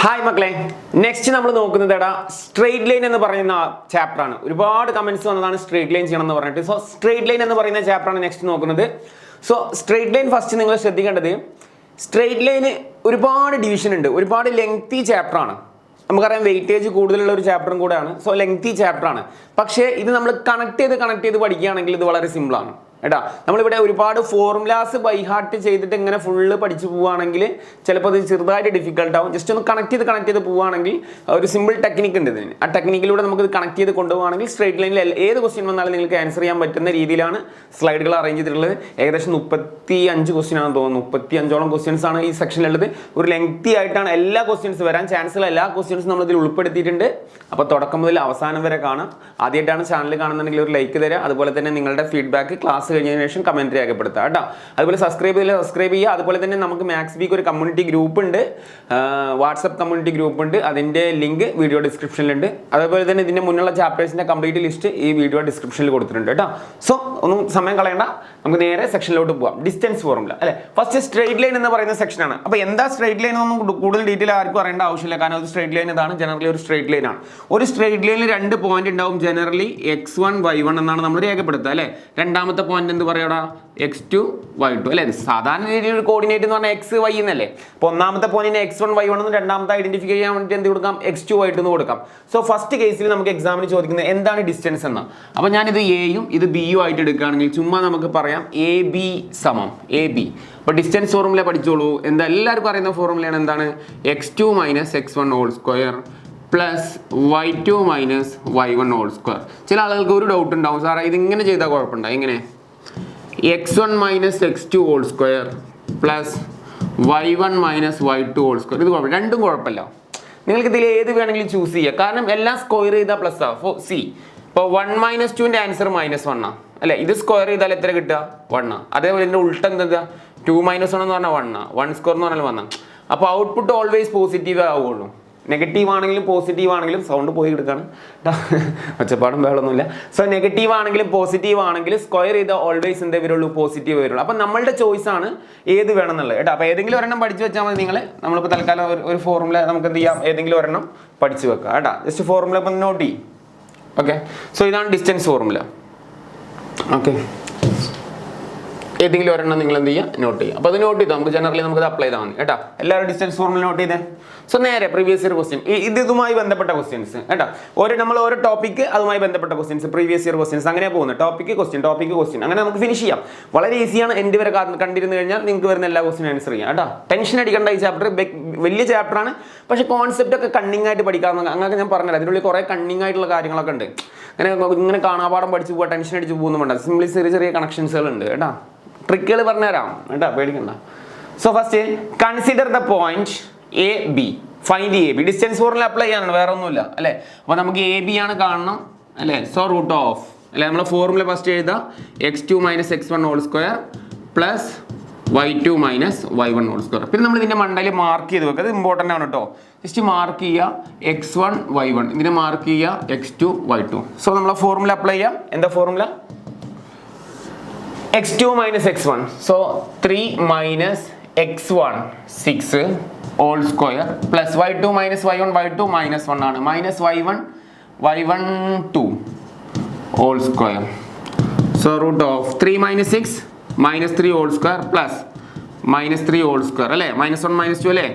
Hi മക്കളെ, next നമ്മൾ നോക്കുന്നത് സ്ട്രെയിറ്റ് ലൈൻ എന്ന് പറയുന്ന ചാപ്റ്റർ ആണ്. ഒരുപാട് കമന്റ്സ് വന്നതാണ് സ്ട്രെയിറ്റ് ലൈൻ ചെയ്യണം എന്ന് പറഞ്ഞിട്ട്. സോ സ്ട്രെയിറ്റ് ലൈൻ എന്ന് പറയുന്ന ചാപ്റ്റർ ആണ് നെക്സ്റ്റ് നോക്കുന്നത്. സോ സ്ട്രെയിറ്റ് ലൈൻ ഫസ്റ്റ് നിങ്ങൾ ശ്രദ്ധിക്കേണ്ടത്, സ്ട്രെയിറ്റ് ലൈന് ഒരുപാട് ഡിവിഷൻ ഉണ്ട്, ഒരുപാട് ലെങ്തി ചാപ്റ്റർ ആണ്. നമുക്കറിയാം വെയിറ്റേജ് കൂടുതലുള്ള ഒരു ചാപ്റ്ററും കൂടെയാണ്. സോ ലെങ്തി ചാപ്റ്റർ ആണ്. പക്ഷേ ഇത് നമ്മൾ കണക്ട് ചെയ്ത് പഠിക്കുകയാണെങ്കിൽ ഇത് വളരെ സിമ്പിളാണ് കേട്ടാ. നമ്മളിവിടെ ഒരുപാട് ഫോർമുലാസ് ബൈ ഹാർട്ട് ചെയ്തിട്ട് ഇങ്ങനെ ഫുള്ള് പഠിച്ചു പോവുകയാണെങ്കിൽ ചിലപ്പോൾ അത് ചെറുതായിട്ട് ഡിഫിക്കൽട്ട് ആവും. ജസ്റ്റ് ഒന്ന് കണക്ട് ചെയ്ത് പോവുകയാണെങ്കിൽ ഒരു സിമ്പിൾ ടെക്നിക്ക് ഉണ്ട് ഇതിന്. ആ ടെക്നിക്കിലൂടെ നമുക്ക് ഇത് കണക്ട് ചെയ്ത് കൊണ്ടുപോകുകയാണെങ്കിൽ സ്ട്രെയിറ്റ് ലൈനിൽ ഏത് ക്വസ്റ്റ്യൻ വന്നാലും നിങ്ങൾക്ക് ആൻസർ ചെയ്യാൻ പറ്റുന്ന രീതിയിലാണ് സ്ലൈഡുകൾ അറേഞ്ച് ചെയ്തിട്ടുള്ളത്. ഏകദേശം 35 ക്വസ്റ്റ്യൻ ആണെന്ന് തോന്നുന്നു. 35ഓളം ക്വസ്റ്റ്യൻസ് ആണ് ഈ സെക്ഷനിലുള്ളത്. ഒരു ലെങ്തി ആയിട്ടാണ് എല്ലാ ക്വസ്റ്റ്യൻസ് വരാൻ ചാൻസ് ഉള്ള എല്ലാ ക്വസ്റ്റ്യൻസും നമ്മൾ ഇതിൽ ഉൾപ്പെടുത്തിയിട്ടുണ്ട്. അപ്പോൾ തുടക്കം മുതൽ അവസാനം വരെ കാണാം. ആദ്യമായിട്ടാണ് ചാനൽ കാണുന്നുണ്ടെങ്കിൽ ഒരു ലൈക്ക് തരാം. അതുപോലെ തന്നെ നിങ്ങളുടെ ഫീഡ്ബാക്ക് ക്ലാസ് കഴിഞ്ഞതിന് ശേഷം കമന്റ് രേഖപ്പെടുത്തുക കേട്ടോ. അതുപോലെ സബ്സ്ക്രൈബ് ചെയ്യുക. അതുപോലെ തന്നെ നമുക്ക് മാത്സ് വീക്ക് ഒരു കമ്മ്യൂണിറ്റി ഗ്രൂപ്പ് ഉണ്ട്, വാട്സപ്പ് കമ്മ്യൂണിറ്റി ഗ്രൂപ്പ് ഉണ്ട്. അതിന്റെ ലിങ്ക് വീഡിയോ ഡിസ്ക്രിപ്ഷനിലുണ്ട്. അതുപോലെ തന്നെ ഇതിന്റെ മുന്നുള്ള ചാപ്റ്റേഴ്സിന്റെ കംപ്ലീറ്റ് ലിസ്റ്റ് ഈ വീഡിയോ ഡിസ്ക്രിപ്ഷനിൽ കൊടുത്തിട്ടുണ്ട് കേട്ടോ. സോ ഒന്നും സമയം കളയണ്ട, നമുക്ക് നേരെ സെക്ഷനിലോട്ട് പോവാം. ഡിസ്റ്റൻസ് ഫോർമുല അല്ലെ ഫസ്റ്റ് സ്ട്രെയിറ്റ് ലൈൻ എന്ന് പറയുന്ന സെക്ഷനാണ്. അപ്പോൾ എന്താ സ്ട്രെയിറ്റ് ലൈൻ എന്നൊന്നും കൂടുതൽ ഡീറ്റെയിൽ ആർക്കും അറിയേണ്ട ആവശ്യമില്ല. കാരണം ഒരു സ്ട്രെയിറ്റ് ലൈൻ ഇതാണ്, ജനറലി ഒരു സ്ട്രെയിറ്റ് ലൈൻ ആണ്. ഒരു സ്ട്രെയിറ്റ് ലൈനിൽ 2 പോയിന്റ് ഉണ്ടാവും. ജനറലി x1 y1 എന്നാണ് നമ്മൾ രേഖപ്പെടുത്തുക അല്ലെ. രണ്ടാമത്തെ പോയിന്റ് എന്ത് പറയടാ, x2 y2 അല്ലെ. സാധാരണ രീതിയിൽ ഒരു കോർഡിനേറ്റ് എന്ന് പറഞ്ഞാൽ x y എന്നല്ലേ. അപ്പോൾ ഒന്നാമത്തെ പോയിന്റിന് x1 y1 എന്ന്, രണ്ടാമത്തെ ഐഡന്റിഫൈ ചെയ്യാൻ വേണ്ടി എന്ത് കൊടുക്കാം, x2 y2 എന്ന് കൊടുക്കാം. സോ ഫസ്റ്റ് കേസിൽ നമുക്ക് എക്സാമിന് ചോദിക്കുന്നത് എന്താണ് ഡിസ്റ്റൻസ് എന്ന്. അപ്പോൾ ഞാനിത് എയും ഇത് ബിയും ആയിട്ട് എടുക്കുകയാണെങ്കിൽ ചുമ്മാ നമുക്ക് പറയാം AB സമം AB. അപ്പോൾ ഡിസ്റ്റൻസ് ഫോർമുല പഠിച്ചോളൂ. എന്താ എല്ലാവർക്കും അറിയുന്ന ഫോർമുലയാണ്. എന്താണ്, x2 minus x1 whole square plus y2 minus y1 whole square. ചില ആളുകൾക്ക് ഒരു ഡൗട്ട് ഉണ്ടാവും, സാറേ ഇതിങ്ങനെ ചെയ്താൽ കുഴപ്പമുണ്ടോ? എങ്ങനെ, x1 minus x2 whole square plus y1 minus y2 whole square. ഇത് കുഴപ്പമില്ല, രണ്ടും കുഴപ്പമില്ല. നിങ്ങൾക്ക് ഇതിൽ ഏത് വേണമെങ്കിലും ചൂസ് ചെയ്യാം. കാരണം എല്ലാം സ്ക്വയർ ചെയ്താൽ പ്ലസ് ആ. സി ഇപ്പോൾ 1 മൈനസ് 2ൻ്റെ ആൻസർ -1 ആ അല്ലെ. ഇത് സ്ക്വയർ ചെയ്താൽ എത്ര കിട്ടുക, 1 ആ. അതേപോലെ ഇതിൻ്റെ ഉൾട്ട എന്താ, 2 മൈനസ് 1 എന്ന് പറഞ്ഞാൽ 1 ആ. 1 സ്ക്വയർ എന്ന് പറഞ്ഞാൽ 1 ആ. അപ്പോൾ ഔട്ട്പുട്ട് ഓൾവേസ് പോസിറ്റീവ് ആവുള്ളൂ. നെഗറ്റീവ് ആണെങ്കിലും പോസിറ്റീവ് ആണെങ്കിലും, സൗണ്ട് പോയി എടുക്കുകയാണ് ഒച്ചപ്പാടും വേളൊന്നുമില്ല. സോ നെഗറ്റീവ് ആണെങ്കിലും പോസിറ്റീവ് ആണെങ്കിലും സ്ക്വയർ ചെയ്താൽ ഓൾവേസ് എന്തേ വരുള്ളൂ, പോസിറ്റീവ് വരുള്ളൂ. അപ്പം നമ്മളുടെ ചോയ്സ് ആണ് ഏത് വേണം എന്നുള്ളത് കേട്ടോ. അപ്പോൾ ഏതെങ്കിലും ഒരെണ്ണം പഠിച്ചു വെച്ചാൽ മതി നിങ്ങൾ. നമ്മളിപ്പോൾ തൽക്കാലം ഒരു ഫോർമുല നമുക്ക് എന്ത് ചെയ്യാം, ഏതെങ്കിലും ഒരെണ്ണം പഠിച്ചു വെക്കാം കേട്ടോ. ജസ്റ്റ് ഫോർമുല ഇപ്പം നോട്ട് ചെയ്യും. ഓക്കെ, സോ ഇതാണ് ഡിസ്റ്റൻസ് ഫോർമുല. ഓക്കെ, ഏതെങ്കിലും ഒരെണ്ണം നിങ്ങൾ എന്ത് ചെയ്യുക, നോട്ട് ചെയ്യുക. അപ്പോൾ അത് നോട്ട് ചെയ്താൽ നമുക്ക് ജനറലി നമുക്ക് അപ്ലൈ ചെയ്താൽ മതി കേട്ടോ. എല്ലാവരും ഡിസ്റ്റൻസ് ഫോർമുല നോട്ട് ചെയ്തേ. സോ നേരെ പ്രീവിയസ് ഇയർ ക്വസ്റ്റ്യൻ, ഇതുമായി ബന്ധപ്പെട്ട ക്വസ്റ്റ്യൻസ് കേട്ടോ. നമ്മൾ ഓരോ ടോപ്പിക്ക് അതുമായി ബന്ധപ്പെട്ട ക്വസ്റ്റ്യൻസ്, പ്രീവിയസ് ഇയർ ക്വസ്റ്റ്യൻസ് അങ്ങനെ പോകുന്നത്. ടോപ്പിക്ക് ക്വസ്റ്റ്യൻ അങ്ങനെ നമുക്ക് ഫിനിഷ് ചെയ്യാം. വളരെ ഈസിയാണ്. എൻഡ് വരെ കണ്ടിരുന്നു കഴിഞ്ഞാൽ നിങ്ങൾക്ക് വരുന്ന എല്ലാ ക്വസ്റ്റ്യനും ആൻസർ ചെയ്യാം കേട്ടോ. ടെൻഷൻ അടിക്കേണ്ട. ഈ ചാപ്റ്റർ വലിയ ചാപ്റ്ററാണ്, പക്ഷേ കോൺസെപ്റ്റ് ഒക്കെ കണ്ണിങ് ആയിട്ട് പഠിക്കാവുന്ന. അങ്ങനെ ഞാൻ പറഞ്ഞത് അതിനുള്ളിൽ കുറേ കണ്ണിങ് ആയിട്ടുള്ള കാര്യങ്ങളൊക്കെ ഉണ്ട്. ഇങ്ങനെ കാണാപാഠം പഠിച്ചു പോകാൻ ടെൻഷൻ അടിച്ച് പോകുന്നു വേണ്ട. സിംപ്ലി ചെറിയ കണക്ഷൻസുകൾ ഉണ്ട് കേട്ടോ. ട്രിക്കുകൾ പറഞ്ഞുതരാം കേട്ടോ, പേടിക്കണ്ട. So first consider the point AB, find AB. Distance formula apply ചെയ്യാനാണ്, വേറെ ഒന്നുമില്ല അല്ലേ. അപ്പോൾ നമുക്ക് AB ആണ് കാണണം അല്ലേ. സോ റൂട്ട് ഓഫ് അല്ലെ, നമ്മൾ ഫോർമുല ഫസ്റ്റ് എഴുതാം, x2 minus x1 whole square plus y2 minus y1 whole square. പിന്നെ നമ്മൾ ഇതിൻ്റെ മണ്ടയിൽ മാർക്ക് ചെയ്ത് വെക്കുക. അത് ഇമ്പോർട്ടൻ്റ് ആണ് കേട്ടോ. ജസ്റ്റ് മാർക്ക് ചെയ്യുക x1 y1, ഇതിനെ മാർക്ക് ചെയ്യുക x2 y2. സോ നമ്മൾ ഫോർമുല അപ്ലൈ ചെയ്യാം. എന്താ formula, x2 minus x1, so 3 minus x1 6 whole square plus y2 minus y1, y2 minus 1 ആണ്, minus y1 2 whole square. So root of 3 minus 6 minus 3 whole square plus minus 3 whole square അല്ലേ, minus 1 minus 2 അല്ലേ.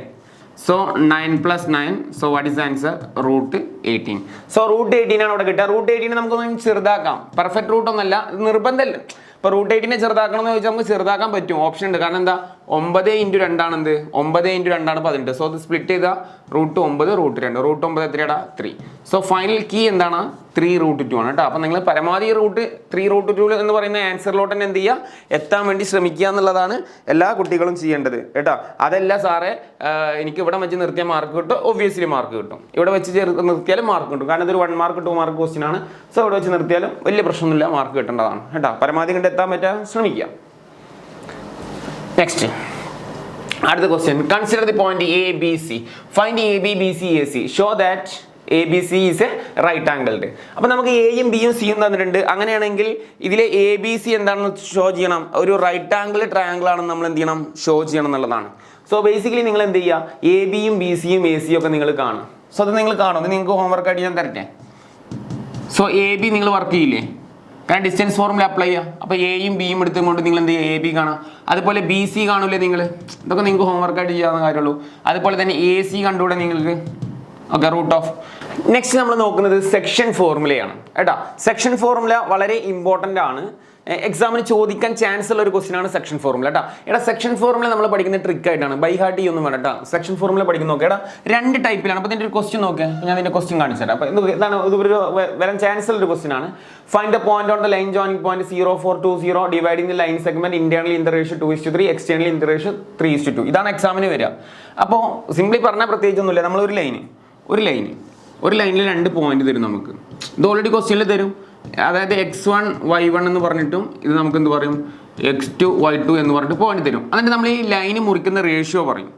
So 9 plus 9, so what is the answer, root 18. So root 18 ആണ് അവിടെ കിട്ടുക. root 18 നമുക്കൊന്ന് ചെറുതാക്കാം. Perfect root ഒന്നല്ല, നിർബന്ധമല്ല. ഇപ്പോൾ root 18 ചെറുതാക്കണം എന്ന് ചോദിച്ചാൽ നമുക്ക് ചെറുതാക്കാൻ പറ്റും, ഓപ്ഷൻ ഉണ്ട്. കാരണം എന്താ, 9 × 2 ആണ് എന്ത്, 9 × 2 ആണ് 18. സോ അത് സ്പ്ലിറ്റ് ചെയ്താൽ റൂട്ട് 9 റൂട്ട് 2, റൂട്ട് 9 എത്രയാടാ 3. സോ ഫൈനൽ കീ എന്താണ്, 3 റൂട്ട് 2 ആണ് കേട്ടോ. അപ്പോൾ നിങ്ങൾ പരമാവധി 3 റൂട്ട് 2 എന്ന് പറയുന്ന ആൻസറിലോട്ട് തന്നെ എന്ത് ചെയ്യുക, എത്താൻ വേണ്ടി ശ്രമിക്കുക എന്നുള്ളതാണ് എല്ലാ കുട്ടികളും ചെയ്യേണ്ടത് കേട്ടോ. അതല്ല സാറേ എനിക്ക് ഇവിടെ വെച്ച് നിർത്തിയാൽ മാർക്ക് കിട്ടും, ഒബ്വിയസ്ലി മാർക്ക് കിട്ടും. ഇവിടെ വെച്ച് നിർത്തിയാലും മാർക്ക് കിട്ടും. കാരണം ഇതൊരു 1 മാർക്ക് 2 മാർക്ക് ക്വസ്റ്റ്യൻ ആണ്. സോ ഇവിടെ വെച്ച് നിർത്തിയാലും വലിയ പ്രശ്നമൊന്നുമില്ല, മാർക്ക് കിട്ടേണ്ടതാണ് കേട്ടോ. പരമാവധി കണ്ട് എത്താൻ പറ്റാൻ ശ്രമിക്കുക. നെക്സ്റ്റ് അടുത്ത question, consider the point ABC, find AB BC AC, show that ABC is a right angled. അപ്പോൾ നമുക്ക് എയും ബിയും സിയും തന്നിട്ടുണ്ട്. അങ്ങനെയാണെങ്കിൽ ഇതിലെ ABC എന്താണെന്ന് ഷോ ചെയ്യണം, ഒരു റൈറ്റ് ആംഗിൾ ട്രയാംഗിൾ ആണെന്ന് നമ്മൾ എന്ത് ചെയ്യണം, ഷോ ചെയ്യണം എന്നുള്ളതാണ്. സോ ബേസിക്കലി നിങ്ങൾ എന്ത് ചെയ്യുക, എ ബിയും ബി സിയും എ സിയും ഒക്കെ നിങ്ങൾ കാണും. സോ അത് നിങ്ങൾ കാണും, അത് നിങ്ങൾക്ക് ഹോംവർക്ക് ആയിട്ട് ഞാൻ തരട്ടെ. സോ എ ബി നിങ്ങൾ വർക്ക് ചെയ്യില്ലേ, കാരണം ഡിസ്റ്റൻസ് ഫോർമുല അപ്ലൈ ചെയ്യുക. അപ്പോൾ എയും ബിയും എടുത്തുകൊണ്ട് നിങ്ങൾ എന്ത് ചെയ്യുക, എ ബി കാണാം. അതുപോലെ ബി സി കാണൂലേ നിങ്ങൾ, ഇതൊക്കെ നിങ്ങൾക്ക് ഹോംവർക്ക് ആയിട്ട് ചെയ്യാവുന്ന കാര്യമുള്ളൂ. അതുപോലെ തന്നെ എ സി കണ്ടുകൂടെ നിങ്ങൾക്ക്. Okay, root of. നെക്സ്റ്റ് നമ്മൾ നോക്കുന്നത് സെക്ഷൻ ഫോർമുലയാണ് കേട്ടോ. സെക്ഷൻ ഫോർമുല വളരെ ഇമ്പോർട്ടൻ്റ് ആണ്, എക്സാമിന് ചോദിക്കാൻ ചാൻസ് ഉള്ള ഒരു ക്വസ്റ്റൻ ആണ് സെക്ഷൻ ഫോർമുല കേട്ടോ. എടാ സെക്ഷൻ ഫോർമുല നമ്മൾ പഠിക്കുന്ന ട്രിക്ക് ആയിട്ടാണ്, ബൈ ഹാർട്ട് ചെയ്യൊന്നും വേണ്ട കേട്ടോ. സെക്ഷൻ ഫോർമുല പഠിക്കുന്ന നോക്കുക എടാ, 2 ടൈപ്പിലാണ്. അപ്പോൾ ഇതിൻ്റെ ഒരു ക്വസ്റ്റ്യൻ നോക്കുക, ഞാൻ ഇതിൻ്റെ ക്വസ്റ്റ്യൻ കാണിച്ചു തരാം. അപ്പോൾ ഇതാണ്, ഇതൊരു വരാൻ ചാൻസ് ഉള്ള ഒരു ക്വസ്റ്റൻ ആണ്. Find the point on the line joining point 0420 dividing the line segment internally in the ratio 2:3 externally in the ratio 3:2. ഇതാണ് എക്സാമിന് വരിക. അപ്പോൾ സിംപ്ലി പറഞ്ഞാൽ പ്രത്യേകിച്ചൊന്നുമില്ല, നമ്മൾ ഒരു ലൈനിൽ 2 പോയിന്റ് തരും നമുക്ക്. ഇത് ഓൾറെഡി ക്വസ്റ്റ്യനിൽ തരും. അതായത് x1 y1 എന്ന് പറഞ്ഞിട്ടും ഇത് നമുക്ക് എന്ത് പറയും, x2 y2 എന്ന് പറഞ്ഞിട്ട് പോയിന്റ് തരും. എന്നിട്ട് നമ്മൾ ഈ ലൈന് മുറിക്കുന്ന റേഷ്യോ പറയും.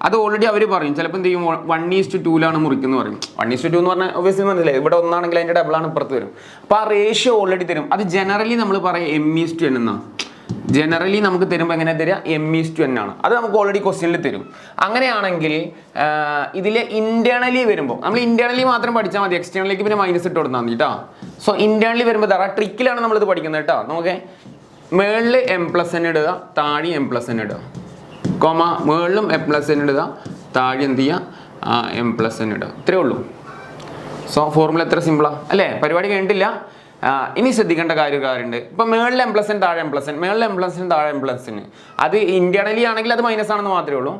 അത് ഓൾറെഡി അവർ പറയും. ചിലപ്പോൾ എന്ത് ചെയ്യും, 1:2 മുറിക്കുന്നു പറയും. 1:2 എന്ന് പറഞ്ഞാൽ ഒബ്വിയസ്ലി മനസ്സിലായി, ഇവിടെ 1 ആണെങ്കിൽ അതിൻ്റെ ഡബിളാണ് ഇപ്പുറത്ത് വരും. അപ്പോൾ ആ റേഷ്യോ ഓൾറെഡി തരും. അത് ജനറലി നമ്മൾ പറയും m:n എന്നാണ്. ജനറലി നമുക്ക് തരുമ്പോൾ എങ്ങനെ തരിക, m:n ആണ്. അത് നമുക്ക് ഓൾറെഡി ക്വസ്റ്റ്യനിൽ തരും. അങ്ങനെയാണെങ്കിൽ ഇതിൽ ഇന്റേണലി വരുമ്പോൾ നമ്മൾ ഇന്റേണലി മാത്രം പഠിച്ചാൽ മതി, എക്സ്റ്റേണലിലേക്ക് പിന്നെ മൈനസ് ഇട്ട് കൊടുത്താൽ മതി കേട്ടോ. സോ ഇന്റേണലി വരുമ്പോൾ ആ ട്രിക്കിലാണ് നമ്മളിത് പഠിക്കുന്നത് കേട്ടോ. നമുക്ക് മേളിൽ m+n ഇടുക, താഴെ m+n ഇടുക, കോമ മേളിലും m+n ഇടുക, താഴെ എന്ത് ചെയ്യുക, m+n ഇടുക. ഇത്രയേ ഉള്ളൂ. സോ ഫോർമുല എത്ര സിമ്പിളാണ് അല്ലേ, പരിപാടി കഴിഞ്ഞിട്ടില്ല. ഇനി ശ്രദ്ധിക്കേണ്ട കാര്യമുണ്ട്. ഇപ്പം മേളിൽ m+n താഴെ m+n, മേളിൽ m+n താഴെ m+n, അത് ഇന്റേണലി ആണെങ്കിൽ അത് മൈനസ് ആണെന്ന് മാത്രമേ ഉള്ളൂ.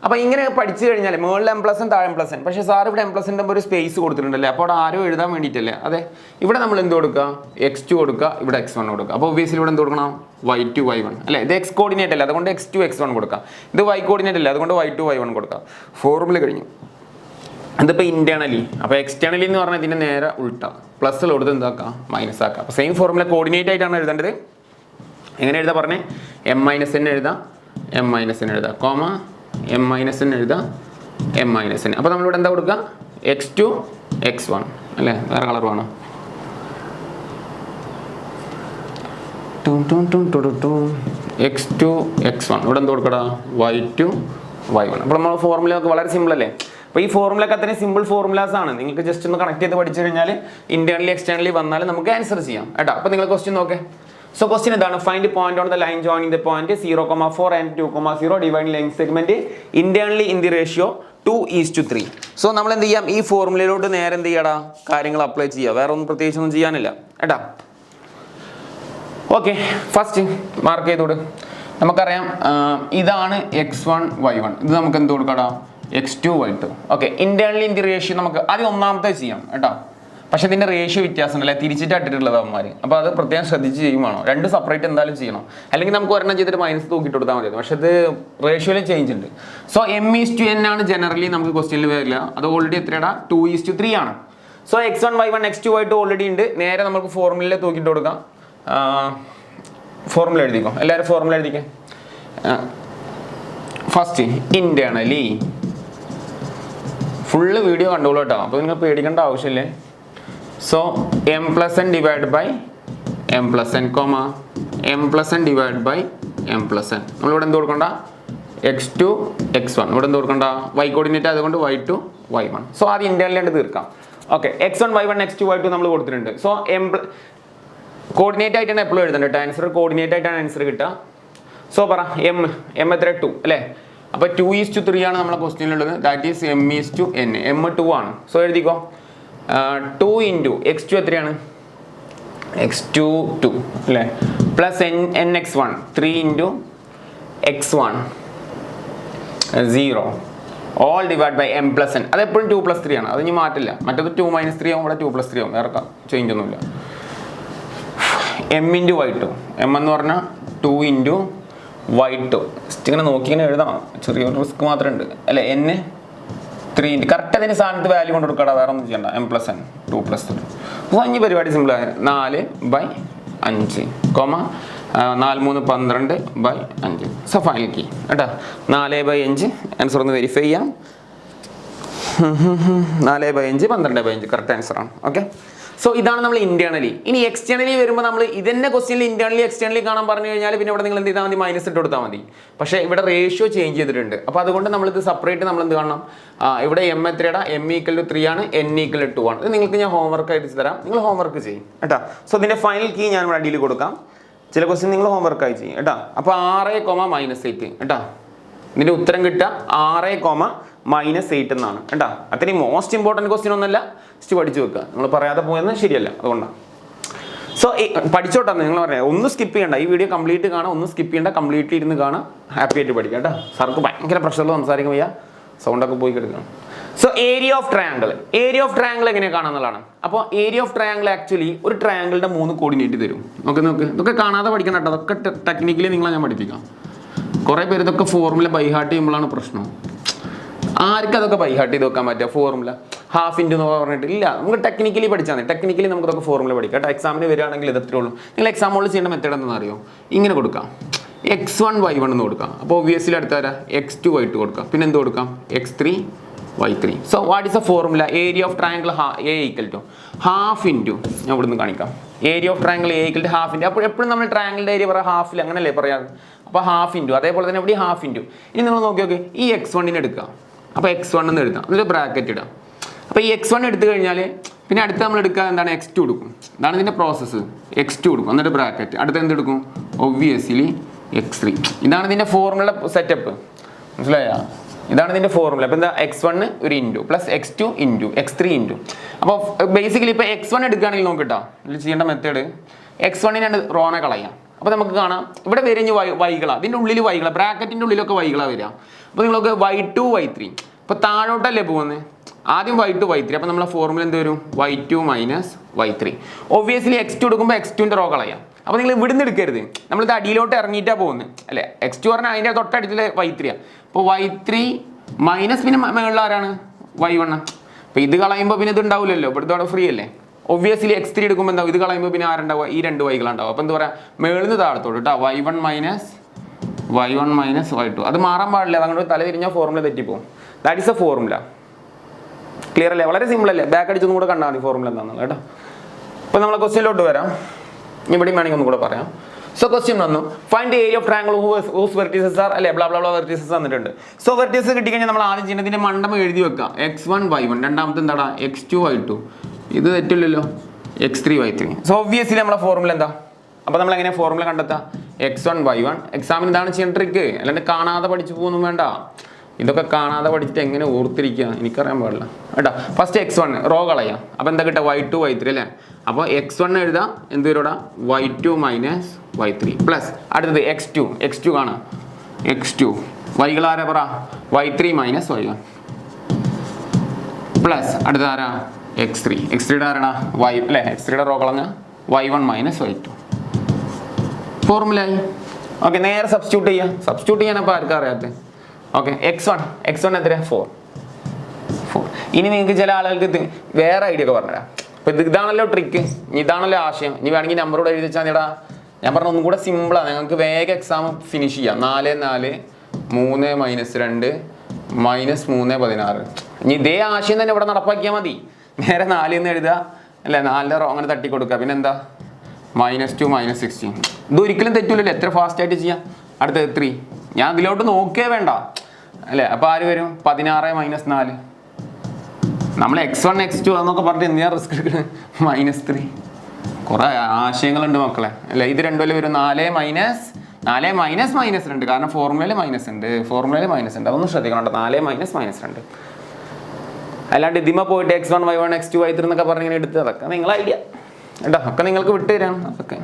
അപ്പോൾ ഇങ്ങനെ പഠിച്ചു കഴിഞ്ഞാൽ മേളിൽ m+n താഴെ m+n, പക്ഷേ സാർ ഇവിടെ m+n ഒരു സ്പേസ് കൊടുത്തിട്ടുണ്ടല്ലേ, അപ്പോൾ അവിടെ ആരോ എഴുതാൻ വേണ്ടിയിട്ടല്ലേ. അതെ, ഇവിടെ നമ്മൾ എന്ത് കൊടുക്കുക, x2 കൊടുക്കുക, ഇവിടെ x1 കൊടുക്കുക. അപ്പോൾ ഒബ്വിയസ്ലി ഇവിടെ എന്ത് കൊടുക്കണം, y2 y1 അല്ലേ. ഇത് x കോർഡിനേറ്റ് അല്ലേ, അതുകൊണ്ട് x2 x1 കൊടുക്കുക. ഇത് y കോർഡിനേറ്റ് അല്ലേ, അതുകൊണ്ട് y2 y1 കൊടുക്കുക. ഫോർമുല കഴിഞ്ഞു. ഇതിപ്പോൾ ഇന്റേണലി. അപ്പോൾ എക്സ്റ്റേണലി എന്ന് പറഞ്ഞാൽ ഇതിൻ്റെ നേരെ ഉൾട്ടാ, പ്ലസ് കൊടുത്ത് എന്താക്കാം, മൈനസ് ആക്കാം. അപ്പോൾ സെയിം ഫോർമുല കോർഡിനേറ്റ് ആയിട്ടാണ് എഴുതേണ്ടത്. എങ്ങനെ എഴുതാ പറഞ്ഞേ, m-n എഴുതാം, m-n എഴുതാം, കോമ m-n എഴുതാം, m-n. അപ്പോൾ നമ്മളിവിടെ എന്താ കൊടുക്കുക, x2 x1 അല്ലേ. വേറെ കളർ വേണം, x2 x1. ഇവിടെ എന്ത് കൊടുക്കടാ, y2 y1. അപ്പോൾ നമ്മൾ ഫോർമുല ഒക്കെ വളരെ സിമ്പിൾ അല്ലേ. അപ്പോൾ ഈ ഫോർമുലയൊക്കെ അത്രയും സിമ്പിൾ ഫോർമുലാസ് ആണ്. നിങ്ങൾക്ക് ജസ്റ്റ് ഒന്ന് കണക്ട് ചെയ്ത് പഠിച്ചു കഴിഞ്ഞാൽ ഇന്റേണലി എക്സ്റ്റേണലി വന്നാൽ നമുക്ക് ആൻസർ ചെയ്യാം കേട്ടോ. അപ്പോൾ നിങ്ങൾ ക്വസ്റ്റ്യൻ നോക്കേ. സോ ക്വസ്റ്റ്യൻ എന്താണ്, find point on the line joining the point 0,4 and 2,0 dividing line segment internally in the ratio 2:3. So നമ്മൾ എന്ത് ചെയ്യാം, ഈ ഫോർമുലയിലോട്ട് നേരെ എന്ത് ചെയ്യടാ, കാര്യങ്ങൾ അപ്ലൈ ചെയ്യുക. വേറെ ഒന്നും പ്രത്യേകിച്ചൊന്നും ചെയ്യാനില്ല കേട്ടോ. ഓക്കെ, ഫസ്റ്റ് മാർക്ക് ചെയ്തോട്. നമുക്കറിയാം ഇതാണ് x1 y1, ഇത് നമുക്ക് എന്ത് കൊടുക്കടാ, x2 y2. Okay, internally in the ratio നമുക്ക് ആദ്യം ഒന്നാമത്തെ ചെയ്യാം കേട്ടോ. പക്ഷെ ഇതിന്റെ റേഷ്യോ വ്യത്യാസം ഉണ്ടല്ലേ, തിരിച്ചിട്ട് ഇട്ടിട്ടുള്ളത് അവന്മാർ. അപ്പോൾ അത് പ്രത്യേകം ശ്രദ്ധിച്ച് ചെയ്യുവാണോ, 2 സെപ്പറേറ്റ് എന്തായാലും ചെയ്യണം. അല്ലെങ്കിൽ നമുക്ക് ഒരെണ്ണം ചെയ്തിട്ട് മൈനസ് തൂക്കിയിട്ട് കൊടുത്താൽ മതി. പക്ഷെ ഇത് റേഷ്യോയിലും ചേഞ്ച് ഉണ്ട്. സോ m:n ആണ് ജനറലി നമുക്ക് ക്വസ്റ്റ്യനിൽ വരില്ല. അത് ഓൾറെഡി എത്രയാണ്, 2:3 ആണ്. So x1 y1 x2 y2 already ഉണ്ട്. നേരെ നമുക്ക് ഫോർമുലയിൽ തൂക്കിയിട്ട് കൊടുക്കാം. ഫോർമുല എഴുതിക്കോ, എല്ലാവരും ഫോർമുല എഴുതിക്കേ. ഫസ്റ്റ് ഇന്റേണലി, ഫുള്ള് വീഡിയോ കണ്ടോളൂ കേട്ടോ, അപ്പോൾ നിങ്ങൾ പേടിക്കേണ്ട ആവശ്യമില്ലേ. So m+n divide by m+n, comma m+n divide by m+n. നമ്മളിവിടെ എന്ത് കൊടുക്കണ്ട, x2 x1. ഇവിടെ എന്ത് കൊടുക്കണ്ട, y കോർഡിനേറ്റ് അതുകൊണ്ട് y2 y1. സോ ആദ്യം ഇന്റേണലി തീർക്കാം. Okay, x1 y1 x2 y2 നമ്മൾ കൊടുത്തിട്ടുണ്ട്. സോ കോർഡിനേറ്റ് ആയിട്ടാണ് എപ്പോഴും എഴുതേണ്ടത്. ആൻസർ കോർഡിനേറ്റ് ആയിട്ടാണ് ആൻസർ കിട്ടുക. സോ പറ m എത്ര, 2 അല്ലേ. അപ്പോൾ 2:3 ആണ് നമ്മളെ ക്വസ്റ്റ്യനിലുള്ളത്. That is m:n. m 2 ആണ്. സോ എഴുതിക്കോ, 2 ഇൻറ്റു x2 എത്രയാണ്, x2 2 അല്ലേ, plus nx1 3 into x1 0 all divide by m+n. അതെപ്പോഴും 2+3 ആണ്, അത് ഇനി മാറ്റില്ല. മറ്റേത് 2 - 3 ആവും, ഇവിടെ 2+3 ആവും, വേറെ ചേഞ്ച് ഒന്നുമില്ല. m ഇൻറ്റു y2, m എന്ന് പറഞ്ഞാൽ 2 ഇൻറ്റു y2. ഇങ്ങനെ നോക്കി ഇങ്ങനെ എഴുതാം, ചെറിയൊരു റിസ്ക് മാത്രമേ ഉണ്ട് അല്ലേ. n 3 ഇൻറ്റു കറക്റ്റ് അതിന് സ്ഥാനത്ത് വാല്യൂ കൊണ്ട് കൊടുക്കടാ, വേറെ ഒന്നും ചെയ്യണ്ട. m+n 2+3. അപ്പോൾ ഇനി പരിപാടി സിമ്പിളാണ്. 4/5 comma 4 3 12 by 5. So final key കേട്ടോ, 4/5. ആൻസർ ഒന്ന് വെരിഫൈ ചെയ്യാം. 4/5 12/5 കറക്റ്റ് ആൻസറാണ്. ഓക്കെ, സോ ഇതാണ് നമ്മൾ ഇന്റേണലി. ഇനി എക്സ്റ്റേണലി വരുമ്പോൾ നമ്മൾ ഇതന്നെ ക്വസ്റ്റ്യനിൽ ഇന്റേണലി എക്സ്റ്റേണലി കാണാൻ പറഞ്ഞു കഴിഞ്ഞാൽ പിന്നെ ഇവിടെ നിങ്ങൾ എന്ത് ചെയ്താൽ മതി, മൈനസ് ഇട്ട് കൊടുത്താൽ മതി. പക്ഷേ ഇവിടെ റേഷ്യോ ചേഞ്ച് ചെയ്തിട്ടുണ്ട്. അപ്പോൾ അതുകൊണ്ട് നമ്മളിത് സെപ്പറേറ്റ് നമ്മൾ എന്ത് കാണണം, ഇവിടെ എം എത്രയുടെ എം ഈക്വൽ ടു 3 ആണ്, എൻ ഈക്വൽ ടു 2 ആണ്. ഇത് നിങ്ങൾക്ക് ഞാൻ ഹോംവർക്ക് ആയിട്ട് തരാം, നിങ്ങൾ ഹോംവർക്ക് ചെയ്യും കേട്ടോ. സോ ഇതിൻ്റെ ഫൈനൽ കീ ഞാൻ ഇവിടെ അടിയിൽ കൊടുക്കാം. ചില ക്വസ്റ്റ്യൻ നിങ്ങൾ ഹോംവർക്കായി ചെയ്യും കേട്ടോ. അപ്പോൾ 6,-8 കേട്ടോ. ഇതിൻ്റെ ഉത്തരം കിട്ടുക 6,-8 എന്നാണ് കേട്ടോ. അത്രയും മോസ്റ്റ് ഇമ്പോർട്ടൻറ്റ് ക്വസ്റ്റ്യൻ ഒന്നല്ല, ജസ്റ്റ് പഠിച്ചു വെക്കുക. നിങ്ങൾ പറയാതെ പോയെന്ന് ശരിയല്ല, അതുകൊണ്ടാണ്. സോ പഠിച്ചോട്ടെ നിങ്ങൾ പറയാം, ഒന്ന് സ്കിപ്പ് ചെയ്യണ്ട, ഈ വീഡിയോ കംപ്ലീറ്റ് കാണാം, ഒന്ന് സ്കിപ്പ് ചെയ്യണ്ട, കംപ്ലീറ്റ്ലി ഇരുന്ന് കാണാം, ഹാപ്പി ആയിട്ട് പഠിക്കാം കേട്ടോ. സാർക്ക് ഭയങ്കര പ്രഷറിൽ സംസാരിക്കാൻ വയ്യ, സൗണ്ടൊക്കെ പോയി കിടക്കണം. So area of triangle, area of triangle എങ്ങനെ കാണാന്നുള്ളതാണ്. അപ്പോൾ ഏരിയ ഓഫ് ട്രയാങ്കിൾ ആക്ച്വലി ഒരു ട്രയാങ്കിളിന്റെ 3 കോർഡിനേറ്റ് തരും. നോക്ക് ഇതൊക്കെ കാണാതെ പഠിക്കണം കേട്ടോ. അതൊക്കെ ടെക്നിക്കലി നിങ്ങളെ ഞാൻ പഠിപ്പിക്കാം. കുറേ പേര് ഇതൊക്കെ ഫോർമുല ബൈഹാർട്ട് ചെയ്യുമ്പോഴാണ് പ്രശ്നം. ആർക്കും അതൊക്കെ ബൈഹാർട്ട് ചെയ്ത് വെക്കാൻ പറ്റുക ഫോർമുല ഹാഫ് ഇൻറ്റു എന്ന് പറഞ്ഞിട്ട് ഇല്ല. നമുക്ക് ടെക്നിക്കലി പഠിച്ചാൽ മതി. ടെക്നിക്കലി നമുക്ക് ഇതൊക്കെ ഫോർമുല പഠിക്കാം കേട്ടോ. എക്സാമിന് വരികയാണെങ്കിൽ ഇതത്രേ ഉള്ളൂ. നിങ്ങൾ എക്സാമുകളിൽ ചെയ്യേണ്ട മെത്തേഡ് എന്താണെന്ന് അറിയോ, ഇങ്ങനെ കൊടുക്കാം, x1 y1 എന്ന് കൊടുക്കാം. അപ്പോൾ ഒബ്വിയസ്ലി അടുത്ത വരാം x2 y2 കൊടുക്കാം. പിന്നെ എന്ത് കൊടുക്കാം, x3 y3. So what is a formula, area of triangle A equal to half into, ഞാൻ ഇവിടെ നിന്ന് കാണിക്കാം, area of triangle A equal to half into. അപ്പോൾ എപ്പോഴും നമ്മൾ ട്രയാങ്കിളിൻ്റെ ഏരിയ പറയാം ഹാഫിൽ, അങ്ങനല്ലേ പറയാം. അപ്പോൾ ഹാഫ് ഇൻറ്റു, അതേപോലെ തന്നെ ഇവിടെ ഹാഫ് ഇൻറ്റു. ഇനി നിങ്ങൾ നോക്കി നോക്കി ഈ x1 എടുക്കുക. അപ്പോൾ x1 എന്ന് എഴുതാം, എന്നിട്ട് ബ്രാക്കറ്റ് ഇടാം. അപ്പോൾ ഈ x1 എടുത്തു കഴിഞ്ഞാൽ പിന്നെ അടുത്ത് നമ്മൾ എടുക്കുക എന്താണ്, x2 എടുക്കും. ഇതാണ് ഇതിൻ്റെ പ്രോസസ്സ്. x2 എടുക്കും, എന്നിട്ട് ബ്രാക്കറ്റ്, അടുത്ത് എന്ത് എടുക്കും, ഒബ്വിയസ്ലി x3. ഇതാണ് ഇതിൻ്റെ ഫോർമുല സെറ്റപ്പ്, മനസ്സിലായോ? ഇതാണ് ഇതിൻ്റെ ഫോർമുല. അപ്പോൾ എന്താ, x1 ഒരു into plus x2 into x3 into. അപ്പോൾ ബേസിക്കലി ഇപ്പോൾ x1 എടുക്കുകയാണെങ്കിൽ നോക്കിട്ടോ, ഇതിൽ ചെയ്യേണ്ട മെത്തേഡ് x1 റോനെ കളയാം. അപ്പോൾ നമുക്ക് കാണാം ഇവിടെ വരിഞ്ഞ് വൈകളാണ്, ഇതിൻ്റെ ഉള്ളിൽ വൈകളാണ്, ബ്രാക്കറ്റിൻ്റെ ഉള്ളിലൊക്കെ വൈകളാണ് വരിക. അപ്പോൾ നിങ്ങൾക്ക് y2 y3, ഇപ്പോൾ താഴോട്ടല്ലേ പോകുന്നത്, ആദ്യം y2 y3. അപ്പോൾ നമ്മളെ ഫോർമുല എന്ത് വരും, y2 minus y3. Obviously x2 എടുക്കുമ്പോൾ x2ൻ്റെ റോ കളയാം. അപ്പോൾ നിങ്ങൾ ഇവിടുന്ന് എടുക്കരുത്, നമ്മളിത് അടിയിലോട്ട് ഇറങ്ങിയിട്ടാണ് പോകുന്നത് അല്ലേ. x2 പറഞ്ഞാൽ അതിൻ്റെ തൊട്ടടുത്തുള്ള y3 ആണ്. അപ്പോൾ y3 മൈനസ് പിന്നെ മുകളിൽ ആരാണ്, y1. അപ്പോൾ ഇത് കളയുമ്പോൾ പിന്നെ ഇത് ഉണ്ടാവില്ലല്ലോ, ഇവിടുത്തെ ഫ്രീ അല്ലേ. ഒബ്വിയസ്ലി x3 എടുക്കുമ്പോൾ എന്താവും, ഇത് കളയുമ്പോൾ പിന്നെ ആരുണ്ടാവുക, ഈ 2 വൈകളുണ്ടാവും. അപ്പോൾ എന്താ പറയുക, മേളിൽ നിന്ന് താഴത്തോട്ട് കേട്ടോ, y1 മൈനസ് y2. അത് മാറാൻ പാടില്ല, അതങ്ങോട്ട് തല തിരിഞ്ഞാൽ ഫോർമുല തെറ്റിപ്പോകും. That is a formula. Clear അല്ലേ, വളരെ സിമ്പിൾ അല്ലേ. ബാക്ക് അടിച്ചൊന്നും കൂടെ കണ്ടാൽ മതി ഫോർമുല എന്താണെന്ന് കേട്ടോ. അപ്പോൾ നമ്മളെ ക്വസ്റ്റ്യനിലോട്ട് വരാം. ഇവിടെയും വേണമെങ്കിൽ ഒന്നും കൂടെ പറയാം. സോ ക്വസ്റ്റ്യൻ വന്നു, find the area of triangle whose vertices are അല്ലേ, ബ്ലാ ബ്ലാ ബ്ലാ വെർട്ടീസസ് തന്നിട്ടുണ്ട്. സോ വെർട്ടീസസ് കിട്ടിക്കഴിഞ്ഞാൽ നമ്മൾ ആദ്യം ചെയ്യുന്നതിൻ്റെ മണ്ഡപം എഴുതി വെക്കാം. x1 y1, രണ്ടാമത്തെ എന്താടാ x2 y2, ഇത് തെറ്റില്ലല്ലോ x3 y3. സോ ഒബ്വിയസ്ലി നമ്മളെ ഫോർമുല എന്താ. അപ്പോൾ നമ്മൾ എങ്ങനെ ഫോർമുല കണ്ടെത്താം, x1 y1. എക്സാമിന് ഇതാണ് ചെയ്യേണ്ട ട്രിക്ക്, അല്ലാണ്ട് കാണാതെ പഠിച്ചു പോകുന്നു വേണ്ട. ഇതൊക്കെ കാണാതെ പഠിച്ചിട്ട് എങ്ങനെ ഓർത്തിരിക്കുക, എനിക്കറിയാൻ പാടില്ല കേട്ടോ. ഫസ്റ്റ് x1 റോ കളയാം. അപ്പോൾ എന്താ കിട്ടുക, y2 y3 അല്ലേ. അപ്പോൾ x1 എഴുതാം, എന്ത് വരൂടാ, y2 മൈനസ് y3 പ്ലസ് അടുത്തത് x2 കാണാം, x2 വൈകൾ ആരാ പറ, y3 മൈനസ് y1 പ്ലസ് അടുത്ത ആരാ, x3യുടെ ആരാടാ y അല്ലേ, x3യുടെ റോ കളഞ്ഞ y1 മൈനസ് y2. ഫോർമുലയായി. ഓക്കെ, നേരെ സബ്സ്റ്റിറ്റ്യൂട്ട് ചെയ്യാനപ്പോൾ ആർക്കും അറിയാത്തത്. ഓക്കെ, x1 എത്ര, 4. ഇനി നിങ്ങൾക്ക് ചില ആളുകൾക്ക് വേറെ ഐഡിയ ഒക്കെ പറഞ്ഞുതരാം. അപ്പോൾ ഇതാണല്ലോ ട്രിക്ക്, ഇതാണല്ലോ ആശയം. ഇനി വേണമെങ്കിൽ നമ്പറോട് എഴുതി വെച്ചാൽ ചേട്ടാ, ഞാൻ പറഞ്ഞ ഒന്നും കൂടെ സിമ്പിളാണ്, നിങ്ങൾക്ക് വേഗം എക്സാം ഫിനിഷ് ചെയ്യാം. 4 4 3 മൈനസ് 2 മൈനസ് 3 16. ഇനി ഇതേ ആശയം തന്നെ ഇവിടെ നടപ്പാക്കിയാൽ മതി. നേരെ 4 എന്ന് എഴുതുക അല്ലേ, 4 റോ അങ്ങനെ തട്ടി കൊടുക്കുക. പിന്നെ എന്താ, -2 -16. ഇത് ഒരിക്കലും തെറ്റില്ലല്ലോ, എത്ര ഫാസ്റ്റായിട്ട് ചെയ്യാം. അടുത്തത് 3, ഞാൻ ഇതിലോട്ട് നോക്കേ വേണ്ട അല്ലേ. അപ്പോൾ ആര് വരും, 16 - 4. നമ്മൾ x1 x2 എന്നൊക്കെ പറഞ്ഞിട്ട് എന്തിനാ റിസ്ക് എടുക്കുന്നത്, -3. കുറേ ആശയങ്ങളുണ്ട് മക്കളെ അല്ലേ. ഇത് രണ്ടും വരും 4 മൈനസ് -2, കാരണം ഫോർമുലയിൽ മൈനസ് ഉണ്ട്, അതൊന്നും ശ്രദ്ധിക്കണം കേട്ടോ. 4 മൈനസ് -2, അല്ലാണ്ട് ഇതിമ പോയിട്ട് x1 y1 x2 y3 എന്നൊക്കെ പറഞ്ഞിങ്ങനെ എടുത്ത് അതൊക്കെ നിങ്ങളെ ഐഡിയ കേട്ടോ, ഒക്കെ നിങ്ങൾക്ക് വിട്ട് തരാണ്. അതൊക്കെ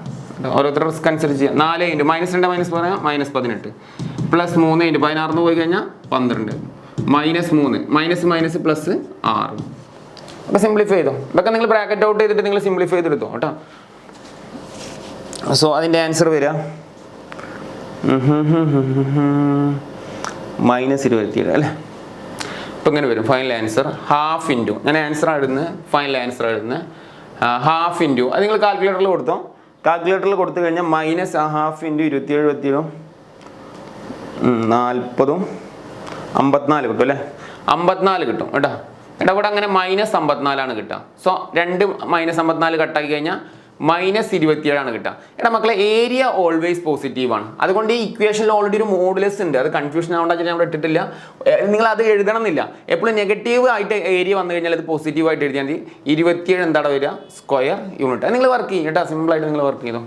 ഓരോരുത്തർ റിസ്ക് അനുസരിച്ച് ചെയ്യാം. 4 × -2 മൈനസ് പറയാം -18 പ്ലസ് 3 × 16 പോയി കഴിഞ്ഞാൽ 12 -3 മൈനസ് പ്ലസ് 6. അപ്പോൾ സിംപ്ലിഫൈ ചെയ്തോ. ഇതൊക്കെ നിങ്ങൾ ബ്രാക്കറ്റ് ഔട്ട് ചെയ്തിട്ട് നിങ്ങൾ സിംപ്ലിഫൈ ചെയ്തെടുത്തോ കേട്ടോ. സോ അതിൻ്റെ ആൻസർ വരിക -27 അല്ലേ. ഇപ്പം ഇങ്ങനെ വരും ഫൈനൽ ആൻസർ ഹാഫ് ഇൻറ്റു, ഞാൻ ആൻസർ എഴുതുന്നത് ഫൈനൽ ആൻസർ എഴുതുന്നത് ഹാഫ് ഇൻറ്റു, അത് നിങ്ങൾ കാൽക്കുലേറ്ററിൽ കൊടുത്തോ. കാൽക്കുലേറ്ററിൽ കൊടുത്തു കഴിഞ്ഞാൽ -1/2 × 27 40 54 കിട്ടും അല്ലേ, 54 കിട്ടും കേട്ടോ. ഇവിടെ അങ്ങനെ -54 കിട്ടുക. സോ 2 -54 കട്ടാക്കി കഴിഞ്ഞാൽ -27 കിട്ടുക. എടാ മക്കളെ ഏരിയ ഓൾവേസ് പോസിറ്റീവ് ആണ്. അതുകൊണ്ട് ഈ ഇക്വേഷനിൽ ഓൾറെഡി ഒരു മോഡുലസ് ഉണ്ട്. അത് കൺഫ്യൂഷൻ ആവേണ്ട ഞാൻ അവിടെ ഇട്ടിട്ടില്ല. നിങ്ങൾ അത് എഴുതണം എന്നില്ല. എപ്പോഴും നെഗറ്റീവ് ആയിട്ട് ഏരിയ വന്നു കഴിഞ്ഞാൽ അത് പോസിറ്റീവ് ആയിട്ട് എഴുതിയാൽ മതി. 27 എന്താണ് വരിക? Square unit. നിങ്ങൾ വർക്ക് ചെയ്യും കേട്ടോ, സിമ്പിളായിട്ട് നിങ്ങൾ വർക്ക് ചെയ്തോ,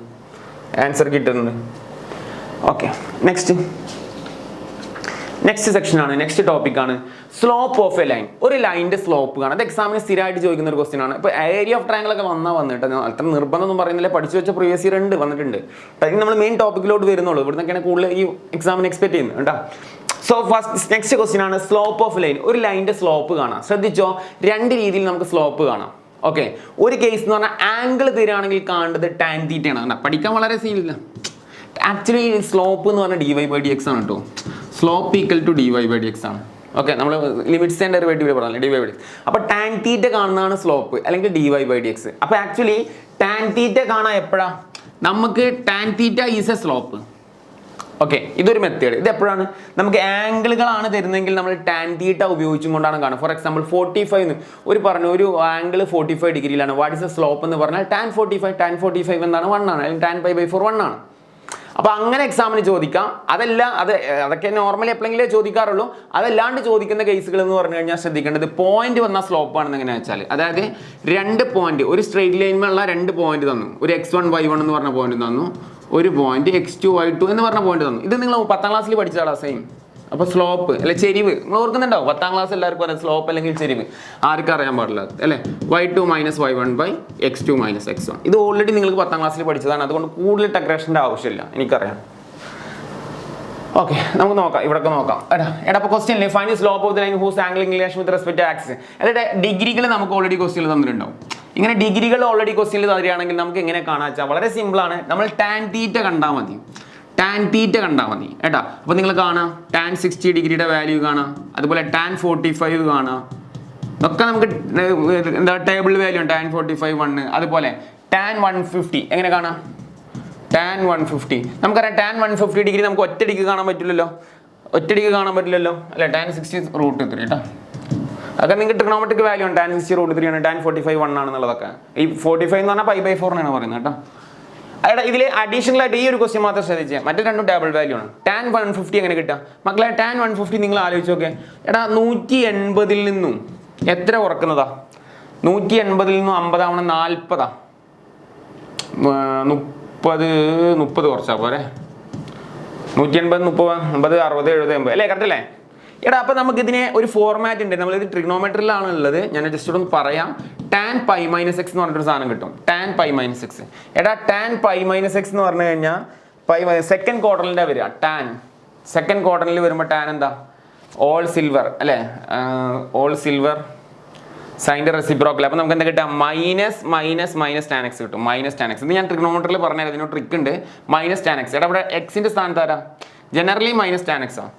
ആൻസർ കിട്ടുന്നുണ്ട്. ഓക്കെ, നെക്സ്റ്റ് സെക്ഷൻ ആണ്, നെക്സ്റ്റ് ടോപ്പിക് ആണ് സ്ലോപ്പ് ഓഫ് എ ലൈൻ. ഒരു ലൈനിന്റെ സ്ലോപ്പ് കാണാം. അത് എക്സാമിന് സ്ഥിരമായിട്ട് ചോദിക്കുന്ന ഒരു ക്വസ്റ്റ്യൻ ആണ്. ഇപ്പോൾ ഏരിയ ഓഫ് ട്രയാങ്കിൾ ഒക്കെ വന്നിട്ട് അത്ര നിർബന്ധമൊന്നും പറയുന്നില്ല, പഠിച്ചു വെച്ച പ്രീവിയസ് ഇയർ ഉണ്ട് വന്നിട്ടുണ്ട്. നമ്മൾ മെയിൻ ടോപ്പിക്കിലോട്ട് വരുന്നുള്ളൂ. ഇവിടുന്നൊക്കെയാണ് കൂടുതൽ ഈ എക്സാമിന് എക്സ്പെക്ട് ചെയ്യുന്നത് കേട്ടോ. സോ ഫസ്റ്റ് നെക്സ്റ്റ് ക്വസ്റ്റ്യൻ ആണ് സ്ലോപ്പ് ഓഫ് ലൈൻ. ഒരു ലൈനിന്റെ സ്ലോപ്പ് കാണാം. ശ്രദ്ധിച്ചോ, 2 രീതിയിൽ നമുക്ക് സ്ലോപ്പ് കാണാം. ഓക്കെ, ഒരു കേസ് എന്ന് പറഞ്ഞാൽ ആംഗിൾ തരികയാണെങ്കിൽ കാണേണ്ടത് ടാൻ തീറ്റയാണ്. പഠിക്കാൻ വളരെ സീനില്ല. ആക്ച്വലി സ്ലോപ്പ് എന്ന് പറഞ്ഞാൽ dy/dx ആണ് കേട്ടോ. സ്ലോപ്പ് ഈക്വൽ ടു dy/dx ആണ്. ഓക്കെ, നമ്മൾ ലിമിറ്റ്സ് ആൻഡ് ഡെറിവേറ്റീവ് പറഞ്ഞില്ല, dy/dx. അപ്പോൾ ടാൻ തീറ്റ കാണുന്നതാണ് സ്ലോപ്പ് അല്ലെങ്കിൽ dy/dx. അപ്പോൾ ആക്ച്വലി ടാൻ തീറ്റ കാണാൻ എപ്പോഴാണ് നമുക്ക് tan theta is A slope. Okay, ഇതൊരു മെത്തേഡ്. ഇത് എപ്പോഴാണ് നമുക്ക് ആംഗിളുകളാണ് തരുന്നതെങ്കിൽ നമ്മൾ ടാൻ തീറ്റ ഉപയോഗിച്ചും കൊണ്ടാണ് കാണുക. ഫോർ എക്സാമ്പിൾ 45 ഒരു ഒരു ആംഗിൾ 45 ഡിഗ്രിയിലാണ്. വാട്ട് ഇസ് എ സ്ലോപ്പ് എന്ന് പറഞ്ഞാൽ ടാൻ 45 എന്താണ്? 1 ആണ്, അല്ലെങ്കിൽ ടാൻ π/4 1 ആണ്. അപ്പോൾ അങ്ങനെ എക്സാമിന് ചോദിക്കാം. അതൊക്കെ നോർമലി എപ്പോഴെങ്കിലും ചോദിക്കാറുള്ളൂ. അതല്ലാണ്ട് ചോദിക്കുന്ന കേസുകൾ എന്ന് പറഞ്ഞു കഴിഞ്ഞാൽ ശ്രദ്ധിക്കേണ്ടത് പോയിന്റ് വന്ന സ്ലോപ്പ് ആണെന്ന് എങ്ങനെയാ വെച്ചാൽ, അതായത് 2 പോയിന്റ് ഒരു സ്ട്രെയിറ്റ് ലൈനിലുള്ള 2 പോയിന്റ് തന്നു. ഒരു x1 y1 എന്ന് പറഞ്ഞ പോയിന്റ് തന്നു, ഒരു പോയിന്റ് x2 y2 എന്ന് പറഞ്ഞ പോയിന്റ് തന്നു. ഇത് നിങ്ങൾ 10ാം ക്ലാസ്സിൽ പഠിച്ചതാ സെയിം. അപ്പോൾ സ്ലോപ്പ് അല്ലെ ചെരിവ് നിങ്ങൾ ഓർക്കുന്നുണ്ടാവും. 10ാം ക്ലാസ് എല്ലാവർക്കും അറിയാം സ്ലോപ്പ് അല്ലെങ്കിൽ ചെരിവ്. ആർക്കും അറിയാൻ പാടില്ല അല്ലേ? y2 - y1/x2 - x1. ഇത് ഓൾറെഡി നിങ്ങൾക്ക് 10ാം ക്ലാസ്സിൽ പഠിച്ചതാണ്. അതുകൊണ്ട് കൂടുതൽ ടെക്രേഷൻ്റെ ആവശ്യമില്ല, എനിക്കറിയാം. ഓക്കെ, നമുക്ക് നോക്കാം, ഇവിടെയൊക്കെ നോക്കാം. എടാ അപ്പോൾ ക്വസ്റ്റ്യൻ ഇല്ലേ, find slope of the line whose angle in relation with respect to axis. അതായത് ഡിഗ്രികൾ നമുക്ക് ഓൾറെഡി ക്വസ്റ്റ്യൻ തന്നിട്ടുണ്ടാവും. ഇങ്ങനെ ഡിഗ്രികൾ ഓൾറെഡി ക്വസ്റ്റ്യനിൽ തരികയാണെങ്കിൽ നമുക്ക് എങ്ങനെ കാണാൻ വെച്ചാൽ വളരെ സിമ്പിളാണ്. നമ്മൾ ടാൻ തീറ്റ കണ്ടാൽ മതി. കേട്ടാ. അപ്പോൾ നിങ്ങൾ കാണാം ടാൻ 60 ഡിഗ്രിയുടെ വാല്യൂ കാണാം, അതുപോലെ ടാൻ 45 കാണാം. ഒക്കെ നമുക്ക് എന്താ ടേബിൾ വാല്യൂ ഉണ്ട്. ടാൻ 45 1, അതുപോലെ ടാൻ 150 എങ്ങനെ കാണാം? ടാൻ 150 നമുക്കറിയാം. ടാൻ 150 ഡിഗ്രി നമുക്ക് ഒറ്റടിക്ക് കാണാൻ പറ്റില്ലല്ലോ അല്ലെ? ടാൻ 60 √3 കേട്ടോ. അതൊക്കെ നിങ്ങൾക്ക് ട്രിഗണോമെട്രിക് വാല്യൂ ഉണ്ട്. ടാൻ 60 √3 ആണ്, ടാൻ 45 1 ആണെന്നുള്ളതൊക്കെ. ഈ 45 എന്ന് പറഞ്ഞാൽ π/4 ആണ് പറയുന്നത് കേട്ടോ. ഇതിൽ അഡീഷണൽ ആയിട്ട് ഈ ഒരു ക്വസ്റ്റ്യൻ മാത്രം ശ്രദ്ധിച്ചാൽ, മറ്റേ 2 ടേബിൾ വാല്യൂ ആണ്. ടാൻ 150 എങ്ങനെ കിട്ടുക മക്കളെ? ടാൻ 150 നിങ്ങൾ ആലോചിച്ച് നോക്കേ. 180 നിന്നും എത്ര കുറക്കുന്നതാ? 180 നിന്നും 50 ആവണം 40. 30 കുറച്ചാ പോരെ? 180 30 50 60 70 80 അല്ലേ? കറക്റ്റ് അല്ലേ? അപ്പോൾ നമുക്ക് ഇതിനെ ഒരു ഫോർമാറ്റ് ഉണ്ട്. നമ്മളിത് ട്രിഗ്നോമെട്രിയിലാണ് ഉള്ളത്. ഞാൻ ജസ്റ്റ് ഒന്ന് പറയാം. ടാൻ π - x എന്ന് പറഞ്ഞിട്ടൊരു സാധനം കിട്ടും. Tan π - x. ടാൻ π - x എന്ന് പറഞ്ഞു കഴിഞ്ഞാൽ സെക്കൻഡ് ക്വാർട്ടറിൻ്റെ വരിക. ടാൻ സെക്കൻഡ് ക്വാർട്ടറിൽ വരുമ്പോൾ ടാൻ എന്താ? ഓൾ സിൽവർ അല്ലേ? ഓൾ സിൽവർ സൈൻ്റെ റെസിപ്രോക്കൽ. അപ്പോൾ നമുക്ക് എന്താ കിട്ടുക? മൈനസ് ടാൻ എക്സ് കിട്ടും. ടാൻ എക്സ് ഇത് ഞാൻ ട്രിഗ്നോമെട്രിയിൽ പറഞ്ഞാൽ ഇതിനൊരു ട്രിക്ക് ഉണ്ട്. Tan x. ഇവിടെ എക്സിൻ്റെ സ്ഥാനത്ത് ആരാ? ജനറലി ടാൻ എക്സ് ആണ്.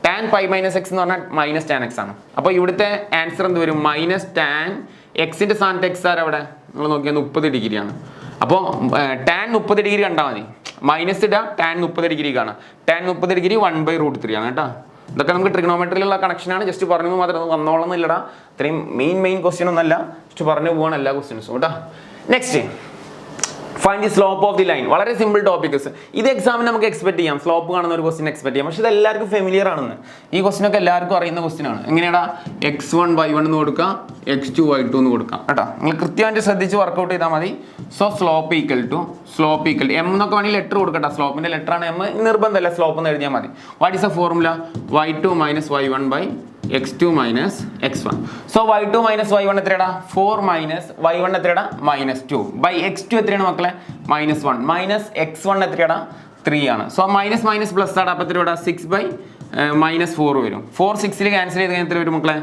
ടാൻ π - x എന്ന് പറഞ്ഞാൽ ടാൻ എക്സ് ആണ്. അപ്പോൾ ഇവിടുത്തെ ആൻസർ എന്ത് വരും? ടാൻ എക്സിൻ്റെ സ്ഥാനത്ത് എക്സ് ആരാ അവിടെ? നിങ്ങൾ നോക്കിയാൽ 30 ഡിഗ്രിയാണ്. അപ്പോൾ ടാൻ 30 ഡിഗ്രി കണ്ടാൽ മതി. മൈനസ് ഇടുക, ടാൻ 30 ഡിഗ്രി കാണാം. ടാൻ 30 ഡിഗ്രി 1/√3 ആണ് കേട്ടോ. ഇതൊക്കെ നമുക്ക് ട്രിഗണോമെട്രിയിലുള്ള കണക്ഷനാണ്. ജസ്റ്റ് പറഞ്ഞു മാത്രം വന്നോളം ഇല്ലടാ. ഇത്രയും മെയിൻ ക്വസ്റ്റ്യൻ ഒന്നല്ല, ജസ്റ്റ് പറഞ്ഞു പോവാണ് എല്ലാ ക്വസ്റ്റ്യൻസും കേട്ടോ. Next, find the slope of the line. വളരെ സിമ്പിൾ ടോപ്പിക്സ്. ഇത് എക്സാമിന് നമുക്ക് എക്സ്പെക്ട് ചെയ്യാം. സ്ലോപ്പ് കാണുന്ന ഒരു ക്വസ്റ്റ്യൻ എക്സ്പെക്ട് ചെയ്യാം. പക്ഷേ ഇത് എല്ലാവർക്കും ഫെമിലിയർ ആണെന്ന്. ഈ ക്വസ്റ്റ്യൻ ഒക്കെ എല്ലാവർക്കും അറിയുന്ന ക്വസ്റ്റ്യൻ ആണ്. എങ്ങനെയാടാ? x1 y1 എന്ന് കൊടുക്കാം, x2 y2 എന്ന് കൊടുക്കാം കേട്ടോ. നിങ്ങൾ കൃത്യമായിട്ട് ശ്രദ്ധിച്ച് വർക്കൗട്ട് ചെയ്താൽ മതി. So slope equal to M എന്നൊക്കെ വേണമെങ്കിൽ ലെറ്റർ കൊടുക്കട്ടെ. സ്ലോപ്പിന്റെ ലെറ്റർ ആണ് എം. നിർബന്ധമല്ല, സ്ലോപ്പ് എന്ന് എഴുതിയാൽ മതി. What is a formula? y2 - y1/x2 - x1. So y2 - y1 എത്രയാടാ? 4 - y1 എത്രയാടാ? -2 x2 എത്രയാണ് മക്കളെ? -1 -x1 എത്രയാടാ? 3 ആണ്. സോ മൈനസ് പ്ലസ് ആണ്. അപ്പോൾ എത്രയാടാ? 6/-4 വരും. 4 6 ക്യാൻസൽ ചെയ്ത് കഴിഞ്ഞാൽ എത്ര വരും മക്കളെ?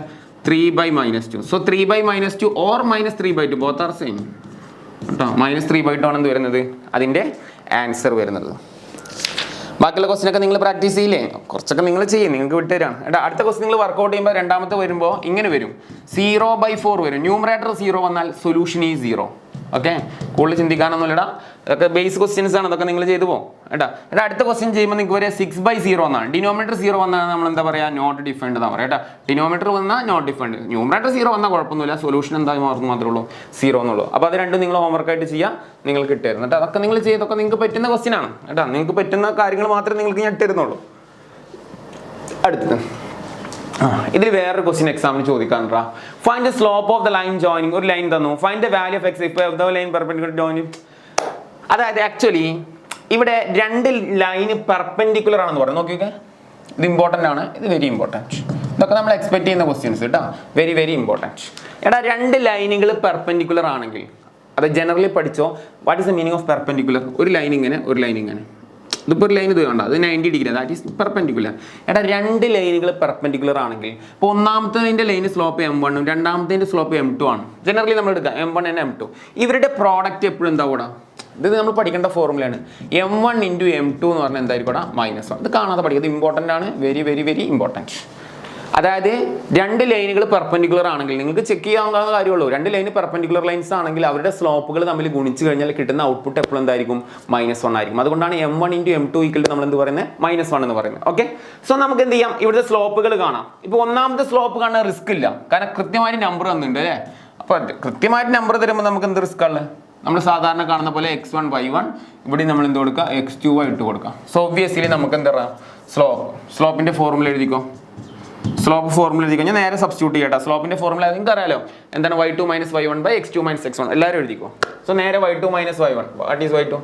3/-2. So 3/-2 or -3/2 both are same കേട്ടോ. -3/2 ആണ് എന്ത് വരുന്നത്? അതിൻ്റെ ആൻസർ വരുന്നത്. ബാക്കിയുള്ള ക്വസ്റ്റ്യൻ ഒക്കെ നിങ്ങൾ പ്രാക്ടീസ് ചെയ്യില്ലേ? കുറച്ചൊക്കെ നിങ്ങൾ ചെയ്യും, നിങ്ങൾക്ക് വിട്ടുതരാണ്. അടുത്ത ക്വസ്റ്റ്യൻ നിങ്ങൾ വർക്കൗട്ട് ചെയ്യുമ്പോൾ രണ്ടാമത്തെ വരുമ്പോൾ ഇങ്ങനെ വരും. 0/4 വരും. ന്യൂമറേറ്റർ 0 വന്നാൽ സൊല്യൂഷൻ ഈസ് 0. ഓക്കെ, കൂടുതൽ ചിന്തിക്കാനൊന്നുമില്ലടാ, അതൊക്കെ ബേസ് ക്വസ്റ്റ്യൻസ് ആണ്, അതൊക്കെ നിങ്ങൾ ചെയ്തു പോകും കേട്ടോ. ഇത് അടുത്ത ക്വസ്റ്റ്യൻ ചെയ്യുമ്പോൾ നിങ്ങൾക്ക് വരെ 6/0 എന്നാണ്. ഡിനോമിനേറ്റർ 0 വന്നാൽ നമ്മൾ എന്താ പറയുക, നോട്ട് ഡിഫൈൻഡ് എന്നാണ് പറയുക കേട്ടോ. ഡിനോമിനേറ്റർ വന്നാൽ നോട്ട് ഡിഫൈൻഡ്, ന്യൂമറേറ്റർ 0 വന്നാൽ കുഴപ്പമൊന്നുമില്ല, സൊല്യൂഷൻ എന്തായി മാറുന്നു മാത്രമേ ഉള്ളൂ, 0 എന്നുള്ളൂ. അപ്പോൾ അത് രണ്ടും നിങ്ങൾ ഹോംവർക്ക് ആയിട്ട് ചെയ്യുക, നിങ്ങൾക്ക് കിട്ടുമായിരുന്നു കേട്ടോ. അതൊക്കെ നിങ്ങൾ ചെയ്തൊക്കെ നിങ്ങൾക്ക് പറ്റുന്ന ക്വസ്റ്റ്യൻ ആണ് കേട്ടോ. നിങ്ങൾക്ക് പറ്റുന്ന കാര്യങ്ങൾ മാത്രമേ നിങ്ങൾക്ക് ഞാൻ ഇട്ടിരുന്നുള്ളൂ. അടുത്തത് ഇതിൽ വേറൊരു ക്വസ്റ്റ്യൻ എക്സാമിന് ചോദിക്കാനുണ്ടാ. Find the slope of the line joining. ഒരു ലൈൻ തന്നു, find the value of X if the line perpendicular joining. അതായത് ആക്ച്വലി ഇവിടെ രണ്ട് ലൈന് പെർപെൻഡിക്കുലർ ആണെന്ന് പറഞ്ഞു. നോക്കിയൊക്കെ, ഇത് ഇമ്പോർട്ടൻ്റ് ആണ്, ഇത് വെരി ഇമ്പോർട്ടൻറ്റ്. ഇതൊക്കെ നമ്മൾ എക്സ്പെക്ട് ചെയ്യുന്ന ക്വസ്റ്റ്യൻസ് കേട്ടോ, വെരി വെരി ഇമ്പോർട്ടൻറ്റ്. എടാ, രണ്ട് ലൈനുകൾ പെർപെൻഡിക്കുലർ ആണെങ്കിൽ അത് ജനറലി പഠിച്ചോ. What is the meaning of perpendicular? ഒരു ലൈൻ ഇങ്ങനെ, ഒരു ലൈൻ ഇങ്ങനെ. ഇതിപ്പോൾ ഒരു ലൈൻ ഇത് കണ്ട, അത് 90 ഡിഗ്രി, ദാറ്റ് ഈസ് പെർപെൻഡിക്കുലർ. എടാ, രണ്ട് ലൈനുകൾ പെർപെൻഡിക്കുലർ ആണെങ്കിൽ ഇപ്പോൾ ഒന്നാമത്തെ ലൈന് സ്ലോപ്പ് M1 രണ്ടാമത്തെ സ്ലോപ്പ് M2 ആണ്. ജനറലി നമ്മൾ എടുക്കുക M1 and M2. ഇവരുടെ പ്രോഡക്റ്റ് എപ്പോഴും എന്താ കൂടാ, ഇത് നമ്മൾ പഠിക്കേണ്ട ഫോർമുലയാണ്. M1 × M2 എന്ന് പറഞ്ഞാൽ എന്തായിരിക്കും -1. ഇത് കാണാതെ പഠിക്കുക, ഇത് ഇമ്പോർട്ടൻ്റ് ആണ്, വെരി വെരി വെരി ഇമ്പോർട്ടൻറ്റ്. അതായത് രണ്ട് ലൈനുകൾ പെർപെൻഡിക്കുലർ ആണെങ്കിൽ നിങ്ങൾക്ക് ചെക്ക് ചെയ്യാവുന്ന കാര്യമുള്ളൂ. രണ്ട് ലൈന് പെർപെൻഡിക്കുലർ ലൈൻസ് ആണെങ്കിൽ അവരുടെ സ്ലോപ്പുകൾ തമ്മിൽ ഗുണിച്ച് കഴിഞ്ഞാൽ കിട്ടുന്ന ഔട്ട്പുട്ട് എപ്പോഴും എന്തായിരിക്കും, -1 ആയിരിക്കും. അതുകൊണ്ടാണ് M1 × M2 = നമ്മൾ എന്ത് പറയുന്നത്, -1 എന്ന് പറയുന്നത്. ഓക്കെ, സോ നമുക്ക് എന്ത് ചെയ്യാം, ഇവിടുത്തെ സ്ലോപ്പുകൾ കാണാം. ഇപ്പോൾ ഒന്നാമത്തെ സ്ലോപ്പ് കാണാൻ റിസ്ക് ഇല്ല, കാരണം കൃത്യമായിട്ട് നമ്പർ തന്നിട്ടുണ്ട് അല്ലേ. അപ്പോൾ കൃത്യമായിട്ട് നമ്പർ തരുമ്പോൾ നമുക്ക് എന്ത് റിസ്ക് ഉള്ളത്, നമ്മൾ സാധാരണ കാണുന്ന പോലെ x1 y1, ഇവിടെ നമ്മൾ എന്ത് കൊടുക്കുക, x2 ഇട്ട് കൊടുക്കുക. സോ ഒബ്വിയസ്ലി നമുക്ക് എന്താ പറയുക, സ്ലോപ്പിന്റെ ഫോർമുല എഴുതിക്കോ. സ്ലോപ്പ് ഫോർമുല എഴുതി കഴിഞ്ഞാൽ നേരെ സബ്സ്റ്റിറ്റ്യൂട്ട് ചെയ്യട്ടെ. സ്ലോപ്പിന്റെ ഫോർമുല നിങ്ങൾക്ക് അറിയാലോ, എന്താണ്, y2 - y1 / x2 - x1. എല്ലാവരും എഴുതിക്കോ. സോ നേരെ y2 - y1, what is y2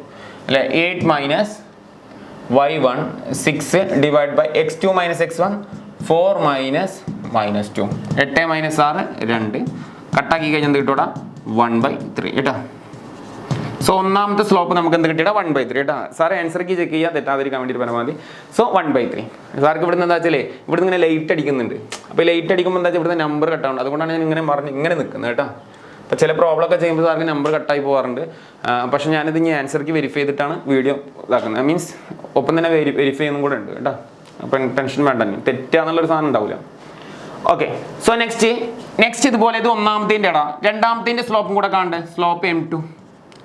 അല്ലേ, 8 - y1 6 / x2 - x1 4 - -2. 8 - 6 2 കട്ടാക്കി കഴിഞ്ഞാൽ എന്ത് കിട്ടൂടാ, 1/3 കേട്ടോ. സോ ഒന്നാമത്തെ സ്ലോപ്പ് നമുക്ക് എന്ത് കിട്ടിയാ, 1/3 കേട്ടോ. സാറ് ആൻസർ കീ ചെക്ക് ചെയ്യുക, തെറ്റാതിരിക്കാൻ വേണ്ടി പരമാവധി. സോ 1/3. സാർക്ക് ഇവിടുന്ന് എന്താ വെച്ചാൽ ഇവിടുന്ന് ഇങ്ങനെ ലൈറ്റ് അടിക്കുന്നുണ്ട്. അപ്പോൾ ലൈറ്റ് അടിക്കുമ്പോൾ എന്താ വെച്ചാൽ ഇവിടുന്ന് നമ്പർ കട്ടാവുണ്ട്. അതുകൊണ്ടാണ് ഞാൻ ഇങ്ങനെ ഇങ്ങനെ നിൽക്കുന്നത് കേട്ടോ. അപ്പോൾ ചില പ്രോബ്ലം ഒക്കെ ചെയ്യുമ്പോൾ സാർക്ക് നമ്പർ കട്ടായി പോകാറുണ്ട്. പക്ഷേ ഞാനിത് ഇനി ആൻസർക്ക് വെരിഫൈ ചെയ്തിട്ടാണ് വീഡിയോ ഇതാക്കുന്നത്. മീൻസ് ഒപ്പം തന്നെ വെരിഫൈ ചെയ്യുന്നതും കൂടെ ഉണ്ട് കേട്ടോ. അപ്പം ടെൻഷൻ വേണ്ട, തെറ്റാന്നുള്ളൊരു സാധനം ഉണ്ടാവില്ല. ഓക്കെ, സോ നെക്സ്റ്റ് ഇതുപോലെ ഇത് ഒന്നാമത്തേൻ്റെ ഇടാം, രണ്ടാമത്തേൻ്റെ സ്ലോപ്പും കൂടെ കാണണ്ടേ, സ്ലോപ്പ് M2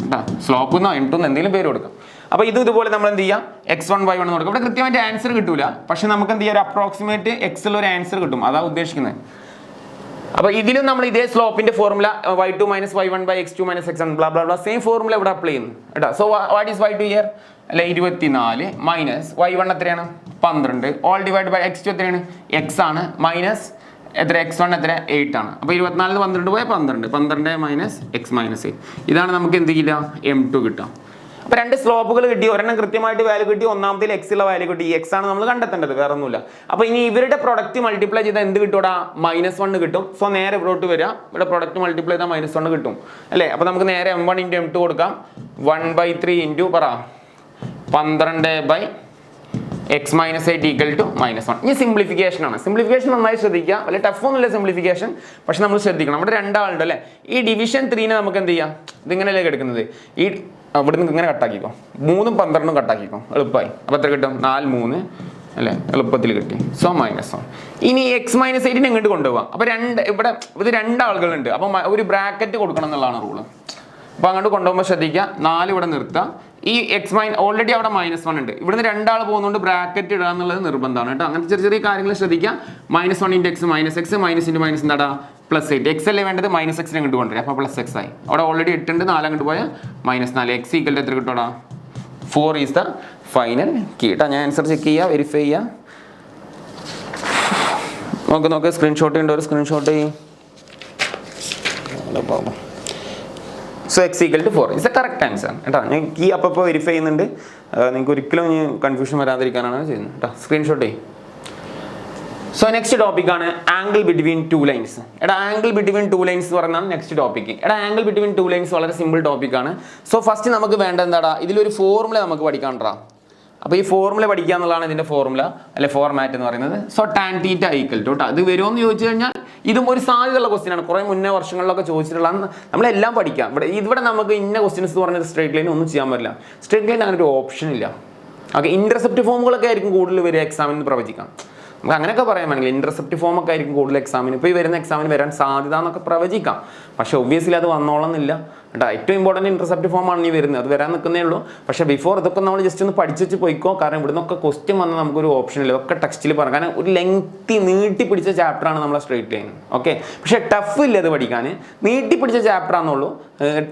കേട്ടോ. സ്ലോപ്പ് എന്നോ M2 എന്തെങ്കിലും പേര് കൊടുക്കാം. അപ്പോൾ ഇതുപോലെ നമ്മൾ എന്ത് ചെയ്യാം, x1 y1 എന്ന് കൊടുക്കാം. ഇവിടെ കൃത്യമായിട്ട് ആൻസർ കിട്ടൂല, പക്ഷെ നമുക്ക് എന്ത് ചെയ്യാം, ഒരു അപ്രോക്സിമേറ്റ് എക്സിൽ ഒരു ആൻസർ കിട്ടും, അതാ ഉദ്ദേശിക്കുന്നത്. അപ്പോൾ ഇതിലും നമ്മൾ ഇതേ സ്ലോപ്പിന്റെ formula y2 - y1 / x2 - x1 bla blah bla same formula ഇവിടെ അപ്ലൈ ചെയ്യുന്നു കേട്ടോ. So what is y2 here അല്ലെ, 24 മൈനസ് y1 എത്രയാണ്, 12 ഓൾ ഡിവൈഡ് ബൈ x2 എത്രയാണ്, x ആണ്, മൈനസ് എത്ര, x1 എത്ര, 8 ആണ്. അപ്പോൾ 24 12 പോയാൽ 12 - x - 8. ഇതാണ് നമുക്ക് എന്ത് ചെയ്യില്ല, M2 കിട്ടാം. അപ്പോൾ രണ്ട് സ്ലോപ്പുകൾ കിട്ടി, ഒരെണ്ണം കൃത്യമായിട്ട് വാല്യൂ കിട്ടി, ഒന്നാമത്തിൽ x ഉള്ള വാല്യൂ കിട്ടി. x ആണ് നമ്മൾ കണ്ടെത്തേണ്ടത്, വേറെ ഒന്നുമില്ല. അപ്പോൾ ഇനി ഇവരുടെ പ്രൊഡക്റ്റ് മൾട്ടിപ്ലൈ ചെയ്താൽ എന്ത് കിട്ടൂടാ, -1 കിട്ടും. സോ നേരെ ഇവിടോട്ട് വരിക, ഇവിടെ പ്രൊഡക്റ്റ് മൾട്ടിപ്ലൈ ചെയ്താൽ -1 കിട്ടും അല്ലേ. അപ്പോൾ നമുക്ക് നേരെ M1 × M2 കൊടുക്കാം. 1/3 ഇൻറ്റു പറ 12 x - 8 = -1. ഇനി സിംപ്ലിഫിക്കേഷൻ ആണ്. സിംപ്ലിഫിക്കേഷൻ നന്നായി ശ്രദ്ധിക്കുക, വലിയ ടഫ് ഒന്നുമില്ല സിംപ്ലിഫിക്കേഷൻ, പക്ഷെ നമ്മൾ ശ്രദ്ധിക്കണം. ഇവിടെ രണ്ടാളുണ്ട് അല്ലേ, ഈ ഡിവിഷൻ 3 നമുക്ക് എന്ത് ചെയ്യാം, ഇതിങ്ങനെയല്ലേ എടുക്കുന്നത്, ഈ ഇവിടെ നിന്ന് ഇങ്ങനെ കട്ടാക്കിക്കോ, 3 ഉം 12 കട്ടാക്കിക്കോ, എളുപ്പമായി. അപ്പോൾ എത്ര കിട്ടും, 4 3 അല്ലേ, എളുപ്പത്തിൽ കിട്ടി. സോ -1. ഇനി x - 8 എങ്ങോട്ട് കൊണ്ടുപോകാം. അപ്പോൾ ഇവിടെ ഇത് രണ്ടാളുകളുണ്ട്, അപ്പോൾ ഒരു ബ്രാക്കറ്റ് കൊടുക്കണം എന്നുള്ളതാണ് റൂള്. അപ്പോൾ അങ്ങോട്ട് കൊണ്ടുപോകുമ്പോൾ ശ്രദ്ധിക്കുക, 4 ഇവിടെ നിർത്തുക. ഈ ഓൾറെഡി അവിടെ -1 ഉണ്ട്, ഇവിടുന്ന് രണ്ടാൾ പോകുന്നതുകൊണ്ട് ബ്രാക്കറ്റ് ഇടുക എന്നുള്ളത് നിർബന്ധമാണ് കേട്ടോ. അങ്ങനത്തെ ചെറിയ ചെറിയ കാര്യങ്ങൾ ശ്രദ്ധിക്കുക. -1 × x -x, മൈനസ് × മൈനസ് എന്താടാ, +8. x അല്ലേ വേണ്ടത്, -x അങ്ങോട്ട് കൊണ്ടുവരിക, അപ്പോൾ +x ആയി. അവിടെ ഓൾറെഡി 8 ഉണ്ട്, 4 അങ്ങോട്ട് പോയാൽ -4. x = എത്ര കിട്ടോടാ, 4 ഈസ് ദ ഫൈനൽ കീ കേട്ടോ. ഞാൻ ആൻസർ ചെക്ക് ചെയ്യുക, വെരിഫൈ ചെയ്യുക. നോക്ക് സ്ക്രീൻഷോട്ട് ഉണ്ട്, ഒരു സ്ക്രീൻഷോട്ട് ചെയ്യും. So x = 4 is A correct answer കേട്ടോ. ഞാൻ കീ അപ്പോൾ വെരിഫൈ ചെയ്യുന്നുണ്ട്, നിങ്ങൾക്ക് ഒരിക്കലും കൺഫ്യൂഷൻ വരാതിരിക്കാനാണ് ചെയ്യുന്നത് കേട്ടോ. സ്ക്രീൻഷോട്ട് ചെയ്യും. സോ നെക്സ്റ്റ് ടോപ്പിക്കാണ് ആംഗിൾ ബിറ്റ്വീൻ 2 ലൈൻസ്. എടാ, ആംഗിൾ ബിറ്റ്വീൻ 2 ലൈൻസ് എന്ന് പറയുന്നതാണ് നെക്സ്റ്റ് ടോപ്പിക്ക്. എടാ, ആംഗിൾ ബിറ്റ്വീൻ 2 ലൈൻസ് വളരെ സിമ്പിൾ ടോപ്പിക്കാണ്. സോ ഫസ്റ്റ് നമുക്ക് വേണ്ട എന്താടാ, ഇതിലൊരു ഫോർമുല നമുക്ക് പഠിക്കാനുണ്ടാ. അപ്പോൾ ഈ ഫോർമുല പഠിക്കുക എന്നുള്ളതാണ് ഇതിൻ്റെ ഫോർമുല അല്ലെ, ഫോർമാറ്റ് എന്ന് പറയുന്നത്. സോ tan θ = കേട്ടോ, അത് വരുമോ എന്ന് ചോദിച്ചു കഴിഞ്ഞാൽ ഇതും ഒരു സാധ്യതയുള്ള ക്വസ്റ്റ്യൻ ആണ്. കുറേ മുന്നേ വർഷങ്ങളിലൊക്കെ ചോദിച്ചിട്ടുള്ളതാണ്, നമ്മളെല്ലാം പഠിക്കാം. ഇവിടെ നമുക്ക് ഇന്ന ക്വസ്റ്റ്യൻസ് എന്ന് പറഞ്ഞത് സ്ട്രേറ്റ് ലൈൻ ഒന്നും ചെയ്യാൻ പറ്റില്ല. സ്ട്രേറ്റ് ലൈൻ അങ്ങനെ ഒരു ഓപ്ഷൻ ഇല്ല. ഓക്കെ, ഇന്റർസെപ്റ്റ് ഫോമുകളൊക്കെ ആയിരിക്കും കൂടുതൽ വരിക എക്സാമിന് പ്രവചിക്കാം. നമുക്ക് അങ്ങനെയൊക്കെ പറയാൻ വേണമെങ്കിൽ ഇന്റർസെപ്റ്റ് ഫോം ഒക്കെ ആയിരിക്കും കൂടുതൽ എക്സാമിന്, ഇപ്പോൾ ഈ വരുന്ന എക്സാമിന് വരാൻ സാധ്യത എന്നൊക്കെ പ്രവചിക്കാം. പക്ഷേ ഒബ്വിയസ്ലി അത് വന്നോളന്നില്ല. കേട്ടോ. ഏറ്റവും ഇമ്പോർട്ടൻറ്റ് ഇന്റർസെപ്റ്റ് ഫോം ആണ് ഈ വരുന്നത്, അത് വരാൻ നിൽക്കുന്നേ ഉള്ളൂ. പക്ഷേ ബിഫോർ ഇതൊക്കെ നമ്മൾ ജസ്റ്റ് ഒന്ന് പഠിച്ചു പോയിക്കോ, കാരണം ഇവിടെ നിന്നൊക്കെ ക്വസ്റ്റ്യൻ വന്നാൽ നമുക്കൊരു ഓപ്ഷൻ ഇല്ല, ഒക്കെ ടെക്സ്റ്റിൽ പറയാം. കാരണം ഒരു ലെങ്തി നീട്ടി പിടിച്ച ചാപ്റ്ററാണ് നമ്മളെ സ്ട്രേറ്റ് ലൈൻ. ഓക്കെ, പക്ഷേ ടഫ് ഇല്ല അത് പഠിക്കാൻ, നീട്ടി പിടിച്ച ചാപ്റ്റർ ആണെന്നുള്ളൂ,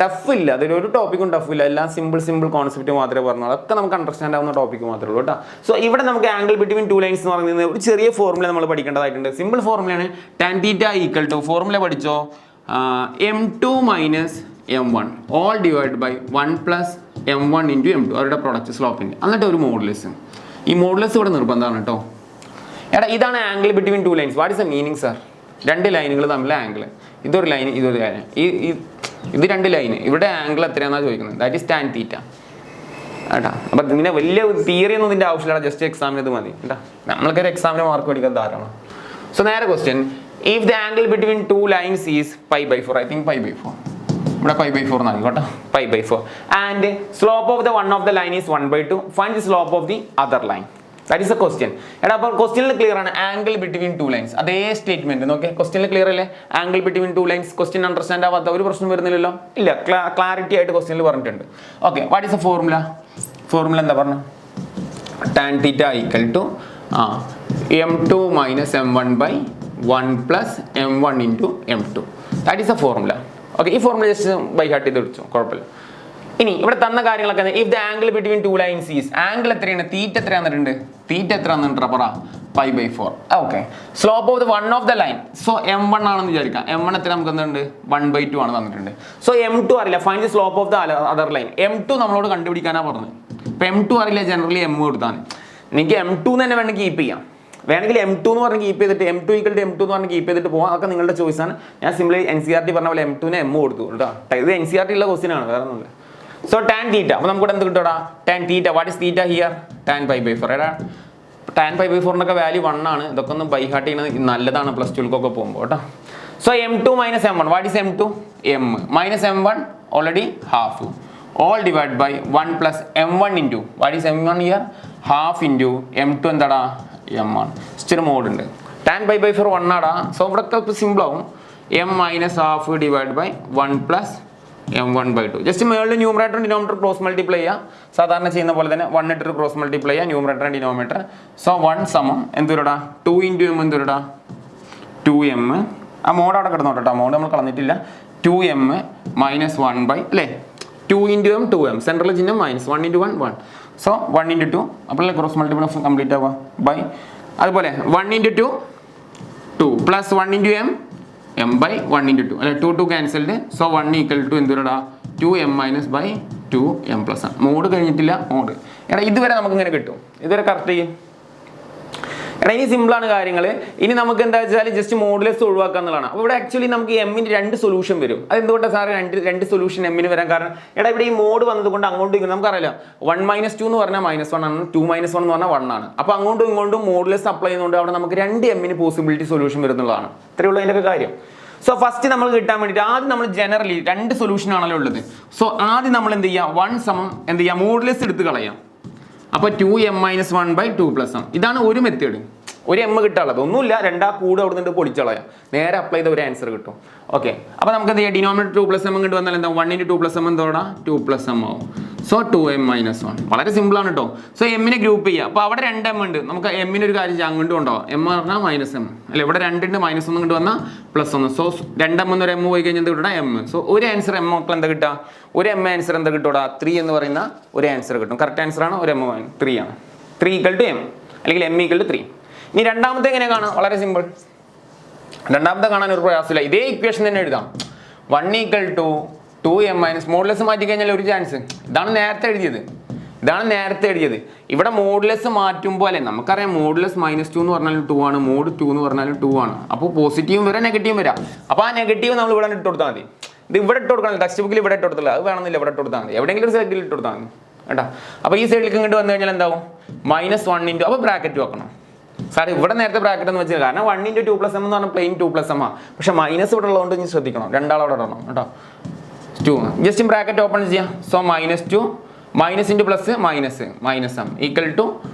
ടഫ് ഇല്ല, അതിലൊരു ടോപ്പിക്കും ടഫ് ഇല്ല, എല്ലാം സിമ്പിൾ കോൺസെപ്റ്റ് മാത്രമേ പറഞ്ഞുള്ളൂ, അതൊക്കെ നമുക്ക് അണ്ടർസ്റ്റാൻഡ് ആവുന്ന ടോപ്പിക്ക് മാത്രമേ ഉള്ളൂ കേട്ടോ. സോ ഇവിടെ നമുക്ക് ആംഗിൾ ബിറ്റ്വീൻ ടു ലൈൻസ് എന്ന് പറയുന്നത് ഒരു ചെറിയ ഫോർമുല നമ്മൾ പഠിക്കേണ്ടതായിട്ടുണ്ട്. സിമ്പിൾ ഫോർമുലയാണ് tan θ ഈക്വൽ ടു, ഫോർമുല പഠിച്ചോ, m2 minus m1 all divide by 1 plus m1 into m2, അവരുടെ പ്രൊഡക്റ്റ് സ്ലോപ്പിൻ്റെ, എന്നിട്ട് ഒരു മോഡുലസ്. ഈ മോഡുലസ് ഇവിടെ നിർബന്ധമാണ് കേട്ടോ. എടാ ഇതാണ് angle between two lines. What is the meaning sir? രണ്ട് ലൈനുകൾ തമ്മിലെ ആംഗിൾ, ഇതൊരു ലൈൻ ഇതൊരു ലൈൻ, ഇത് രണ്ട് ലൈന്, ഇവിടെ ആംഗിൾ എത്രയാണെന്നാണ് ചോദിക്കുന്നത്, ദാറ്റ് ഈസ് tan θ കേട്ടാ. അപ്പം ഇതിൻ്റെ വലിയ തിയറി ഒന്നും ഇതിൻ്റെ ആവശ്യമില്ല, ജസ്റ്റ് എക്സാമിന് ഇത് മതി കേട്ടോ. നമ്മൾക്കൊരു എക്സാമിന് മാർക്ക് മേടിക്കാൻ ധാരാളം. സോ നേരെ question, if the angle between two lines is π/4, I think π/4, ഇവിടെ π/4 എന്നാണ് കേട്ടോ, π/4, and slope of the one of the line is 1/2, find the slope of the other line. That is a question. എടാ അപ്പോൾ ക്വസ്റ്റ്യനിൽ clear ആണ്, angle between two lines, അതേ statement നോക്കെ ക്വസ്റ്റ്യനിൽ ക്ലിയർ അല്ലേ, angle between two lines. Question understand ആവാത്ത ഒരു പ്രശ്നം വരുന്നില്ലല്ലോ, ഇല്ല, ക്ലാരിറ്റി ആയിട്ട് ക്വസ്റ്റ്യനിൽ പറഞ്ഞിട്ടുണ്ട്. Okay, what is a formula? Formula എന്താ പറഞ്ഞു? tan θ equal to m2 minus m1 by 1 plus m1 into m2, that is a formula. Okay, ഈ ഫോർമുല ജസ്റ്റ് ബൈ ഹാർട്ട് ചെയ്ത് വെച്ചു, കുഴപ്പമില്ല. ഇനി ഇവിടെ തന്ന കാര്യങ്ങളൊക്കെ, if the angle between two lines is, angle എത്രയാണ്, തീറ്റ എത്ര തന്നിട്ടുണ്ട്, തീറ്റ എത്ര തന്നിട്ടുണ്ട് പറ, π/4. Okay, slope of the one of the line, so m1 ആണെന്ന് വിചാരിക്കാം, m1 എത്ര നമുക്ക് എന്തുണ്ട്, 1/2 ആണ് തന്നിട്ടുണ്ട്. സോ m2 അറിയില്ല, find the slope of the other line. m2 നമ്മളോട് കണ്ടുപിടിക്കാനാണ് പറഞ്ഞത്. ഇപ്പം m2 അറിയില്ല, ജനറലി m കൊടുത്താണ്. എനിക്ക് m2 തന്നെ വേണമെങ്കിൽ കീപ്പ് ചെയ്യാം, വേണമെങ്കിൽ m2 എന്ന് പറഞ്ഞ് കീപ്പ് ചെയ്തിട്ട് m2 ഈക്വൽ ടു m2 എന്ന് പറഞ്ഞ് കീപ്പ് ചെയ്തിട്ട് പോകാം, അതൊക്കെ നിങ്ങളുടെ ചോയ്സാണ്. ഞാൻ സിംപ്ലി NCERT പറഞ്ഞ പോലെ m2നെ m കൊടുത്തു കേട്ടോ. ഇത് NCERT ഉള്ള ക്വസ്റ്റ്യൻ ആണ്, വേറെ ഒന്നുമില്ല. സോ tan θ, അപ്പോൾ നമുക്ക് എന്ത് കിട്ടും? tan θ, what is θ here? tan π/4. എടാ tan π/4 വാല്യൂ 1 ആണ്. ഇതൊക്കെ ഒന്ന് ബൈ ഹാർട്ട് ചെയ്യുന്നത് നല്ലതാണ് പ്ലസ് ടുക്കൊക്കെ പോകുമ്പോൾ കേട്ടോ. So m2 minus m1, what is m2? m minus m1 already half, all divide by 1 plus m1 into, what is m1 here? Half into m2 എന്താടാ? m1. ഇച്ചിരി മോഡ് ഉണ്ട്, tan π/4 1 ആടാ. So ഇവിടെ സിമ്പിൾ ആവും, m minus half divide by 1 plus m1/2. Just മേളിൽ numerator denominator cross multiply ചെയ്യുക, സാധാരണ ചെയ്യുന്ന പോലെ തന്നെ 1 ഇട്ടിട്ട് ക്രോസ് മൾട്ടിപ്ലൈ ചെയ്യുക, ന്യൂമറേറ്റർ ഡിനോമിനേറ്റർ. സോ 1 സമം എന്തുവരടാ? 2 ഇൻറ്റു m എന്തുവരടാ? 2m. ആ മോഡ് അവിടെ കിടന്നോട്ടോ, മോഡ് നമ്മൾ കളഞ്ഞിട്ടില്ല. 2m മൈനസ് 1 ബൈ അല്ലേ, 2 ഇൻറ്റു m 2m, സെൻട്രൽ ചിഹ്നം മൈനസ്, 1 ഇൻറ്റു 1 1. സോ 1 ഇൻറ്റു 2, അപ്പോൾ ക്രോസ് മൾട്ടിപ്ലൈ കംപ്ലീറ്റ് ആവുക ബൈ, അതുപോലെ 1 into 2 2 plus 1 into m by 1 into 2 അല്ലെ, 2 ക്യാൻസൽഡ്. സോ 1 ഈക്വൽ ടു എന്തുവരടാ? 2m minus by 2m plus ആണ്. Mod കഴിഞ്ഞിട്ടില്ല, mod. എടാ ഇതുവരെ നമുക്ക് ഇങ്ങനെ കിട്ടും, ഇതുവരെ കറക്റ്റ് ചെയ്യും. എടാ ഇനി സിമ്പിളാണ് കാര്യങ്ങൾ. ഇനി നമുക്ക് എന്താ വെച്ചാൽ ജസ്റ്റ് മോഡുലസ് ഒഴിവാക്കുക എന്നുള്ളതാണ്. അപ്പോൾ ഇവിടെ ആക്ച്വലി നമുക്ക് എമ്മിന് 2 സൊല്യൂഷൻ വരും. അതെന്തുകൊണ്ടാണ് സാറ് രണ്ട് സൊല്യൂഷൻ എമ്മിന് വരാൻ കാരണം? എടാ ഇവിടെ ഈ മോഡ് വന്നതുകൊണ്ട് അങ്ങോട്ടും ഇങ്ങോട്ടും നമുക്കറിയില്ല, 1 - 2 എന്ന് പറഞ്ഞാൽ -1 ആണ്, 2 - 1 എന്ന് പറഞ്ഞാൽ 1 ആണ്. അപ്പോൾ അങ്ങോട്ടും ഇങ്ങോട്ടും മോഡുലസ് അപ്ലൈ ചെയ്യുന്നതുകൊണ്ട് അവിടെ നമുക്ക് 2 എമ്മിന് പോസിബിലിറ്റി സൊല്യൂഷൻ വരുന്നുള്ളതാണ്. ഇത്രയേ ഉള്ളൂ അതിൻ്റെ കാര്യം. സോ ഫസ്റ്റ് നമ്മൾ കിട്ടാൻ വേണ്ടിയിട്ട് ആദ്യം നമ്മൾ ജനറലി 2 സൊല്യൂഷൻ ആണല്ലോ ഉള്ളത്. സോ ആദ്യം നമ്മൾ എന്ത് ചെയ്യുക, 1 സമം എന്ത് ചെയ്യുക, മോഡുലസ് എടുത്ത് കളയാം. അപ്പോൾ 2m - 1 ബൈ 2 പ്ലസ് ആണ്. ഇതാണ് ഒരു മെത്തേഡ്, ഒരു എം കിട്ടാനുള്ളത്, ഒന്നുമില്ല, 2 കൂടെ അവിടെ നിന്ന് പൊളിച്ചളയാം, നേരെ അപ്ലൈ ചെയ്ത ഒരു ആൻസർ കിട്ടും. ഓക്കെ, അപ്പോൾ നമുക്ക് എന്ത് ചെയ്യാം, ഡിനോമിനേറ്റർ 2 + m ഇങ്ങോട്ട് വന്നാൽ എന്താ, 1 × 2 + m എന്തോടാ, 2 + m ആവും. സോ 2m - 1, വളരെ സിമ്പിൾ ആണ് കേട്ടോ. സോ എമ്മിനെ ഗ്രൂപ്പ് ചെയ്യുക. അപ്പോൾ അവിടെ 2m ഉണ്ട്, നമുക്ക് എമ്മിന് ഒരു കാര്യം ചെയ്യാം, അങ്ങോട്ടും ഉണ്ടാവും, m പറഞ്ഞാൽ -m അല്ലെ, ഇവിടെ 2 ഉണ്ട്, -1 ഇങ്ങോട്ട് വന്നാൽ +1. സോ 2m എന്നൊരു m പോയി കഴിഞ്ഞാൽ എന്ത് കിട്ടുക, m. സോ ഒരു ആൻസർ m മക്കൾ എന്താ കിട്ടുക, ഒരു m ആൻസർ എന്താ കിട്ടുക, 3 എന്ന് പറയുന്ന ഒരു ആൻസർ കിട്ടും. കറക്റ്റ് ആൻസർ ആണ്, ഒരു m 3 ആണ്. 3 = m അല്ലെങ്കിൽ m = 3. ഇനി രണ്ടാമത്തെ എങ്ങനെ കാണാം, വളരെ സിമ്പിൾ. രണ്ടാമത്തെ കാണാൻ ഒരു പ്രയാസമില്ല, ഇതേ ഇക്വേഷൻ തന്നെ എഴുതാം. 1 = 2m - മോഡുലസ് മാറ്റി കഴിഞ്ഞാൽ ഒരു ചാൻസ്. ഇതാണ് നേരത്തെ എഴുതിയത്. ഇവിടെ മോഡുലസ് മാറ്റുമ്പോൾ അല്ലേ, നമുക്കറിയാം മോഡുലസ് -2 എന്ന് പറഞ്ഞാലും 2 ആണ്, മോഡ് 2 എന്ന് പറഞ്ഞാലും 2 ആണ്. അപ്പോൾ പോസിറ്റീവും വരാം, നെഗറ്റീവും വരാം. അപ്പോൾ ആ നെഗറ്റീവ് നമ്മൾ ഇവിടെ ഇട്ട് കൊടുത്താൽ മതി. ഇത് ഇവിടെ ഇട്ട് കൊടുക്കണം, ടെക്സ്റ്റ് ബുക്കിൽ ഇവിടെ ഇട്ട് കൊടുത്തില്ല, അത് വേണമെന്നില്ല, ഇവിടെ ഇട്ട് കൊടുത്താൽ മതി, എവിടെയെങ്കിലും ഒരു സൈഡിൽ ഇട്ട് കൊടുത്താൽ മതി കേട്ടോ. അപ്പോൾ ഈ സൈഡിലേക്ക് ഇങ്ങോട്ട് വന്നു കഴിഞ്ഞാൽ എന്താവും, -1 ഇൻറ്റു, അപ്പോൾ ബ്രാക്കറ്റ് വെക്കണം. സാർ ഇവിടെ നേരത്തെ ബ്രാക്കറ്റ് എന്ന് വെച്ചാൽ കാരണം 1 × 2 + m എന്ന് പറഞ്ഞാൽ പ്ലെയിൻ 2 + m ആണ്. പക്ഷെ മൈനസ് ഇവിടെ ഉള്ളതുകൊണ്ട് ഇനി ശ്രദ്ധിക്കണം, 2 അവിടെ ഇടണം കേട്ടോ. 2 ജസ്റ്റ് ബ്രാക്കറ്റ് ഓപ്പൺ ചെയ്യാം. So -2 minus into plus minus -m equal to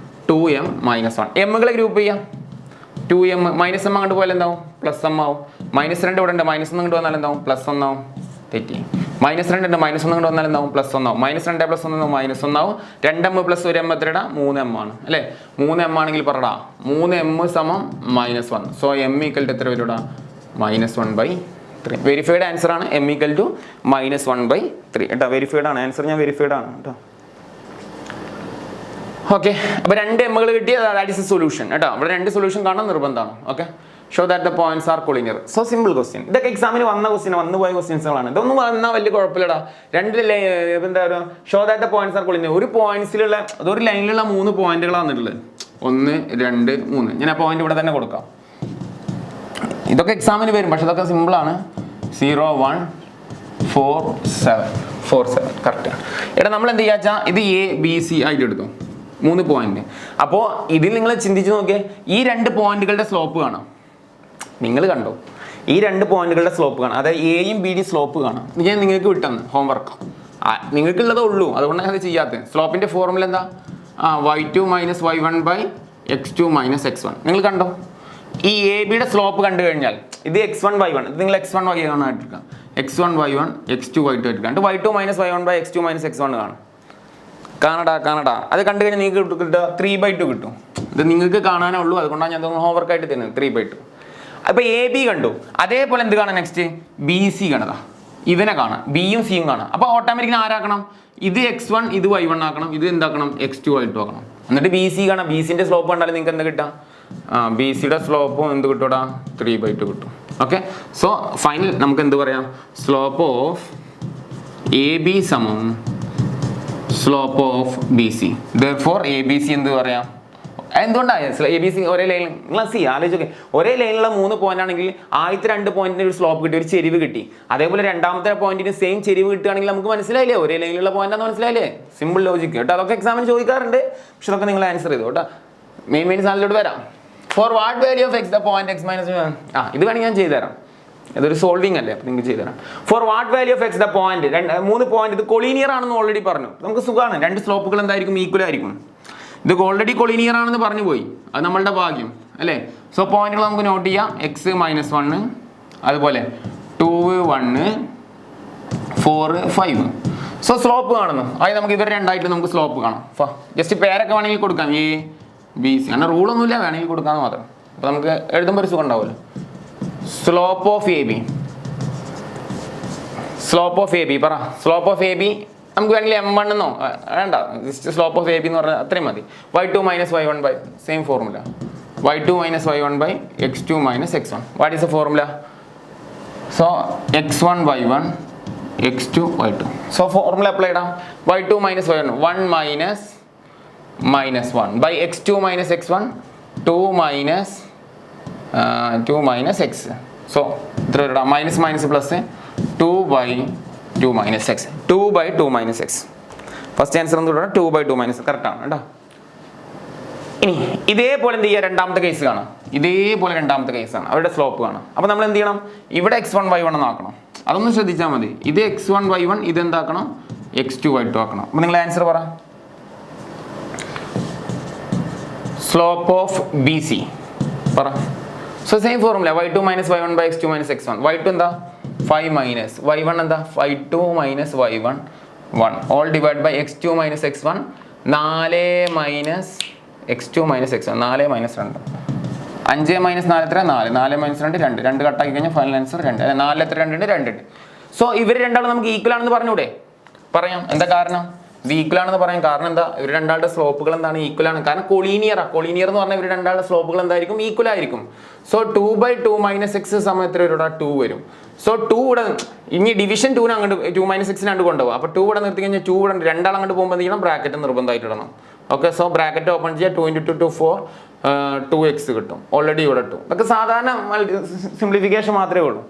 2m - 1. എമ്മുകളെ ഗ്രൂപ്പ് ചെയ്യാം. 2m -m അങ്ങോട്ട് പോയാൽ എന്താവും, +m ആവും. -2 ഇവിടെ ഉണ്ട്, -1 ഇങ്ങോട്ട് വന്നാൽ എന്താവും, +1 ആവും. തെറ്റി. -2 ഉണ്ട്, -1 കൊണ്ട് വന്നാൽ എന്താവും, +1 ആവും. -2 + 1 -1 ആവും. 2m + 1m എത്രടാ, 3m ആണ് അല്ലേ. 3m ആണെങ്കിൽ പറടാ 3m = -1. സോ m = എത്ര വരൂടാ, -1/3. വെരിഫൈഡ് ആൻസർ ആണ് m = -1/3 കേട്ടോ. വെരിഫൈഡ് ആണ് ആൻസർ, ഞാൻ വെരിഫൈഡ് ആണ് കേട്ടോ. ഓക്കെ, അപ്പോൾ 2 എമ്മുകൾ കിട്ടി, ദാറ്റ് ഈസ് എ സൊല്യൂഷൻ കേട്ടോ. ഇവിടെ 2 സൊല്യൂഷൻ കാണാൻ നിർബന്ധമാണ്. Okay, show that the points R collinear. So simple question. ഇതൊക്കെ എക്സാമിന് വന്നു പോയ ക്വസ്റ്റ്യൻസുകളാണ്. ഇതൊന്നും വന്നാൽ വലിയ കുഴപ്പമില്ലടാ. 2 എന്താ പറയുക, show that the points R collinear. ഒരു പോയിന്റ്സിലുള്ള അതൊരു ലൈനിലുള്ള 3 പോയിന്റുകളാണ് വന്നിട്ടുള്ളത്. 1 2 3. ഞാൻ ആ പോയിന്റ് ഇവിടെ തന്നെ കൊടുക്കാം. ഇതൊക്കെ എക്സാമിന് വരും, പക്ഷെ ഇതൊക്കെ സിമ്പിളാണ്. 0 1 4 7 4 7 കറക്റ്റാണ്. എടാ നമ്മൾ എന്ത് ചെയ്യാച്ചാ, ഇത് ABC ആയിട്ട് എടുക്കും, 3 പോയിന്റ്. അപ്പോൾ ഇതിൽ നിങ്ങൾ ചിന്തിച്ച് നോക്കിയേ, ഈ 2 പോയിന്റുകളുടെ സ്ലോപ്പ് കാണാം. നിങ്ങൾ കണ്ടോ, ഈ 2 പോയിന്റുകളുടെ സ്ലോപ്പ് കാണാം. അതായത് എയും ബിയുടെയും സ്ലോപ്പ് കാണാം. ഞാൻ നിങ്ങൾക്ക് വിട്ടെന്ന് ഹോംവർക്ക്, നിങ്ങൾക്കുള്ളതേ ഉള്ളൂ, അതുകൊണ്ടാണ് അത് ചെയ്യാത്തത്. സ്ലോപ്പിന്റെ ഫോർമുല എന്താ, y2 - y1/x2 - x1. നിങ്ങൾ കണ്ടോ, ഈ എ ബിയുടെ സ്ലോപ്പ് കണ്ടു കഴിഞ്ഞാൽ ഇത് x1 y1, ഇത് നിങ്ങൾ x1 y1 ആയിട്ട് എടുക്കാം. x1 y1 x2 y2 എടുക്കാം. y2 - y1/x2 - x1 കാണും. കാണടാ അത് കണ്ടു കഴിഞ്ഞാൽ നിങ്ങൾക്ക് കിട്ടുക 3/2 കിട്ടും. ഇത് നിങ്ങൾക്ക് കാണാനേ ഉള്ളൂ, അതുകൊണ്ടാണ് ഞാൻ ഹോംവർക്ക് ആയിട്ട് തരുന്നത്. 3/2. അപ്പോൾ എ ബി കണ്ടു. അതേപോലെ എന്ത് കാണാം, നെക്സ്റ്റ് ബി സി കാണതാ, ഇവനെ കാണാം, ബിയും സിയും കാണാം. അപ്പോൾ ഓട്ടോമാറ്റിക്കലി ആരാക്കണം, ഇത് x1 ഇത് y1 ആക്കണം, ഇത് എന്താക്കണം, x2 y2 ആക്കണം. എന്നിട്ട് ബി സി കാണാം. ബി സിന്റെ സ്ലോപ്പ് കണ്ടാലും നിങ്ങൾക്ക് എന്ത് കിട്ടാം, ബി സിയുടെ സ്ലോപ്പും എന്ത് കിട്ടൂടാ, 3/2 കിട്ടും. ഓക്കെ, സോ ഫൈനൽ നമുക്ക് എന്ത് പറയാം, സ്ലോപ്പ് ഓഫ് എ ബി സമം slope of B C. Therefore A B C എന്ത് പറയാം, എന്തുകൊണ്ടാണ് എ ബി സി ഒരേ ലൈനിൽ, നിങ്ങൾ സി ആലോചിച്ചോക്കെ, ഒരേ ലൈനിലുള്ള 3 പോയിന്റ് ആണെങ്കിൽ ആദ്യത്തെ 2 പോയിന്റിന് ഒരു സ്ലോപ്പ് കിട്ടി, ഒരു ചെരിവ് കിട്ടി. അതേപോലെ രണ്ടാമത്തെ പോയിന്റിന് സെയിം ചെരിവ് കിട്ടുകയാണെങ്കിൽ നമുക്ക് മനസ്സിലായില്ലേ, ഒരേ ലൈനിലുള്ള പോയിന്റ് ആണെന്ന് മനസ്സിലായില്ലേ. സിമ്പിൾ ലോജിക്ക് കേട്ടോ. അതൊക്കെ എക്സാമിന് ചോദിക്കാറുണ്ട്, പക്ഷെ അതൊക്കെ നിങ്ങൾ ആൻസർ ചെയ്തു കേട്ടോ. മെയിൻ സാധനത്തിലോട്ട് വരാം. For what value of X the point x - ഇത് വേണമെങ്കിൽ ഞാൻ ചെയ്തുതരാം, ഇതൊരു സോൾവിങ് അല്ലേ, അപ്പോൾ നിങ്ങൾക്ക് ചെയ്തുതരാം. For what value of X the point, 3 point, ഇത് കൊളീനിയർ ആണെന്ന് ഓൾറെഡി പറഞ്ഞു. നമുക്ക് സുഖമാണ്, 2 സ്ലോപ്പുകൾ എന്തായിരിക്കും, ഈക്വൽ ആയിരിക്കും. ഇത് ഓൾറെഡി കൊളീനിയർ ആണെന്ന് പറഞ്ഞു പോയി, അത് നമ്മളുടെ ഭാഗ്യം അല്ലേ. സോ പോയിന്റുകൾ നമുക്ക് നോട്ട് ചെയ്യാം, x - 1, അതുപോലെ 2 1 4 5. സോ സ്ലോപ്പ് കാണുന്നു. അത് നമുക്ക് ഇവർ രണ്ടായിട്ട് നമുക്ക് സ്ലോപ്പ് കാണാം. ജസ്റ്റ് പേരൊക്കെ വേണമെങ്കിൽ കൊടുക്കാം, എ ബി സി, അങ്ങനെ റൂളൊന്നുമില്ല, വേണമെങ്കിൽ കൊടുക്കാമെന്ന് മാത്രം. അപ്പോൾ നമുക്ക് എഴുതുമ്പോൾ ഒരു സുഖം ഉണ്ടാവുമല്ലോ. Slope of A B, slope of A B പറ. സ്ലോപ്പ് ഓഫ് എ ബി നമുക്ക് വേണമെങ്കിൽ m1 എന്നോ വേണ്ട, just slope of A B എന്ന് പറഞ്ഞാൽ അത്രയും മതി. y2 - y1 same formula, y2 - y1/x2 - x1. What is the formula, so x1 y1 x2 y2. So formula apply ഇടാം. y2 - y1 1 - -1/x2 - x1 2 - x. So ഇത്ര ഇടാം, minus plus 2/2 - x, 2/2 - x. First answer എന്ത് ഇടാം, 2/2 - correct ആണ് കേട്ടോ. ഇനി ഇതേപോലെ എന്ത് ചെയ്യുക, രണ്ടാമത്തെ കേസ് കാണാം. ഇതേപോലെ രണ്ടാമത്തെ കേസാണ്, അവരുടെ സ്ലോപ്പ് കാണാം. അപ്പോൾ നമ്മൾ എന്ത് ചെയ്യണം, ഇവിടെ x1 y1 എന്നാക്കണം. അതൊന്ന് ശ്രദ്ധിച്ചാൽ മതി. ഇത് x1 y1, ഇത് എന്താക്കണം, x2 y2 ആക്കണം. അപ്പോൾ നിങ്ങൾ ആൻസർ പറ. സ്ലോപ്പ് ഓഫ് ബി സി പറ. So same formula, y2 - y1/x2 - x1. y2 എന്താ 5 മൈനസ് y1 എന്താ 5 - y1 1 all divide by x2 - x1 4 minus x2 - x1 4 - 2 5 - 4 എത്ര 4 4 - 2 2 കട്ടാക്കി കഴിഞ്ഞാൽ ഫൈനൽ ആൻസർ 2. 4 എത്ര 2 ഉണ്ട് 2 ഉണ്ട്. സോ ഇവർ രണ്ടാളും നമുക്ക് ഈക്വൽ ആണെന്ന് പറഞ്ഞൂടെ, പറയാം. എന്താ കാരണം, ഇത് ഈക്വൽ ആണെന്ന് പറയാം. കാരണം എന്താ, ഇവർ രണ്ടാളുടെ സ്ലോപ്പുകൾ എന്താണ്, ഈക്വൽ ആണ്. കാരണം കൊളീനിയർ എന്ന് പറഞ്ഞാൽ ഇവർ രണ്ടാളുടെ സ്ലോപ്പുകൾ എന്തായിരിക്കും, ഈക്വൽ ആയിരിക്കും. സോ 2/2 - x സമയം എത്ര വരും, 2 വരും. സോ 2 ഇവിടെ ഇനി ഡിവിഷൻ 2 അങ്ങോട്ട് 2 - 6 അങ്ങോട്ട് കൊണ്ടുപോകും. അപ്പോൾ 2 ഇവിടെ നിർത്തി കഴിഞ്ഞാൽ 2 ഇവിടെ രണ്ടാൾ അങ്ങോട്ട് പോകുമ്പോൾ എന്ത് ചെയ്യണം, ബ്രാക്കറ്റ് നിർബന്ധമായിട്ട് ഇടണം. ഓക്കെ, സോ ബ്രാക്കറ്റ് ഓപ്പൺ ചെയ്യുക, 2 × 2 2 4 2x കിട്ടും. ഓൾറെഡി ഇവിടെ 2. ഇതൊക്കെ സാധാരണ സിംപ്ലിഫിക്കേഷൻ മാത്രമേ ഉള്ളൂ.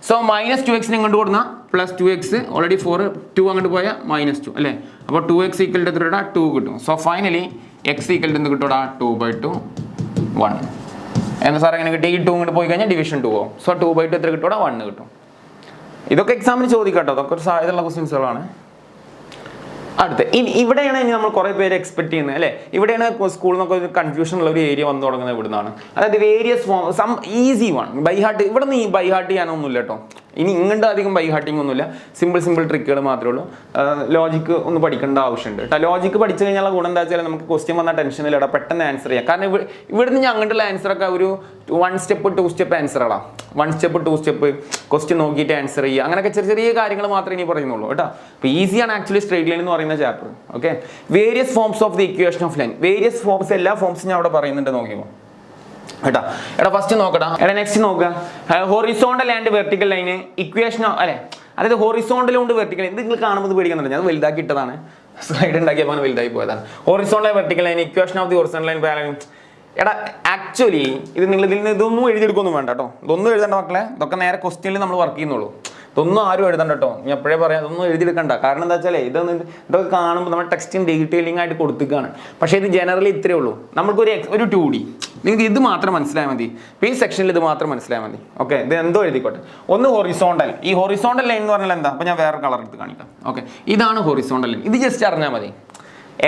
സോ -2x ഇങ്ങോട്ട് കൊടുക്കുന്ന +2x ഓൾറെഡി 4 2 അങ്ങോട്ട് പോയാൽ -2 അല്ലേ. അപ്പോൾ 2x = എത്ര ഇടാ, 2 കിട്ടും. സോ ഫൈനലി x = എന്ത് കിട്ടൂടാ, 2/2 1. എന്താ സാർ എങ്ങനെ കിട്ടി, ഈ 2 ഇങ്ങോട്ട് പോയി കഴിഞ്ഞാൽ ഡിവിഷൻ 2 ആവും. സോ 2/2 എത്ര കിട്ടൂടാ, 1 കിട്ടും. ഇതൊക്കെ എക്സാമിന് ചോദിക്കാട്ടോ, അതൊക്കെ ഒരു സാധ്യതയുള്ള ക്വസ്റ്റ്യൻസുകളാണ്. അടുത്ത് ഇവിടെയാണ് ഇനി നമ്മൾ കുറേ പേര് എക്സ്പെക്ട് ചെയ്യുന്നത് അല്ലേ. ഇവിടെയാണ് സ്കൂളിൽ നിന്നൊക്കെ ഒരു കൺഫ്യൂഷൻ ഉള്ള ഒരു ഏരിയ വന്നു തുടങ്ങുന്നത് ഇവിടുന്നാണ്. അതായത് various form some easy one by heart. ഇവിടെ നിന്ന് ഈ ബൈ ഹാർട്ട് ചെയ്യാനൊന്നുമില്ല കേട്ടോ. ഇനി ഇങ്ങോട്ട് അധികം ബൈ ഹാർട്ടിങ് ഒന്നുമില്ല. സിമ്പിൾ ട്രിക്കുകൾ മാത്രമേ ഉള്ളൂ. ലോജിക്ക് ഒന്ന് പഠിക്കേണ്ട ആവശ്യമുണ്ട് കേട്ടോ. ലോജിക്ക് പഠിച്ചു കഴിഞ്ഞാൽ ഗുണം എന്താ വെച്ചാൽ നമുക്ക് ക്വസ്റ്റ്യൻ വന്നാൽ ടെൻഷനില്ല കേട്ടോ, പെട്ടെന്ന് ആൻസർ ചെയ്യാം. കാരണം ഇവിടുന്ന് ഞാൻ അങ്ങോട്ടുള്ള ആൻസറൊക്കെ ഒരു 1 സ്റ്റെപ്പ് 2 സ്റ്റെപ്പ് ആൻസറാണ്. 1 സ്റ്റെപ്പ് 2 സ്റ്റെപ്പ് ക്വസ്റ്റ്യൻ നോക്കിയിട്ട് ആൻസർ ചെയ്യുക, അങ്ങനെയൊക്കെ ചെറിയ കാര്യങ്ങൾ മാത്രമേ ഇനി പറയുന്നുള്ളൂ കേട്ടോ. അപ്പോൾ ഈസിയാണ് ആക്ച്വലി സ്ട്രേറ്റ് ലൈൻ എന്ന് പറയുന്ന chapter. Okay, various forms of the equation of line. Various forms, എല്ലാ ഫോംസും ഞാൻ അവിടെ പറയുന്നുണ്ട്, നോക്കിക്കോ കേട്ടാ. എടാ ഫസ്റ്റ് നോക്കടാ. എടാ നെക്സ്റ്റ് നോക്കുക. Horizontal and vertical line equation അല്ലെ. അതായത് ഹൊറിസോണ്ടലും ഉണ്ട് വെർട്ടിക്കൽ. ഇത് നിങ്ങൾ കാണുമ്പോൾ പേടിക്കുന്നുണ്ട്, ഞാൻ വലുതാക്കി ഇട്ടതാണ്, സ്ലൈഡ് ഉണ്ടാക്കിയപ്പോൾ വലുതായി പോയതാണ്. Horizontal vertical line equation of the horizontal line parallel. എടാ ആക്ച്വലി ഇത് നിങ്ങൾ ഇതിൽ നിന്ന് ഇതൊന്നും എഴുതിയെടുക്കൊന്നും വേണ്ട കേട്ടോ. ഇതൊന്നും എഴുതേണ്ട മക്കളെ, ഇതൊക്കെ നേരെ ക്വസ്റ്റ്യനിൽ നമ്മൾ വർക്ക് ചെയ്യുന്നുള്ളൂ. ഇതൊന്നും ആരും എഴുതണ്ട കേട്ടോ. ഞാൻ എപ്പോഴേ പറയാം, ഇതൊന്നും എഴുതിയെടുക്കണ്ട. കാരണം എന്താ വെച്ചാൽ ഇതൊക്കെ കാണുമ്പോൾ നമ്മൾ ടെക്സ്റ്റിന് ഡീറ്റെയിലിംഗ് ആയിട്ട് കൊടുത്തിക്കാണ്. പക്ഷേ ഇത് ജനറലി ഇത്രയേ ഉള്ളൂ. നമുക്കൊരു 2D നിങ്ങൾക്ക് ഇത് മാത്രം മനസ്സിലായാൽ മതി. ഈ സെക്ഷനിൽ ഇത് മാത്രം മനസ്സിലായാൽ മതി. ഓക്കെ, ഇത് എന്തോ എഴുതിക്കോട്ടെ. ഒന്ന് ഹൊറിസോണ്ടൽ. ഈ ഹൊറിസോണ്ടൽ ലൈൻ എന്ന് പറഞ്ഞാൽ എന്താ? അപ്പോൾ ഞാൻ വേറെ കളർ എടുത്ത് കാണിക്കാം. ഓക്കെ, ഇതാണ് ഹൊറിസോണ്ടൽ ലൈൻ. ഇത് ജസ്റ്റ് അറിഞ്ഞാൽ മതി.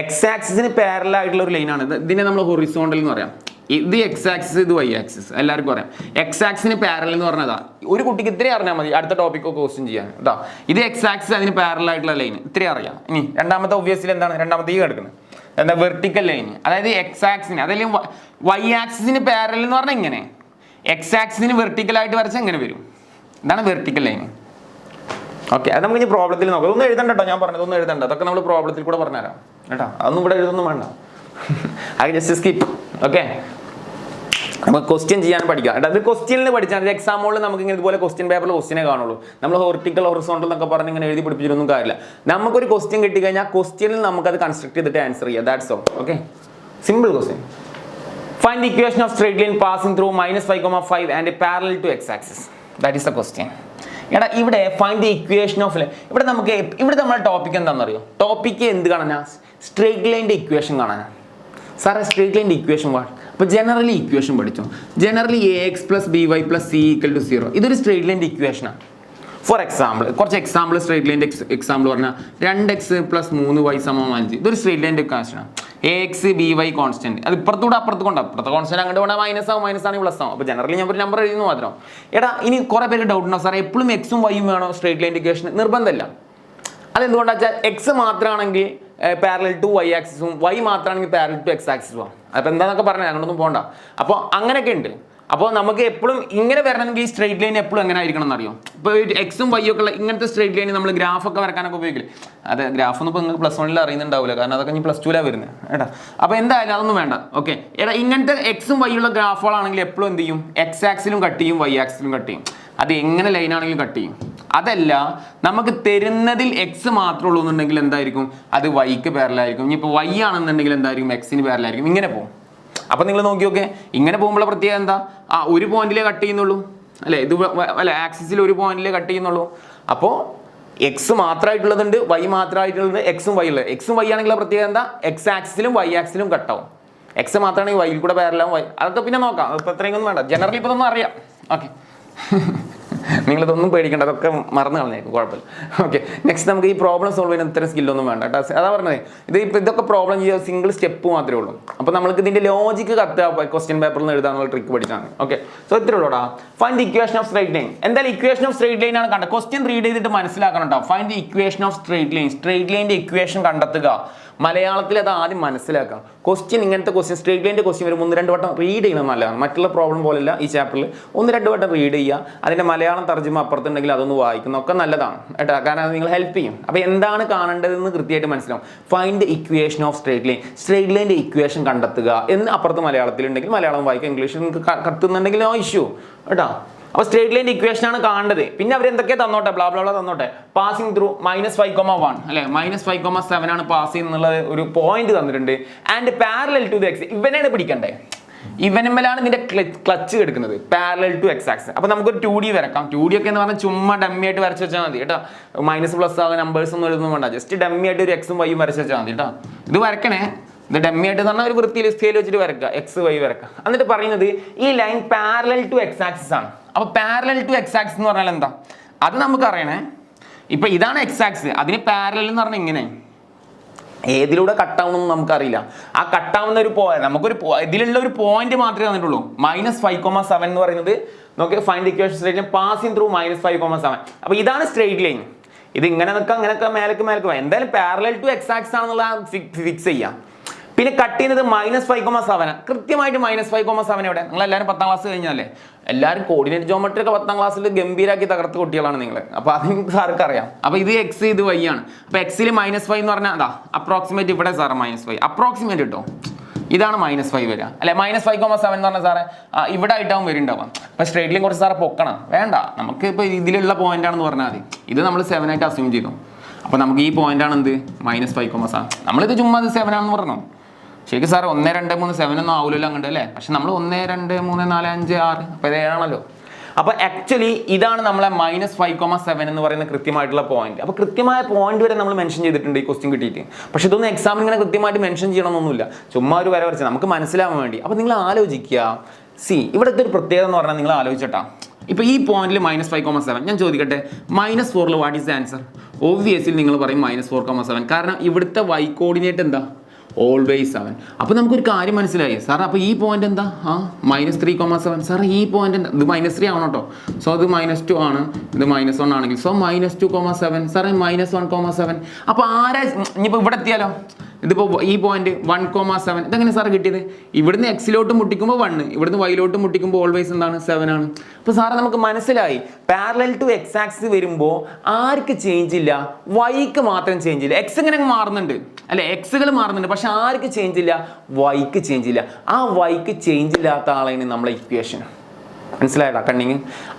എക്സ് ആക്സിസിന് പാരലൽ ആയിട്ടുള്ള ഒരു ലൈനാണ് ഇത്. ഇതിനെ നമ്മൾ ഹൊറിസോണ്ടൽ എന്ന് പറയാം. ഇത് എക്സ് ആക്സിസ്, ഇത് വൈ ആക്സിസ്, എല്ലാവർക്കും അറിയാം. എക്സ് ആക്സിന് പാരലൽ എന്ന് പറഞ്ഞതാ. ഒരു കുട്ടിക്ക് ഇത്രയും അറിഞ്ഞാൽ മതി അടുത്ത ടോപ്പിക്കൊക്കെ ക്വസ്റ്റ്യൻ ചെയ്യാൻ കേട്ടോ. ഇത് എക്സ് ആക്സിസ്, അതിന് പാരലൽ ആയിട്ടുള്ള ലൈൻ ഇത്രയും അറിയാം. ഇനി രണ്ടാമത്തെ ഒബ്വിയസ്ലി എന്താണ്? രണ്ടാമത്തെ ഈ കിടക്കുന്നത് എന്താ? Vertical line. അതായത് എക്സ് ആക്സിന്, അതായത് വൈ ആക്സിന് പാരലൽ എന്ന് പറഞ്ഞാൽ ഇങ്ങനെ, എക്സ് ആക്സിന് വെർട്ടിക്കലായിട്ട് വരച്ചാൽ എങ്ങനെ വരും? ഇതാണ് വെർട്ടിക്കൽ ലൈൻ. ഓക്കെ, അത് നമുക്ക് ഇനി പ്രോബ്ലത്തിൽ നോക്കാം. ഒന്നും എഴുതണ്ട കേട്ടോ, ഞാൻ പറഞ്ഞത് ഒന്നും എഴുതണ്ട. അതൊക്കെ നമ്മൾ പ്രോബ്ലത്തിൽ കൂടെ പറഞ്ഞുതരാം കേട്ടോ. അതൊന്നും ഇവിടെ എഴുതൊന്നും വേണ്ട, അത് ജസ്റ്റ് സ്കിപ്പ്. ഓക്കെ, നമുക്ക് ക്വസ്റ്റ്യൻ ചെയ്യാൻ പഠിക്കാം. അത് ക്വസ്റ്റ്യനിൽ പഠിച്ചാൽ എക്സാമുകളിൽ നമുക്ക് ഇങ്ങനെ ഇതുപോലെ ക്വസ്റ്റ്യൻ പേപ്പറിൽ ക്വസ്റ്റ്യനെ കാണുള്ളൂ. നമ്മൾ ഹോർട്ടിക്കൽ ഹൊറിസോണ്ടൽ എന്നൊക്കെ പറഞ്ഞ് ഇങ്ങനെ എഴുതി പഠിപ്പിച്ചിട്ടൊന്നും കാര്യമില്ല. നമുക്കൊരു ക്വസ്റ്റ്യൻ കിട്ടിക്കഴിഞ്ഞാൽ ക്വസ്റ്റ്യനിൽ നമുക്കത് കൺസ്ട്രക്ട് ചെയ്തിട്ട് ആൻസർ ചെയ്യാം. That's all. Okay, simple question. Find the equation of straight line passing through -5,5 and parallel to X axis. That is the question. എടാ ഇവിടെ find the equation of line. ഇവിടെ നമ്മുടെ ടോപ്പിക് എന്താണെന്നറിയോ? ടോപ്പിക്ക് എന്ത് കാണാനാ? Straight ലൈൻ്റെ equation കാണാനാ. സാറേ സ്ട്രേറ്റ് ലൈൻ്റെ ഇക്വേഷൻ വാട്ട്? അപ്പോൾ ജനറലി ഇക്വേഷൻ പഠിച്ചോ. Generally ax + by + c = 0. ഇതൊരു സ്ട്രേറ്റ് ലൈൻ്റെ ഇക്വേഷനാണ്. ഫോർ എക്സാമ്പിൾ, കുറച്ച് എക്സാമ്പിൾ സ്ട്രേറ്റ് ലൈൻ്റെ എക്സാമ്പിൾ പറഞ്ഞാൽ 2x + 3y = 5. ഇതൊരു സ്ട്രേറ്റ് ലൈൻ്റെ ഇക്വേഷനാണ്. ax by കോൺസ്റ്റന്റ്, അത് ഇപ്പുറത്തൂടെ അപ്പുറത്തുകൊണ്ട്, അപ്പുറത്തെ കോൺസ്റ്റന്റ് അങ്ങോട്ട് വേണം, മൈനസ് ആണെങ്കിൽ പ്ലസ് ആവും. അപ്പോൾ ജനറലി ഞാൻ ഒരു നമ്പർ എഴുതുന്നു മാത്രം. എടാ ഇനി കുറേ പേര് ഡൗട്ട് ഉണ്ടാവും, സാറേ എപ്പോഴും എക്സും വൈയും വേണോ സ്ട്രേറ്റ് ലൈൻ്റെ ഇക്വേഷൻ? നിർബന്ധമില്ല. അതെന്തുകൊണ്ടാണ് വെച്ചാൽ എക്സ് മാത്രമാണെങ്കിൽ പാരലൽ ടു വൈ ആക്സിസും വൈ മാത്രമാണെങ്കിൽ പാരലൽ ടു എക്സ് ആക്സിസും ആണ്. അപ്പോൾ എന്താണെന്നൊക്കെ പറഞ്ഞാൽ അങ്ങോട്ടൊന്നും പോകണ്ട. അപ്പോൾ അങ്ങനെയൊക്കെ ഉണ്ട്. അപ്പോൾ നമുക്ക് എപ്പോഴും ഇങ്ങനെ വരണമെങ്കിൽ ഈ സ്ട്രേറ്റ് ലൈൻ എപ്പോഴും എങ്ങനെ ആയിരിക്കണം എന്നറിയോ? ഇപ്പോൾ എക്സും വൈ ഒക്കെ ഉള്ള ഇങ്ങനത്തെ സ്ട്രേറ്റ് ലൈൻ നമ്മൾ ഗ്രാഫൊക്കെ വരക്കാനൊക്കെ ഉപയോഗിക്കില്ല. അത് ഗ്രാഫൊന്നും ഇപ്പോൾ നിങ്ങൾക്ക് +1 അറിയുന്നുണ്ടാവില്ല, കാരണം അതൊക്കെ ഇനി +2 വരുന്നത് കേട്ടോ. അപ്പോൾ എന്തായാലും അതൊന്നും വേണ്ട. ഓക്കെ, എടാ ഇങ്ങനത്തെ എക്സും വൈ ഉള്ള ഗ്രാഫുകളാണെങ്കിൽ എപ്പോഴും എന്ത് ചെയ്യും? എക്സ് ആക്സിലും കട്ട് ചെയ്യും, വൈ ആക്സിലും കട്ട് ചെയ്യും. അത് എങ്ങനെ ലൈനാണെങ്കിലും കട്ട് ചെയ്യും. അതല്ല നമുക്ക് തരുന്നതിൽ എക്സ് മാത്രമേ ഉള്ളൂ എന്നുണ്ടെങ്കിൽ എന്തായിരിക്കും? അത് വൈക്ക് പാരലായിരിക്കും. ഇനിയിപ്പോൾ വൈ ആണെന്നുണ്ടെങ്കിൽ എന്തായിരിക്കും? എക്സിന് പാരലായിരിക്കും. ഇങ്ങനെ പോകും. അപ്പോൾ നിങ്ങൾ നോക്കി നോക്കേ, ഇങ്ങനെ പോകുമ്പോൾ പ്രത്യേകത എന്താ? ഒരു പോയിന്റിലേ കട്ട് ചെയ്യുന്നുള്ളൂ അല്ലേ? ഇത് അല്ല, ആക്സിസിൽ ഒരു പോയിന്റിലേ കട്ട് ചെയ്യുന്നുള്ളൂ. അപ്പോൾ എക്സ് മാത്രമായിട്ടുള്ളതുണ്ട്, വൈ മാത്രമായിട്ടുള്ളത്, എക്സും വൈ ഉള്ളത്. എക്സും വൈ ആണെങ്കിൽ പ്രത്യേകത എന്താ? എക്സ് ആക്സിലും വൈ ആക്സിലും കട്ടാവും. എക്സ് മാത്രമാണെങ്കിൽ വൈയിൽ കൂടെ പാരലാവും. വൈ അതൊക്കെ പിന്നെ നോക്കാം. ഇപ്പോൾ അത്രയൊന്നും വേണ്ട. ജനറലി ഇപ്പോൾ ഇതൊന്നും അറിയാം. ഓക്കെ, നിങ്ങളിതൊന്നും പേടിക്കേണ്ട, അതൊക്കെ മറന്നു കളഞ്ഞേക്കും, കുഴപ്പമില്ല. ഓക്കെ, നെക്സ്റ്റ് നമുക്ക് ഈ പ്രോബ്ലം സോൾവ് ചെയ്യുന്ന ഇത്തരം സ്കില്ലൊന്നും വേണ്ട കേട്ടോ. അതാ പറഞ്ഞത്, ഇതൊക്കെ പ്രോബ്ലം ചെയ്യുക സിംഗിൾ സ്റ്റെപ്പ് മാത്രമേ ഉള്ളൂ. അപ്പോൾ നമുക്ക് ഇതിൻ്റെ ലോജിക്ക് കത്തുക ക്വസ്റ്റ്യൻ പേപ്പറിൽ നിന്ന് എഴുതാനുള്ള ട്രിക്ക് പഠിച്ചാണ്. ഓക്കെ, സോ ഇത്രേ ഉള്ളൂടാ. Find the equation of straight line. എന്തായാലും ഇക്വേഷൻ ഓഫ് സ്ട്രേറ്റ് ലൈൻ ആണ് കണ്ടത്. ക്വസ്റ്റ്യൻ റീഡ് ചെയ്തിട്ട് മനസ്സിലാക്കണം കേട്ടോ. Find the equation of straight line. Straight ലൈൻ്റെ ഇക്വേഷൻ കണ്ടെത്തുക. മലയാളത്തിൽ അത് ആദ്യം മനസ്സിലാക്കാം. ക്വസ്റ്റ്യൻ ഇങ്ങനത്തെ ക്വസ്റ്റ്യൻ സ്ട്രേറ്റ് ലൈൻ്റെ ക്വസ്റ്റ്യൻ വരും 1-2 വട്ടം റീഡ് ചെയ്യണം. നല്ലതാണ്. മറ്റുള്ള പ്രോബ്ലം പോലെയല്ല, ഈ ചാപ്റ്ററിൽ 1-2 വട്ടം റീഡ് ചെയ്യുക. അതിൻ്റെ മലയാളം തർജ്ജമ അപ്പുറത്തുണ്ടെങ്കിൽ അതൊന്ന് വായിക്കുന്നതൊക്കെ നല്ലതാണ് കേട്ടോ. കാരണം അത് നിങ്ങൾ ഹെൽപ്പ് ചെയ്യും. അപ്പോൾ എന്താണ് കാണേണ്ടതെന്ന് കൃത്യമായിട്ട് മനസ്സിലാവും. Find the equation of straight line. Straight ലൈൻ്റെ ഇക്വേഷൻ കണ്ടെത്തുക എന്ന് അപ്പുറത്ത് മലയാളത്തിലുണ്ടെങ്കിൽ മലയാളം വായിക്കുക, ഇംഗ്ലീഷിൽ നിങ്ങൾക്ക് കത്തുന്നുണ്ടെങ്കിൽ നോ ഇഷ്യൂ കേട്ടോ. അപ്പോൾ സ്ട്രേറ്റ് ലൈൻ്റെ ഇക്വേഷൻ ആണ് കാണേണ്ടത്. പിന്നെ അവർ എന്തൊക്കെ തന്നോട്ടെ, ബ്ലാ ബ്ലാ തന്നോട്ടെ. പാസിംഗ് ത്രൂ -5,1 അല്ലെ, -5,7 ആണ് പാസ് ചെയ്യുന്നുള്ള ഒരു പോയിന്റ് തന്നിട്ടുണ്ട്. And parallel to the X, ഇവനാണ് പിടിക്കണ്ടേ. ഇവനുമ്മലാണ് ഇതിന്റെ ക്ലച്ച് എടുക്കുന്നത്, പാരലൽ ടു എക്സ് ആക്സിസ്. അപ്പോൾ നമുക്കൊരു 2D വരക്കാം. 2D ഒക്കെ എന്ന് പറഞ്ഞാൽ ചുമ്മാ ഡമ്മി ആയിട്ട് വരച്ച് വെച്ചാൽ മതി കേട്ടോ. മൈനസ് പ്ലസ് ആകുന്ന നമ്പേഴ്സ് ഒന്നും എഴുതുന്നു വേണ്ട. ജസ്റ്റ് ഡമ്മി ആയിട്ട് ഒരു എക്സും വൈയും വരച്ച് വെച്ചാൽ മതി കേട്ടോ. ഇത് വരക്കണേ, ഇത് ഡമ്മി ആയിട്ട് പറഞ്ഞാൽ ഒരു വൃത്തിയിൽ സ്കെയിൽ വെച്ചിട്ട് വരക്കുക, എക്സ് വൈ വരക്കുക. എന്നിട്ട് പറയുന്നത് ഈ line parallel to X axis ആണ്. അപ്പോൾ പാരലൽ ടു എക്സ് ആക്സിസ് എന്ന് പറഞ്ഞാൽ എന്താ? അത് നമുക്ക് അറിയണേ. ഇപ്പൊ ഇതാണ് എക്സ് ആക്സിസ്, അതിന് പാരലൽ എന്ന് പറഞ്ഞാൽ ഇങ്ങനെ ഏതിലൂടെ കട്ടാവണമെന്ന് നമുക്കറിയില്ല. ആ കട്ടാവുന്ന ഒരു നമുക്കൊരു ഇതിലുള്ള ഒരു പോയിന്റ് മാത്രമേ തന്നിട്ടുള്ളൂ. -5,7 എന്ന് പറയുന്നത് നോക്കി find equation straight line passing through -5,7. അപ്പോൾ ഇതാണ് സ്ട്രേറ്റ് ലൈൻ. ഇത് ഇങ്ങനെ നിൽക്കുക, അങ്ങനെയൊക്കെ മേലേക്ക് എന്തായാലും പാരലൽ ടു എക്സ് ആക്സിസ് ആണെന്നുള്ള ഫിക്സ് ചെയ്യാം. പിന്നെ കട്ട് ചെയ്യുന്നത് -5,7. കൃത്യമായിട്ട് -5,7 എവിടെ? നിങ്ങൾ എല്ലാവരും 10ാം ക്ലാസ് കഴിഞ്ഞാലേ എല്ലാവരും കോർഡിനേറ്റ് ജോമെട്രി ഒക്കെ 10ാം ക്ലാസ്സിൽ ഗംഭീരാക്കി തകർത്ത് കുട്ടികളാണ് നിങ്ങൾ. അപ്പോൾ അത് സാർക്ക് അറിയാം. അപ്പോൾ ഇത് എക്സ്, ഇത് വൈ ആണ്. അപ്പോൾ എക്സിൽ -5 എന്ന് പറഞ്ഞാൽ അതാ അപ്രോക്സിമേറ്റ് ഇവിടെ സാറ് -5 അപ്രോക്സിമേറ്റ് കിട്ടും. ഇതാണ് -5 വരിക അല്ലെ. -5,7 എന്ന് പറഞ്ഞാൽ സാറേ ഇവിടെ ആയിട്ടാവും വരുന്നുണ്ടാവാം. അപ്പോൾ സ്ട്രേറ്റ് ലൈൻ കുറച്ച് സാറെ പൊക്കണം വേണ്ട, നമുക്ക് ഇപ്പോൾ ഇതിലുള്ള പോയിന്റ് ആണെന്ന് പറഞ്ഞാൽ മതി. ഇത് നമ്മൾ 7 ആയിട്ട് അസ്യൂം ചെയ്തു. അപ്പോൾ നമുക്ക് ഈ പോയിന്റ് ആണ് എന്ത് -5,7. നമ്മളിത് ചുമ്മാ 7 ആണെന്ന് പറഞ്ഞു. ശരിക്കും സാർ 1, 2, 3 7 ഒന്നും ആവില്ലല്ലോ അങ്ങോട്ട് അല്ലേ. പക്ഷെ നമ്മൾ 1, 2, 3, 4, 5, 6 അപ്പോൾ ഇത് 7 ആണല്ലോ. അപ്പോൾ ആക്ച്വലി ഇതാണ് നമ്മളെ -5,7 എന്ന് പറയുന്ന കൃത്യമായിട്ടുള്ള പോയിന്റ്. അപ്പോൾ കൃത്യമായ പോയിന്റ് വരെ നമ്മൾ മെൻഷൻ ചെയ്തിട്ടുണ്ട് ഈ ക്വസ്റ്റ്യൻ കിട്ടിയിട്ട്. പക്ഷെ ഇതൊന്നും എക്സാമിന് ഇങ്ങനെ കൃത്യമായിട്ട് മെൻഷൻ ചെയ്യണമെന്നൊന്നുമില്ല, ചുമ്മാ ഒരു വര വരച്ച് നമുക്ക് മനസ്സിലാവാൻ വേണ്ടി. അപ്പോൾ നിങ്ങൾ ആലോചിക്കുക, ഇവിടുത്തെ ഒരു പ്രത്യേകത എന്ന് പറഞ്ഞാൽ നിങ്ങൾ ആലോചിച്ചിട്ടാ. ഇപ്പോൾ ഈ പോയിന്റിൽ -5,7 ഞാൻ ചോദിക്കട്ടെ, -4 what is the answer? Obviously നിങ്ങൾ പറയും -4,7. കാരണം ഇവിടുത്തെ y കോർഡിനേറ്റ് എന്താ? ഓൾവേസ് 7. അപ്പോൾ നമുക്കൊരു കാര്യം മനസ്സിലായി സാർ. അപ്പോൾ ഈ പോയിന്റ് എന്താ? -3,7. സാർ ഈ പോയിന്റ് എന്താ? ഇത് -3 ആവണം കേട്ടോ. സോ ഇത് -2 ആണ്, ഇത് -1 ആണെങ്കിൽ സോ -2,7. സാറേ -1,7. അപ്പോൾ ആരാ ഇനിയിപ്പോൾ ഇവിടെ എത്തിയാലോ? ഇതിപ്പോൾ ഈ പോയിന്റ് 1,7. ഇതെങ്ങനെ സാറ് കിട്ടിയത്? ഇവിടുന്ന് എക്സിലോട്ട് മുട്ടിക്കുമ്പോൾ 1, ഇവിടുന്ന് വൈയിലോട്ട് മുട്ടിക്കുമ്പോൾ ഓൾവേസ് എന്താണ്? 7 ആണ്. അപ്പോൾ സാറ് നമുക്ക് മനസ്സിലായി പാരലൽ ടു എക്സ് ആക്സിസ് വരുമ്പോൾ ആർക്ക് ചേഞ്ച് ഇല്ല? വൈക്ക് മാത്രം ചേഞ്ച് ഇല്ല. എക്സ് ഇങ്ങനെ മാറുന്നുണ്ട് അല്ലെ, എക്സുകൾ മാറുന്നുണ്ട്, പക്ഷെ ആർക്ക് ചേഞ്ച് ഇല്ല? വൈക്ക് ചേഞ്ച് ഇല്ല. ആ വൈക്ക് ചേഞ്ച് ഇല്ലാത്ത ആളാണ് നമ്മളെ ഇക്വേഷൻ. മനസ്സിലായതാ കണ്ണിങ്?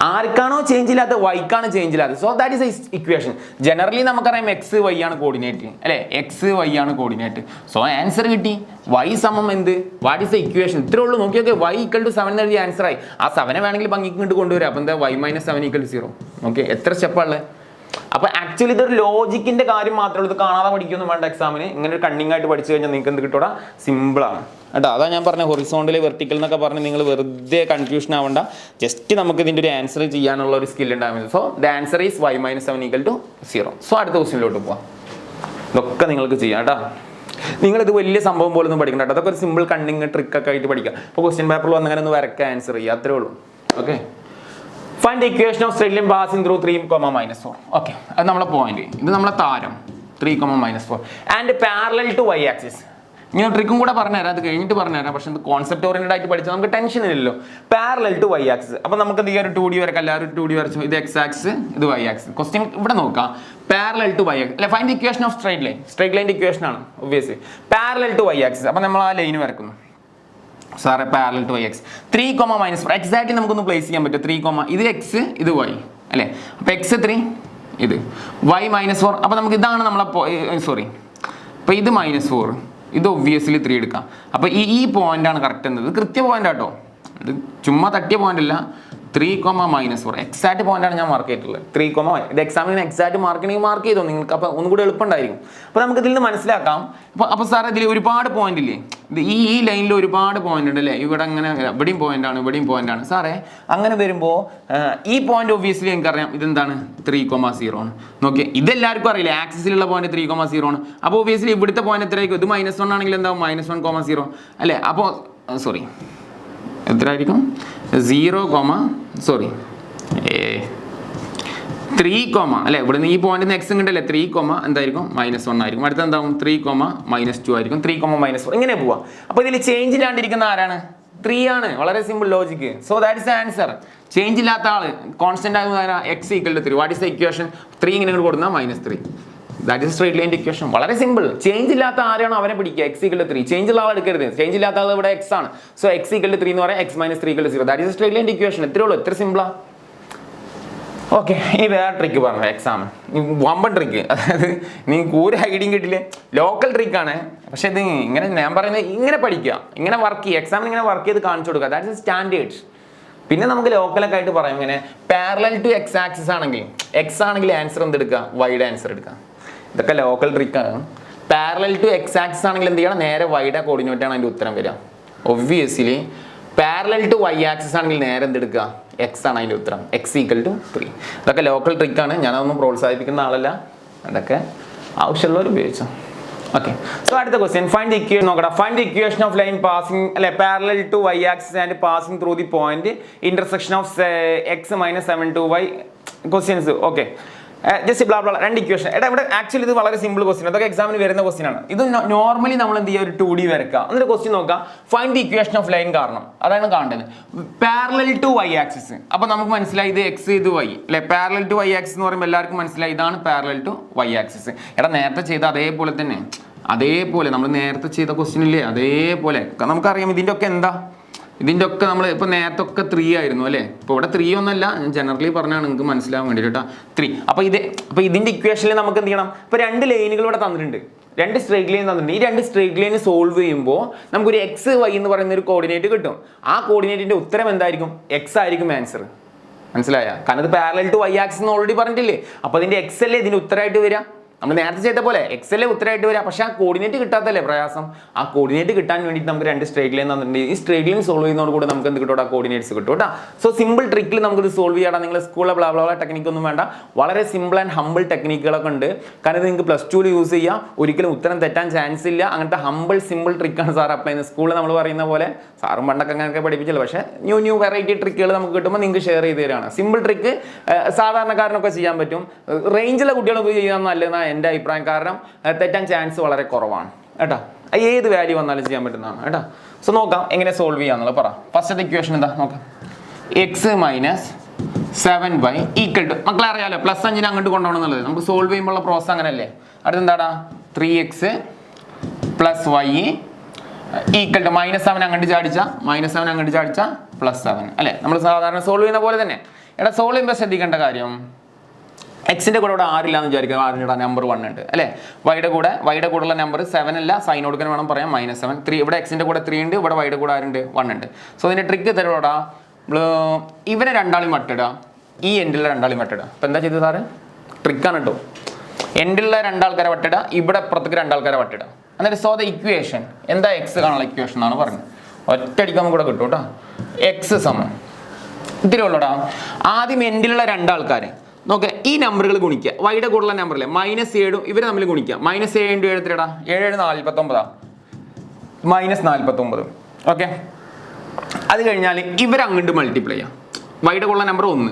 ആർക്കാണോ ചേഞ്ച് ഇല്ലാത്ത വൈക്കാണ് ചേഞ്ച് ഇല്ലാത്തത്. So that is equation. Generally നമുക്കറിയാം എക്സ് വൈ ആണ് കോർഡിനേറ്റ് അല്ലെ, എക്സ് വൈ ആണ് കോർഡിനേറ്റ്. സോ ആൻസർ കിട്ടി. വൈ സമം എന്ത്? What is the equation? ഇത്രേ ഉള്ളൂ. നോക്കിയൊക്കെ y = 7 എന്ന് എഴുതി ആൻസർ ആയി. ആ 7 വേണമെങ്കിൽ ഭംഗിക്ക് ഇങ്ങോട്ട് കൊണ്ടുവരാം. അപ്പോൾ എന്താ y - 7 = 0. ഓക്കെ, എത്ര സ്റ്റെപ്പാണുള്ളത്? അപ്പോൾ ആക്ച്വലി ഇതൊരു ലോജിക്കിന്റെ കാര്യം മാത്രമേ ഉള്ളൂ. ഇത് കാണാതെ പഠിക്കൊന്നും വേണ്ട എക്സാമിന്. ഇങ്ങനെ ഒരു കണ്ണിങ് ആയിട്ട് പഠിച്ചു കഴിഞ്ഞാൽ നിങ്ങൾക്ക് എന്ത് കിട്ടൂടാ? സിമ്പിളാണ് കേട്ടോ. അതാ ഞാൻ പറഞ്ഞ ഹൊറിസോണ്ടൽ വെർട്ടിക്കൽ എന്നൊക്കെ പറഞ്ഞ് നിങ്ങൾ വെറുതെ കൺഫ്യൂഷൻ ആവണ്ട. ജസ്റ്റ് നമുക്ക് ഇതിൻ്റെ ഒരു ആൻസർ ചെയ്യാനുള്ള ഒരു സ്കിൽ ഉണ്ടാകും. So the answer is y - 7 = 0. So അടുത്ത ക്വസ്റ്റ്യനിലോട്ട് പോവാം. ഇതൊക്കെ നിങ്ങൾക്ക് ചെയ്യാം കേട്ടോ. നിങ്ങളിത് വലിയ സംഭവം പോലെ ഒന്നും പഠിക്കണ്ട കേട്ടോ. അതൊക്കെ ഒരു സിമ്പിൾ കണ്ണിങ് ട്രിക്കൊക്കെ ആയിട്ട് പഠിക്കാം. ഇപ്പോൾ ക്വസ്റ്റ്യൻ പേപ്പറിൽ വന്നങ്ങനെ ഒന്ന് വരക്കുക, ആൻസർ ചെയ്യുക, അത്രേ ഉള്ളൂ. Okay, find the equation of straight line passing through 3, -4. Okay, അത് നമ്മളെ പോയിന്റ്. ഇത് നമ്മളെ താരം 3, -4 and parallel to y axis. ഞാൻ ട്രിക്കും കൂടെ പറഞ്ഞുതരാം, അത് കഴിഞ്ഞിട്ട് പറഞ്ഞുതരാം. പക്ഷേ ഇത് കോൺസെപ്റ്റ് ഓറിയന്റഡ് ആയിട്ട് പഠിച്ചാൽ നമുക്ക് ടെൻഷൻ ഇല്ലല്ലോ. Parallel to y axis. അപ്പോൾ നമുക്ക് ഈ ഒരു 2D വരക്കാം. എല്ലാവരും 2D വരച്ചു. ഇത് x ആക്സിസ്, ഇത് y ആക്സിസ്. ക്വസ്റ്റ്യൻ ഇവിടെ നോക്കാം. പാരലൽ ടു y ആക്സിസ് അല്ലെ, find the equation of straight line. Straight ലൈൻ്റെ ഇക്വേഷൻ ആണ് obviously. Parallel to y axis. അപ്പോൾ നമ്മൾ ആ ലൈൻ വരക്കുന്നു സാറേ. Parallel to y axis 3, -4 exactly നമുക്കൊന്ന് പ്ലേസ് ചെയ്യാൻ പറ്റും. 3, ഇത് x, ഇത് y അല്ലേ. അപ്പോൾ x 3, ഇത് y -4. അപ്പോൾ നമുക്ക് ഇതാണ് നമ്മളെ സോറി, അപ്പോൾ ഇത് -4, ഇത് ഒബ്വിയസ്ലി 3 എടുക്കാം. അപ്പോൾ ഈ പോയിന്റാണ് കറക്റ്റ് എന്നത്. കൃത്യ പോയിന്റ് ആട്ടോ, ഇത് ചുമ്മാ തട്ടിയ പോയിന്റ് അല്ല. 3, -4 എക്സാക്ട് പോയിന്റാണ് ഞാൻ മാർക്ക് ചെയ്തിട്ടുള്ളത്. 3, ഇത് എക്സാമിന് എക്സാക്ട് മാർക്ക് ചെയ്യണമെങ്കിൽ മാർക്ക് ചെയ്തോ നിങ്ങൾക്ക്. അപ്പോൾ ഒന്നും കൂടി എളുപ്പമുണ്ടായിരിക്കും. അപ്പോൾ നമുക്ക് ഇതിൽ നിന്ന് മനസ്സിലാക്കാം. അപ്പോൾ സാർ ഇതിൽ ഒരുപാട് പോയിന്റ് ഇല്ലേ, ഇത് ഈ ലൈനിൽ ഒരുപാട് പോയിന്റ് ഉണ്ട് അല്ലേ. ഇവിടെ അങ്ങനെ ഇവിടെയും പോയിന്റാണ്, ഇവിടെയും പോയിന്റാണ്. സാറേ അങ്ങനെ വരുമ്പോൾ ഈ പോയിന്റ് ഒബ്വിയസ്ലി എനിക്കറിയാം ഇതെന്താണ്? 3, 0 ആണ്. നോക്കിയേ, ഇതെല്ലാവർക്കും അറിയില്ല ആക്സിസിലുള്ള പോയിന്റ് 3, 0 ആണ്. അപ്പോൾ ഒബ്വിയസ്ലി ഇവിടുത്തെ പോയിന്റ് എത്രയായിരിക്കും? ഇത് -1 ആണെങ്കിൽ എന്താവും? -1, 0 അല്ലേ. അപ്പോൾ സോറി എത്രയായിരിക്കും? 0, 3, അല്ലെ. ഇവിടുന്ന് ഈ പോയിന്റ് എക്സ് ഉണ്ടല്ലേ. 3, എന്തായിരിക്കും? -1 ആയിരിക്കും. അടുത്ത എന്താവും? 3, -2 ആയിരിക്കും. 3, -4 ഇങ്ങനെ പോവാം. അപ്പോൾ ഇതിൽ ചേഞ്ച് ഇല്ലാണ്ടിരിക്കുന്ന ആരാണ്? 3 ആണ്. വളരെ simple logic. So that is answer. Change ഇല്ലാത്ത ആള് കോൺസ്റ്റന്റ് ആകുന്ന x = 3. What is the equation? 3 ഇങ്ങനെ കൊടുത്താൽ -3. That is straight line equation. വളരെ സിമ്പിൾ. ചേഞ്ച് ഇല്ലാത്ത ആരാണോ അവനെ പിടിക്കുക. x = 3. ചേഞ്ച് ഉള്ള ആൾ എടുക്കരുത്. ചേഞ്ച് ഇല്ലാത്ത ആൾ ഇവിടെ x ആണ്. സോ x = 3 എന്ന് പറയാം. x - 3 = 0. That is straight line equation. എത്രയേ ഉള്ളൂ, എത്ര സിമ്പിളാ. ഓക്കെ, ഈ വേറെ ട്രിക്ക് പറഞ്ഞു എക്സാം. വമ്പൻ ട്രിക്ക്. അതായത് നിങ്ങൾക്ക് ഒരു ഐഡിയും കിട്ടില്ലേ. ലോക്കൽ ട്രിക്കാണ്. പക്ഷെ ഇത് ഇങ്ങനെ ഞാൻ പറയുന്നത് ഇങ്ങനെ പഠിക്കുക, ഇങ്ങനെ വർക്ക് ചെയ്യുക, എക്സാമിന് ഇങ്ങനെ വർക്ക് ചെയ്ത് കാണിച്ചു കൊടുക്കുക. That is standards. പിന്നെ നമുക്ക് ലോക്കലൊക്കെ ആയിട്ട് പറയാം ഇങ്ങനെ പാരലൽ ടു എക്സ് ആക്സിസ് ആണെങ്കിൽ എക്സ് ആണെങ്കിൽ ആൻസർ എന്തെടുക്കുക? വൈഡ് ആൻസർ എടുക്കുക. ഇതൊക്കെ ലോക്കൽ ട്രിക്കാണ്. പാരലൽ ടു എക്സ് ആക്സിസ് ആണെങ്കിൽ എന്ത് ചെയ്യണം? നേരെ വൈഡ് കോർഡിനേറ്റ് ആണ് അതിൻ്റെ ഉത്തരം വരിക. Obviously parallel to Y axis ആണെങ്കിൽ നേരെ എന്തെടുക്കുക? എക്സ് ആണ് അതിൻ്റെ ഉത്തരം. x = 3. ഇതൊക്കെ ലോക്കൽ ട്രിക്കാണ്. ഞാനതൊന്നും പ്രോത്സാഹിപ്പിക്കുന്ന ആളല്ല. അതൊക്കെ ആവശ്യമുള്ളവർ ഉപയോഗിച്ചു. Okay, so അടുത്ത ക്വസ്റ്റ്യൻ ഫൈൻഡ് ദി ഇക്വേഷൻ നോക്കടാ. Find the equation of line passing അല്ലെ parallel to y axis and passing through the point intersection of x - 7 to y questions. Okay, just bla bla രണ്ട് equation. എടാ ഇവിടെ actually ഇത് വളരെ simple question, അതൊക്കെ എക്സാമിന് വരുന്ന ക്വസ്റ്റ്യൻ ആണ്. ഇത് നോർമലി നമ്മൾ എന്ത് ചെയ്യുക, ഒരു 2D വരക്കുക, എന്നിട്ട് ക്വസ്റ്റ്യൻ നോക്കാം find the equation of line. കാരണം അതാണ് കാണേണ്ടത്, പാരലൽ ടു y ആക്സിസ്. അപ്പൊ നമുക്ക് മനസ്സിലായി ഇത് x ഇത് y അല്ലെ. പാരലൽ ടു y ആക്സിസ് എന്ന് പറയുമ്പോൾ എല്ലാവർക്കും മനസ്സിലായി ഇതാണ് പാരലൽ ടു y ആക്സിസ്. എടാ നേരത്തെ ചെയ്ത അതേപോലെ തന്നെ, അതേപോലെ നമ്മൾ നേരത്തെ ചെയ്ത ക്വസ്റ്റ്യൻ ഇല്ലേ, അതേപോലെ നമുക്കറിയാം. ഇതിൻ്റെ ഒക്കെ നമ്മൾ ഇപ്പോൾ നേരത്തെ ഒക്കെ 3 ആയിരുന്നു അല്ലേ. ഇപ്പോൾ ഇവിടെ 3 ഒന്നല്ല, ഞാൻ ജനറലി പറഞ്ഞാണ് നിങ്ങൾക്ക് മനസ്സിലാവാൻ വേണ്ടിയിട്ട് കേട്ടോ, 3. അപ്പോൾ ഇതിൻ്റെ ഇക്വേഷനിൽ നമുക്ക് എന്ത് ചെയ്യണം, ഇപ്പോൾ 2 ലൈനുകൾ ഇവിടെ തന്നിട്ടുണ്ട്, 2 സ്ട്രേറ്റ് ലൈൻ തന്നിട്ടുണ്ട്. ഈ 2 സ്ട്രേറ്റ് ലൈൻ സോൾവ് ചെയ്യുമ്പോൾ നമുക്കൊരു x y എന്ന് പറയുന്ന ഒരു കോർഡിനേറ്റ് കിട്ടും. ആ കോർഡിനേറ്റിൻ്റെ ഉത്തരം എന്തായിരിക്കും, x ആയിരിക്കും ആൻസർ. മനസ്സിലായ? കാരണം ഇത് പാരലൽ ടു y ആക്സിസ് എന്ന് ഓൾറെഡി പറഞ്ഞിട്ടില്ലേ. അപ്പോൾ അതിൻ്റെ x അല്ലേ ഇതിൻ്റെ ഉത്തരമായിട്ട് വരിക. നമ്മൾ നേരത്തെ ചെയ്ത പോലെ എക്സ് അല്ലേ ഉത്തരമായിട്ട് വരിക. പക്ഷേ ആ കോർഡിനേറ്റ് കിട്ടാത്തല്ലേ പ്രയാസം. ആ കോർഡിനേറ്റ് കിട്ടാൻ വേണ്ടിയിട്ട് നമുക്ക് 2 സ്ട്രേറ്റ് ലൈൻ തന്നിട്ടുണ്ട്. ഈ സ്ട്രേറ്റ് ലൈൻ സോൾവ് ചെയ്യുന്നതോട് കൂടെ നമുക്ക് എന്ത് കിട്ടും, കോർഡിനേറ്റ്സ് കിട്ടും കേട്ടോ. സോ സിമ്പിൾ ട്രിക്കിൽ നമുക്കിത് സോൾവ് ചെയ്യാം. നിങ്ങൾ സ്കൂളിലെ ബ്ലാ ബ്ലാ ടെക്നിക്ക് ഒന്നും വേണ്ട, വളരെ സിമ്പിൾ ആൻഡ് ഹമ്പിൾ ടെക്നിക്കുകളൊക്കെ ഉണ്ട്. കാരണം ഇത് നിങ്ങൾക്ക് +2 യൂസ് ചെയ്യാം, ഒരിക്കലും ഉത്തരം തെറ്റാൻ ചാൻസ് ഇല്ല. അങ്ങനത്തെ ഹമ്പിൾ സിമ്പിൾ ട്രിക്കാണ് സാർ അപ്ലൈ ചെയ്യുന്നത്. സ്കൂളിൽ നമ്മൾ പറയുന്ന പോലെ സാറും പണ്ടൊക്കെ അങ്ങനെയൊക്കെ പഠിപ്പിച്ചില്ല, പക്ഷേ ന്യൂ വെറൈറ്റി ട്രിക്കുകൾ നമുക്ക് കിട്ടുമ്പോൾ നിങ്ങൾക്ക് ഷെയർ ചെയ്ത് തരാണ്. സിമ്പിൾ ട്രിക്ക് സാധാരണക്കാരനൊക്കെ ചെയ്യാൻ പറ്റും, റേഞ്ചിലെ കുട്ടികളൊക്കെ ചെയ്യാൻ നല്ലതാണ് എൻ്റെ അഭിപ്രായം. കാരണം തെറ്റാൻ ചാൻസ് വളരെ കുറവാണ് കേട്ടോ. ഏത് വാല്യൂ വന്നാലും ചെയ്യാൻ പറ്റുന്നതാണ് കേട്ടോ. സോ നോക്കാം എങ്ങനെ സോൾവ് ചെയ്യാന്നുള്ളത്. പറ ഫസ്റ്റത്തെ ഇക്വേഷൻ എന്താ നോക്കാം. x - 7y = മക്കളെ അറിയാലോ, +5 അങ്ങോട്ട് കൊണ്ടുപോകണം എന്നുള്ളത്. നമുക്ക് സോൾവ് ചെയ്യുമ്പോഴുള്ള പ്രോസസ് അങ്ങനെയല്ലേ. അടുത്ത് എന്താടാ, 3x + y = -7 അങ്ങോട്ട് ചാടിച്ച +7 അല്ലേ. നമ്മൾ സാധാരണ സോൾവ് ചെയ്യുന്ന പോലെ തന്നെ. എടാ സോൾവ് ചെയ്യുമ്പോൾ ശ്രദ്ധിക്കേണ്ട കാര്യം, എക്സിൻ്റെ കൂടെ ഇവിടെ 6 ഇല്ലാന്ന് വിചാരിക്കുക, 6 നമ്പർ 1 ഉണ്ട് അല്ലേ. വൈയുടെ കൂടെയുള്ള നമ്പർ 7 അല്ല, സൈൻ കൊടുക്കാൻ വേണം പറയാം -7. 3 ഇവിടെ എക്സിൻ്റെ കൂടെ 3 ഉണ്ട്, ഇവിടെ വൈയുടെ കൂടെ ആരുണ്ട് 1 ഉണ്ട്. സോ ഇതിൻ്റെ ട്രിക്ക് തരോടാ, ഇവരെ രണ്ടാളും വട്ടിടുക, ഈ എൻഡിലുള്ള രണ്ടാളും വട്ടിടുക. അപ്പം എന്താ ചെയ്തത് സാറ്, ട്രിക്കാണ് കേട്ടോ. എൻഡിലുള്ള 2 ആൾക്കാരെ വട്ടിടുക, ഇവിടെ അപ്പുറത്തേക്ക് 2 ആൾക്കാരെ വട്ടിടുക. എന്നിട്ട് സോ ദ ഇക്വേഷൻ എന്താ, എക്സ് കാണാനുള്ള ഇക്വേഷൻ എന്നാണ് പറഞ്ഞത്. ഒറ്റയടിക്കാൻ കൂടെ കിട്ടും കേട്ടോ. എക്സ് സമം ഇത്തിരി ഉള്ളൂടാ. ആദ്യം എൻഡിലുള്ള 2 ആൾക്കാർ നോക്കുക, ഈ നമ്പറുകൾ ഗുണിക്കുക. വൈയുടെ കൂടുതലുള്ള നമ്പറില്ലേ -7 ഇവർ തമ്മിൽ ഗുണിക്കുക. -7 × 7 എത്രടാ, 7 49 -49. ഓക്കെ, അത് കഴിഞ്ഞാൽ ഇവരങ്ങോട്ട് മൾട്ടിപ്ലൈ ചെയ്യാം. വൈയുടെ കൂടുതലുള്ള നമ്പർ 1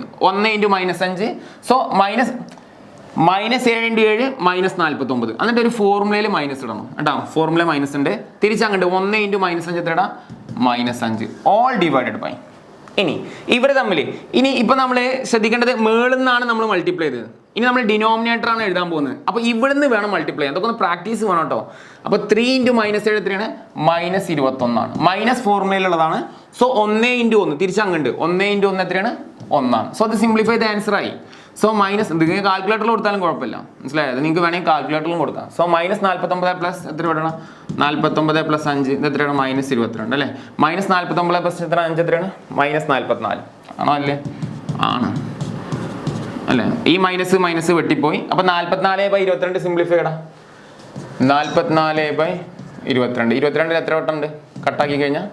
× -5. സോ -7 × 7 -49. എന്നിട്ട് ഒരു ഫോർമുലയിൽ മൈനസ് ഇടണം കേട്ടോ. ഫോർമുല മൈനസ് ഉണ്ട്, തിരിച്ചങ്ങോട്ട് 1 × -5 എത്രടാ, -5 ഓൾ ഡിവൈഡഡ് ബൈ. ഇനി ഇവർ തമ്മിൽ ഇപ്പം നമ്മൾ ശ്രദ്ധിക്കേണ്ടത്, മേളിൽ നിന്നാണ് നമ്മൾ മൾട്ടിപ്ലൈ ചെയ്തത്. ഇനി നമ്മൾ ഡിനോമിനേറ്റർ ആണ് എഴുതാൻ പോകുന്നത്. അപ്പോൾ ഇവിടുന്ന് വേണം മൾട്ടിപ്ലൈ ചെയ്യാൻ. അതൊക്കെ ഒന്ന് പ്രാക്ടീസ് വേണം കേട്ടോ. അപ്പോൾ 3 × -7 എത്രയാണ്, -21 മൈനസ് ഫോർമുലയിലുള്ളതാണ്. സോ 1 × 1 തിരിച്ചങ്ങണ്ട് 1 × 1 എത്രയാണ്, 1. സോ അത് സിംപ്ലിഫൈ ദ ആൻസർ ആയി. സോ നിങ്ങൾക്ക് കാൽക്കുലേറ്ററിൽ കൊടുത്താലും കുഴപ്പമില്ല, മനസ്സിലായത്. നിങ്ങൾക്ക് വേണമെങ്കിൽ കാൽക്കുലേറ്ററിലും കൊടുക്കാം. സോ -49 പ്ലസ് എത്ര വിടണം, 49 + 5 ഇത് എത്രയാണ്, -22 അല്ലേ. -49 പ്ലസ് എത്ര, 5 എത്രയാണ്, -44 ആണോ അല്ലേ, ആണ് അല്ലേ. ഈ മൈനസ് വെട്ടിപ്പോയി. അപ്പം 44/22 സിംപ്ലിഫൈ ഇടാം. 44/22 22 എത്ര വട്ടം ഉണ്ട്, കട്ടാക്കി കഴിഞ്ഞാൽ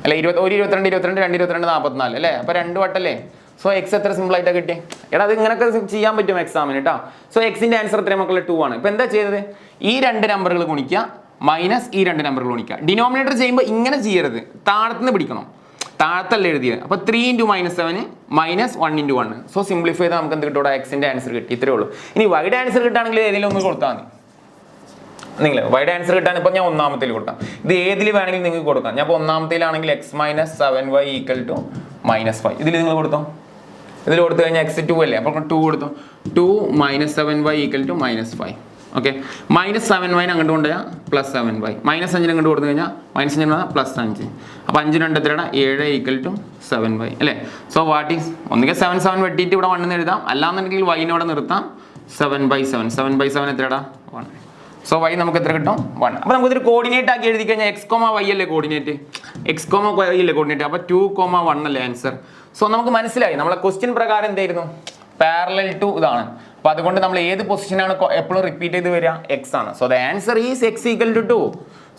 അല്ലെ, 22 44 അല്ലേ. അപ്പോൾ 2 വട്ടല്ലേ. സോ എക്സ് എത്ര സിമ്പിൾ ആയിട്ടാണ് കിട്ടി. എടാ അത് ഇങ്ങനെയൊക്കെ ചെയ്യാൻ പറ്റും എക്സാമിന് കേട്ടോ. സോ എക്സിൻ്റെ ആൻസർ എത്രയും മക്കളെ 2 ആണ്. ഇപ്പം എന്താ ചെയ്തത്, ഈ 2 നമ്പറുകൾ ഗുണിക്കുക മൈനസ് ഈ 2 നമ്പറുകൾ ഗുണിക്കുക. ഡിനോമിനേറ്റർ ചെയ്യുമ്പോൾ ഇങ്ങനെ ചെയ്യരുത്, താഴത്തുനിന്ന് പിടിക്കണം, താഴത്തല്ല എഴുതിയത്. അപ്പോൾ 3 × -7 -1 × 1. സോ സിംപ്ലിഫൈ ചെയ്താൽ നമുക്ക് എന്ത് കിട്ടും, എക്സിൻ്റെ ആൻസർ കിട്ടി. ഇത്രേ ഉള്ളൂ. ഇനി വൈഡ് ആൻസർ കിട്ടുകയാണെങ്കിൽ ഏതെങ്കിലും ഒന്ന് കൊടുത്താൽ മതി. നിങ്ങൾ വൈഡ് ആൻസർ കിട്ടാൻ ഇപ്പോൾ ഞാൻ ഒന്നാമത്തേൽ കൊടുക്കാം. ഇത് ഏതിൽ വേണമെങ്കിലും നിങ്ങൾക്ക് കൊടുക്കാം. ഞാൻ ഇപ്പോൾ ഒന്നാമത്തേലാണെങ്കിൽ x - 7y = -5. ഇതിൽ നിങ്ങൾ കൊടുത്തോ, ഇതിൽ കൊടുത്തു കഴിഞ്ഞാൽ x 2 അല്ലേ, അപ്പോൾ 2 കൊടുത്തു. 2 - 7y = -5. ഓക്കെ, -7y അങ്ങോട്ട് കൊണ്ടുപോയാൽ +7y, -5 അങ്ങോട്ട് കൊടുത്തു കഴിഞ്ഞാൽ -5 +5. അപ്പോൾ 5 2 എത്രയാണ്, 7 = 7y അല്ലേ. സോ വാട്ട് ഈസ്, ഒന്നുകിൽ 7 വെട്ടിയിട്ട് ഇവിടെ 1 എന്ന് എഴുതാം, അല്ലാന്നുണ്ടെങ്കിൽ y-നോടെ നിർത്താം. 7/7 7/7 എത്രയാടാ, 1. സോ y നമുക്ക് എത്ര കിട്ടും, 1. അപ്പോൾ നമുക്കിതൊരു കോർഡിനേറ്റ് ആക്കി എഴുതി കഴിഞ്ഞാൽ x, y അല്ലേ കോർഡിനേറ്റ്, x, y അല്ലേ കോർഡിനേറ്റ്. അപ്പോൾ 2, 1 അല്ലേ ആൻസർ. സോ നമുക്ക് മനസ്സിലായി നമ്മളെ ക്വസ്റ്റ്യൻ പ്രകാരം എന്തായിരുന്നു, പാരലൽ ടു ഇതാണ്. അപ്പോൾ അതുകൊണ്ട് നമ്മൾ ഏത് പൊസിഷനാണ് എപ്പോഴും റിപ്പീറ്റ് ചെയ്ത് വരിക, x ആണ്. So the answer is x = 2.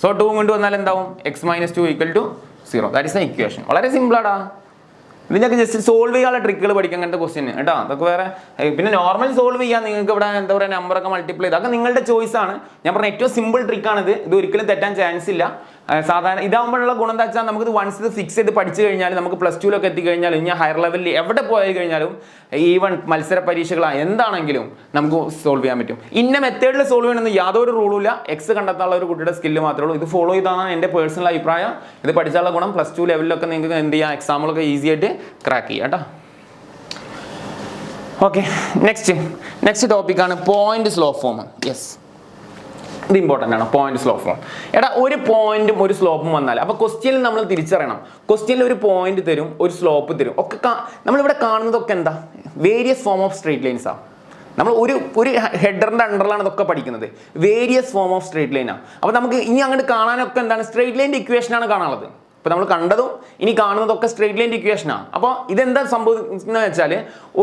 So 2 കൊണ്ട് വന്നാൽ എന്താവും, x - 2 = 0. That is the equation. വളരെ സിമ്പിളാടാ. ഇതിനൊക്കെ ജസ്റ്റ് സോൾവ് ചെയ്യാനുള്ള ട്രിക്കുകൾ പഠിക്കാൻ അങ്ങനത്തെ ക്വസ്റ്റ്യൻ കേട്ടോ. അതൊക്കെ വേറെ. പിന്നെ നോർമൽ സോൾവ് ചെയ്യാൻ നിങ്ങൾക്ക് ഇവിടെ എന്താ പറയുക നമ്പറൊക്കെ മൾട്ടിപ്ലൈ ചെയ്ത് അതൊക്കെ നിങ്ങളുടെ ചോയ്സ് ആണ്. ഞാൻ പറഞ്ഞ ഏറ്റവും സിമ്പിൾ ട്രിക്കാണിത്. ഇത് ഒരിക്കലും തെറ്റാൻ ചാൻസ് ഇല്ല. സാധാരണ ഇതാകുമ്പോഴുള്ള ഗുണം എന്താ വെച്ചാൽ നമുക്ക് വൺസ് ഇത് ഫിക്സ് ചെയ്ത് പഠിച്ചു കഴിഞ്ഞാൽ നമുക്ക് പ്ലസ് ടുവിലൊക്കെ എത്തിക്കഴിഞ്ഞാലും ഇനി ഹയർ ലെവലിൽ എവിടെ പോയി കഴിഞ്ഞാലും ഈവൺ മത്സര പരീക്ഷകളാണ് എന്താണെങ്കിലും നമുക്ക് സോൾവ് ചെയ്യാൻ പറ്റും. ഇന്ന മെത്തേഡിൽ സോൾവ് ചെയ്യണമെന്ന് യാതൊരു റൂളും ഇല്ല. എക്സ് കണ്ടെത്താനുള്ള ഒരു കുട്ടിയുടെ സ്കില്ല് മാത്രമേ ഉള്ളൂ. ഇത് ഫോളോ ചെയ്താണ് എൻ്റെ പേഴ്സണൽ അഭിപ്രായം. ഇത് പഠിച്ചാലുള്ള ഗുണം പ്ലസ് ടു ലെവലിലൊക്കെ നിങ്ങൾക്ക് എന്ത് ചെയ്യാം, എക്സാമുകളൊക്കെ ഈസി ആയിട്ട് ക്രാക്ക് ചെയ്യാം കേട്ടോ. ഓക്കെ, നെക്സ്റ്റ് ടോപ്പിക്കാണ് പോയിന്റ് സ്ലോ ഫോം. യെസ്, ഇത് ഇമ്പോർട്ടൻ്റ് ആണ്. Point slow form. എടാ ഒരു പോയിന്റും ഒരു സ്ലോപ്പും വന്നാൽ അപ്പോൾ ക്വസ്റ്റ്യനിൽ നമ്മൾ തിരിച്ചറിയണം. ക്വസ്റ്റ്യനിൽ ഒരു പോയിന്റ് തരും, ഒരു സ്ലോപ്പ് തരും. ഒക്കെ നമ്മളിവിടെ കാണുന്നതൊക്കെ എന്താ, വേരിയസ് ഫോം ഓഫ് സ്ട്രേറ്റ് ലൈൻസാണ്. നമ്മൾ ഒരു ഹെഡറിൻ്റെ അണ്ടറിലാണ് ഇതൊക്കെ പഠിക്കുന്നത്. വേരിയസ് ഫോം ഓഫ് സ്ട്രേറ്റ് ലൈനാണ്. അപ്പോൾ നമുക്ക് ഇനി അങ്ങോട്ട് കാണാനൊക്കെ എന്താണ്, സ്ട്രേറ്റ് ലൈൻ്റെ ഇക്വേഷനാണ് കാണാനുള്ളത്. ഇപ്പോൾ നമ്മൾ കണ്ടതും ഇനി കാണുന്നതൊക്കെ സ്ട്രേറ്റ് ലൈൻ്റെ ഇക്വേഷനാണ്. അപ്പോൾ ഇതെന്താ സംഭവിക്കുന്നത് വെച്ചാൽ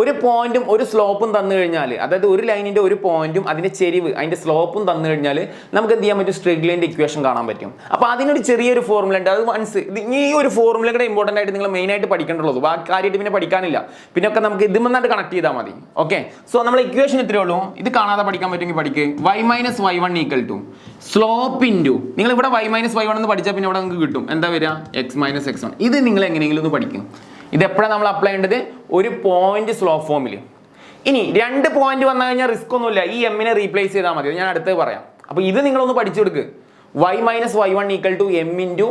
ഒരു പോയിന്റും ഒരു സ്ലോപ്പും തന്നു കഴിഞ്ഞാൽ, അതായത് ഒരു ലൈനിൻ്റെ ഒരു പോയിന്റും അതിൻ്റെ ചെരിവ് അതിൻ്റെ സ്ലോപ്പും തന്നു കഴിഞ്ഞാൽ നമുക്ക് എന്ത് ചെയ്യാൻ പറ്റും, സ്ട്രേറ്റ് ലൈൻ്റെ ഇക്വേഷൻ കാണാൻ പറ്റും. അപ്പോൾ അതിനൊരു ചെറിയൊരു ഫോർമുല ഉണ്ട്. അത് ഈ ഒരു ഫോർമുല കൂടെ ഇമ്പോർട്ടൻ്റ് ആയിട്ട് നിങ്ങൾ മെയിനായിട്ട് പഠിക്കേണ്ടുള്ളൂ. ബാക്കി കാര്യമായിട്ട് പിന്നെ പഠിക്കാനില്ല. പിന്നെ ഒക്കെ നമുക്ക് ഇതുമെന്നായിട്ട് കണക്ട് ചെയ്താൽ മതി. ഓക്കെ, സോ നമ്മൾ ഇക്വേഷൻ ഇത്രയേ ഉള്ളൂ. ഇത് കാണാതെ പഠിക്കാൻ പറ്റുമെങ്കിൽ പഠിക്കുക. y-y1 = സ്ലോപ്പ് ഇൻറ്റു, നിങ്ങൾ ഇവിടെ y-y1 എന്ന് പഠിച്ചാൽ പിന്നെ ഇവിടെ നിങ്ങൾക്ക് കിട്ടും എന്താ വരിക, x-x1. ഇത് നിങ്ങൾ എങ്ങനെയെങ്കിലും ഒന്ന് പഠിക്കും. ഇത് എപ്പോഴാണ് നമ്മൾ അപ്ലൈ ചെയ്യേണ്ടത്, ഒരു പോയിന്റ് സ്ലോപ്പ് ഫോമിൽ. ഇനി 2 പോയിന്റ് വന്നു കഴിഞ്ഞാൽ റിസ്ക് ഒന്നുമില്ല, ഈ എമ്മിനെ റീപ്ലേസ് ചെയ്താൽ മതി. ഞാൻ അടുത്ത് പറയാം. അപ്പോൾ ഇത് നിങ്ങളൊന്ന് പഠിച്ചെടുക്കുക. y-y1 = m ×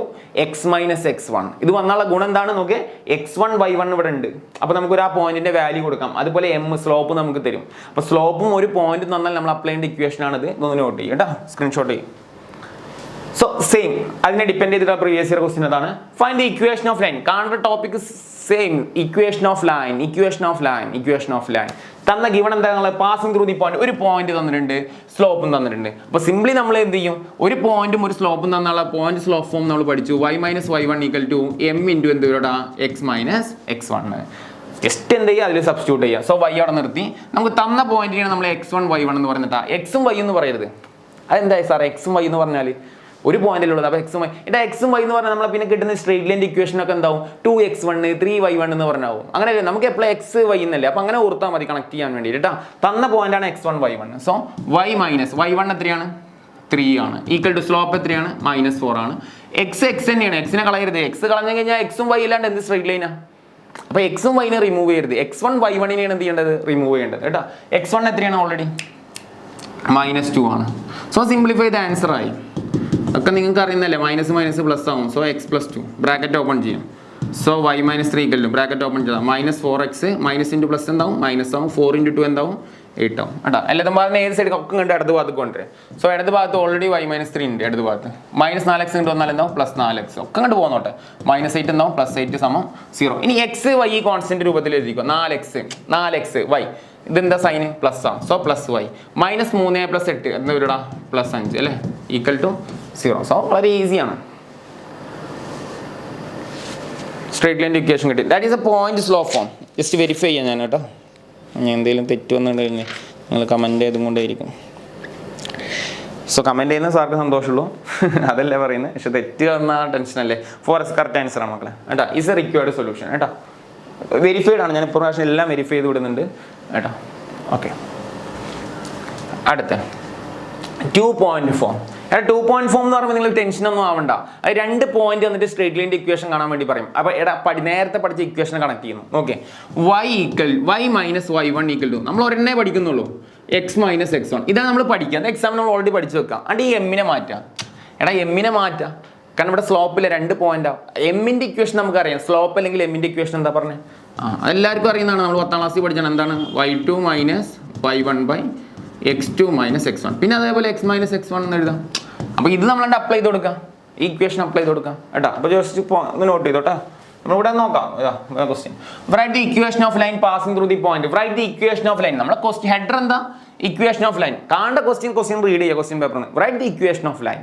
x - x1. ഇത് വന്നുള്ള ഗുണം എന്താണ് നോക്ക്, x1 y1 ഇവിടെ ഉണ്ട്. അപ്പോൾ നമുക്കൊരു ആ പോയിന്റിന്റെ വാല്യൂ കൊടുക്കാം. അതുപോലെ m സ്ലോപ്പ് നമുക്ക് തരും. അപ്പോൾ സ്ലോപ്പും ഒരു പോയിന്റ് തന്നാൽ നമ്മൾ അപ്ലൈ ചെയ്യേണ്ട ഇക്വേഷൻ ആണിത്. ഒന്ന് നോട്ട് ചെയ്യും കേട്ടോ, സ്ക്രീൻഷോട്ട് ചെയ്യും. സോ സെയിം, അതിനെ ഡിപ്പെൻഡ് ചെയ്തിട്ടുള്ള പ്രീവിയസ് ഇയർ ക്വസ്റ്റ്യൻ അതാണ്. Find the equation of line. കാണുന്ന topic same, equation of line. തന്ന ഗിവൺ എന്താ, പാസിംഗ് ത്രൂ ദി പോയിന്റ്. ഒരു പോയിന്റ് തന്നിട്ടുണ്ട്, സ്ലോപ്പും തന്നിട്ടുണ്ട്. അപ്പോൾ സിംപ്ലി നമ്മൾ എന്ത് ചെയ്യും, ഒരു പോയിന്റും ഒരു സ്ലോപ്പും തന്നുള്ള പോയിന്റ് സ്ലോപ്പ് ഫോം നമ്മൾ പഠിച്ചു. y-y1 = m × എന്ത് വരടാ, x - x1. ജസ്റ്റ് എന്ത് ചെയ്യുക, അതിൽ സബ്സ്റ്റിറ്റ്യൂട്ട് ചെയ്യുക. സോ y അവിടെ നിർത്തി. നമുക്ക് തന്ന പോയിന്റിനാണ് നമ്മൾ x1 y1 എന്ന് പറയുന്നത്. എക്സും y എന്ന് പറയരുത്. അതെന്താ സാർ എക്സും y എന്ന് പറഞ്ഞാൽ ഒരു പോയിന്റിലുള്ളത്. അപ്പോൾ എക്സും വൈ, ഇവിടെ എക്സും വൈ എന്ന് പറഞ്ഞാൽ നമ്മൾ പിന്നെ കിട്ടുന്ന സ്ട്രേറ്റ് ലൈൻ്റെ ഇക്വേഷൻ ഒക്കെ എന്താവും, 2x1 3y1 എന്ന് പറഞ്ഞാവും. അങ്ങനെ നമുക്ക് എപ്പോഴും എക്സ് വൈ എന്നല്ലേ. അപ്പോൾ അങ്ങനെ ഓർത്താൽ മതി കണക്ട് ചെയ്യാൻ വേണ്ടി കേട്ടോ. തന്ന പോയിന്റാണ് x1 y1. സോ y-y1 എത്രയാണ്, 3 ആണ്. = സ്ലോപ്പ് എത്രയാണ്, -4 ആണ്. x തന്നെയാണ്, എക്സിനെ കളയരുത്. എക്സ് കളഞ്ഞു കഴിഞ്ഞാൽ എക്സും വൈ ഇല്ലാണ്ട് എന്ത് സ്ട്രേറ്റ് ലൈനാണ്. അപ്പോൾ എക്സും വൈനെ റിമൂവ് ചെയ്യരുത്. x1 y1നെയാണ് എന്ത് ചെയ്യേണ്ടത്, റിമൂവ് ചെയ്യേണ്ടത് കേട്ടോ. x1 എത്രയാണ് ഓൾറെഡി, -2 ആണ്. സോ സിംപ്ലിഫൈ ദ ആൻസർ ആയി. ഒക്കെ നിങ്ങൾക്ക് അറിയുന്നല്ലേ, മൈനസ് പ്ലസ് ആവും. സോ x + 2 ബ്രാക്കറ്റ് ഓപ്പൺ ചെയ്യാം. സോ y - 3 = ബ്രാക്കറ്റ് ഓപ്പൺ ചെയ്താൽ -4x മൈനസ് ഇൻറ്റു പ്ലസ് എന്താവും, മൈനസ് ആവും. 4 × 2 എന്താവും, 8 ആവും കേട്ടോ. എല്ലാതും പറഞ്ഞ ഏത് സൈഡ് ഒക്കെ കണ്ട് ഇടത് ഭാഗത്ത് കൊണ്ടുവരും. സോ ഇടത് ഭാഗത്ത് ഓൾറെഡി y - 3 ഉണ്ട്. ഇടത് ഭാഗത്ത് -4x കൊണ്ട് വന്നാൽ എന്താവും, +4x. ഒക്കെ കണ്ട് പോകുന്നോട്ടെ. -8 എന്താവും, +8 = 0. ഇനി x y കോൺസ്റ്റന്റ് രൂപത്തിൽ എഴുതിക്കോ. 4x y ഇതെന്താ സൈന്, പ്ലസ് ആണ്. സോ +y -3 + 8 എന്താ വരൂടാ, +5 അല്ലേ, = 0. സോ വളരെ ഈസിയാണ്. സ്ട്രേറ്റ് ലൈൻ്റെ ഇക്വേഷൻ കിട്ടി. That is A point slow form. Just verify ചെയ്യാം ഞാൻ കേട്ടോ. ഞാൻ എന്തെങ്കിലും തെറ്റ് വന്നിട്ട് കഴിഞ്ഞാൽ നിങ്ങൾ കമൻറ്റ് ചെയ്തും കൊണ്ടേയിരിക്കും. സോ കമൻറ്റ് ചെയ്യുന്ന സാർക്ക് സന്തോഷമുള്ളൂ, അതല്ലേ പറയുന്നത്. പക്ഷെ തെറ്റ് വന്ന ടെൻഷനല്ലേ. 4s കറക്റ്റ് ആൻസർ ആണ് മക്കളെ കേട്ടോ. ഈസ് എ റിക്വയർഡ് സൊല്യൂഷൻ കേട്ടോ. വെരിഫൈഡ് ആണ്. ഞാൻ ഇപ്പോൾ പ്രാവശ്യം എല്ലാം വെരിഫൈ ചെയ്ത് വിടുന്നുണ്ട് കേട്ടോ. ഓക്കെ, അടുത്ത 2-point ഫോം. 2-point ഫോം എന്ന് പറയുമ്പോൾ നിങ്ങൾ ടെൻഷനൊന്നും ആവണ്ട. അത് 2 പോയിന്റ് വന്നിട്ട് സ്ട്രേറ്റ് ലൈൻ്റെ ഇക്വേഷൻ കാണാൻ വേണ്ടി പറയും. അപ്പോൾ നേരത്തെ പഠിച്ച ഇക്വേഷൻ കണക്ട് ചെയ്യുന്നു. ഓക്കെ, y - y1 = നമ്മൾ ഒരെണ്ണേ പഠിക്കുന്നുള്ളൂ, x - x1. ഇതാണ് നമ്മൾ പഠിക്കുക. അത് എക്സാം നമ്മൾ ഓൾറെഡി പഠിച്ചു വെക്കാം. അതുകൊണ്ട് ഈ എമ്മിനെ മാറ്റാം. എമ്മിനെ മാറ്റാം, കാരണം ഇവിടെ സ്ലോപ്പിൽ 2 പോയിന്റാണ്. എമ്മിൻ്റെ ഇക്വേഷൻ നമുക്കറിയാം. സ്ലോപ്പ് അല്ലെങ്കിൽ എമ്മിൻ്റെ ഇക്വേഷൻ എന്താ പറഞ്ഞത്, എല്ലാവർക്കും അറിയുന്നതാണ്. നമ്മൾ 10ാം ക്ലാസ്സിൽ പഠിച്ചാണ്. എന്താണ്, y2 - y1 / x2 - x1. പിന്നെ അതേപോലെ x - x1 എന്ന് എഴുതാം. അപ്പോൾ ഇത് നമ്മളണ്ട് അപ്ലൈ ചെയ്ത് കൊടുക്കാം. ഈ ഇക്വേഷൻ അപ്ലൈ ചെയ്ത് കൊടുക്കാം കേട്ടോ. അപ്പോൾ ജസ്റ്റ് ഒന്ന് നോട്ട് ചെയ്തോട്ടോ. നമ്മളിവിടെ നോക്കാം. Question, write the equation of line passing through the point. Write the equation of line. നമ്മുടെ ക്വസ്റ്റ്യൻ ഹെഡർ എന്താ, ഇക്വേഷൻ ഓഫ് ലൈൻ. കാണേണ്ട ക്വസ്റ്റ്യൻ റീഡ് ചെയ്യുക ക്വസ്റ്റ്യൻ പേപ്പറിൽ. Write the equation of line.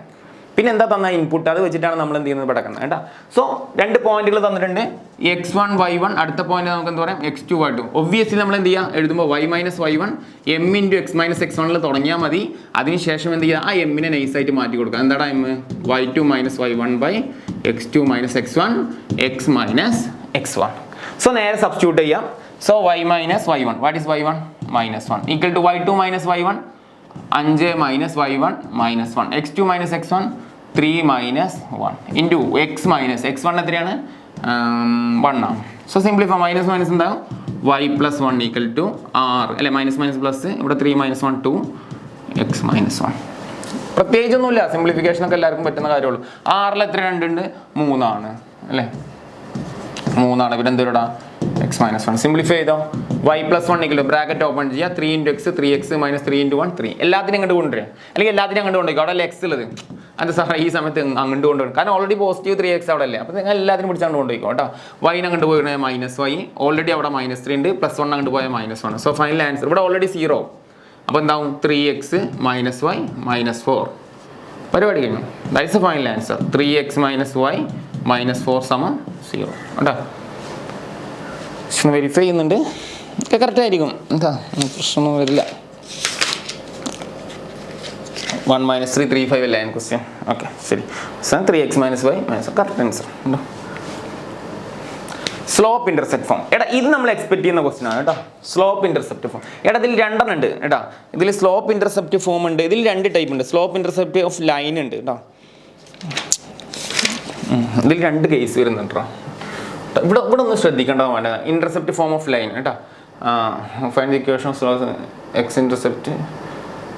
പിന്നെ എന്താ തന്ന ഇൻപുട്ട്, അത് വെച്ചിട്ടാണ് നമ്മൾ എന്ത് ചെയ്യുന്നത് പഠിക്കുന്നത് കേട്ടോ. സോ 2 പോയിന്റുകൾ തന്നിട്ടുണ്ട്, x1 y1. അടുത്ത പോയിന്റ് നമുക്ക് എന്താ പറയാം, x2 y2. ഒബ്വിയസ്ലി നമ്മൾ എന്ത് ചെയ്യുക, എഴുതുമ്പോൾ y - y1 m × x - x1 തുടങ്ങിയാൽ മതി. അതിനുശേഷം എന്ത് ചെയ്യുക, ആ എമ്മിനെ നൈസായിട്ട് മാറ്റി കൊടുക്കുക. എന്താടാ m, y2 - y1 / x2 - x1 x - x1. So നേരെ സബ്സ്റ്റിറ്റ്യൂട്ട് ചെയ്യാം. So y minus y1, what is y1? -1 equal to y2 minus y1, 5 minus y1 -1, x2 minus x1, 3 minus 1 into x1 എത്രയാണ്? 1 ആണ്. സോ സിംപ്ലിഫൈ മൈനസ് മൈനസ് എന്താകും? y plus 1 equal to 6 അല്ലെ, minus minus plus, ഇവിടെ 3 minus 1 2 x minus 1. പ്രത്യേകിച്ചൊന്നുമില്ല, simplification ഒക്കെ എല്ലാവർക്കും പറ്റുന്ന കാര്യമുള്ളൂ. 6 എത്ര 2 ഉണ്ട്? 3 ആണ് അല്ലേ, 3 ആണ്. പിന്നെ എന്തോടാ? x minus 1. സിംപ്ലിഫൈ ചെയ്തോ, y plus 1 equal to bracket open ചെയ്യുക, 3 into X, 3x minus 3 into 1 3. എല്ലാത്തിനും അങ്ങോട്ട് കൊണ്ടുവരിക, അല്ലെങ്കിൽ എല്ലാത്തിനും അങ്ങോട്ട് കൊണ്ടുപോയി. അവിടെ എക്സ് ഉള്ളത് അത് സാറേ ഈ സമയത്ത് അങ്ങോട്ട് കൊണ്ടുപോകും, കാരണം ഓൾറെഡി പോസിറ്റീവ് 3x അവിടെ അല്ലേ, അപ്പോൾ നിങ്ങൾ എല്ലാത്തിനും പിടിച്ചാണ്ട് കൊണ്ടുപോയിക്കോ കേട്ടോ. y അങ്ങോട്ട് പോയി മൈനസ് y, ഓൾറെഡി അവിടെ -3 ഉണ്ട്, പ്ലസ് 1 അങ്ങോട്ട് പോയാൽ -1. സോ ഫൈനൽ ആൻസർ ഇവിടെ ഓൾറെഡി 0, അപ്പോൾ എന്താവും? 3x minus y minus 4. പരിപാടി കഴിഞ്ഞു. That is A final answer. 3x minus y minus 4 സമം 0 കേട്ടോ. വെരിഫൈ ചെയ്യുന്നുണ്ട്, ഒക്കെ കറക്റ്റ് ആയിരിക്കും, എന്താ പ്രശ്നമൊന്നും വരില്ല. 1 മൈനസ് 3 3 5 അല്ലേ ക്വസ്റ്റ്യൻ? ഓക്കെ ശരി. 3x minus y minus correct answer ഉണ്ടോ? Slope intercept form. എടാ ഇത് നമ്മൾ എക്സ്പെക്ട് ചെയ്യുന്ന ക്വസ്റ്റ്യൻ ആണ് കേട്ടോ. Slope intercept form. എടാ ഇതിൽ 2 ഉണ്ട് കേട്ടോ. ഇതിൽ സ്ലോപ്പ് ഇന്റർസെപ്റ്റ് ഫോം ഉണ്ട്. ഇതിൽ 2 ടൈപ്പ് ഉണ്ട്. സ്ലോപ്പ് ഇന്റർസെപ്റ്റ് ഓഫ് ലൈൻ ഉണ്ട് കേട്ടോ. ഇതിൽ 2 കേസ് വരുന്നുണ്ട് കേട്ടോ. ഇവിടെ ഒന്ന് ശ്രദ്ധിക്കേണ്ടത് വേണ്ട. ഇന്റർസെപ്റ്റ് ഫോം ഓഫ് ലൈൻ കേട്ടോ. Find the equation of slope x intercept,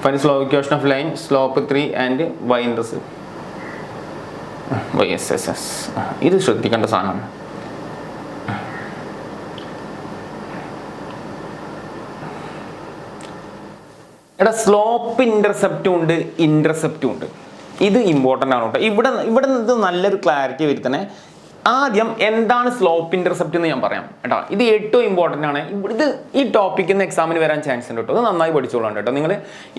find slope equation of line, slope 3 and y intercept. yes. ഇത് ശ്രദ്ധിക്കേണ്ട സാധനമാണ്. എടാ സ്ലോപ്പ് ഇന്റർസെപ്റ്റും ഉണ്ട്, ഇന്റർസെപ്റ്റും ഉണ്ട്. ഇത് ഇമ്പോർട്ടൻ്റ് ആണ് കേട്ടോ. ഇവിടെ ഇത് നല്ലൊരു ക്ലാരിറ്റി വരുത്തണേ. ആദ്യം എന്താണ് സ്ലോപ്പ് ഇന്റർസെപ്റ്റ് എന്ന് ഞാൻ പറയാം കേട്ടോ. ഇത് ഏറ്റവും ഇമ്പോർട്ടൻ്റ് ആണ്. ഇത് ഈ ടോപ്പിക്കിൽ നിന്ന് എക്സാമിന് വരാൻ ചാൻസ് ഉണ്ട് കേട്ടോ. അത് നന്നായി പഠിച്ചോളാം കേട്ടോ. നിങ്ങൾ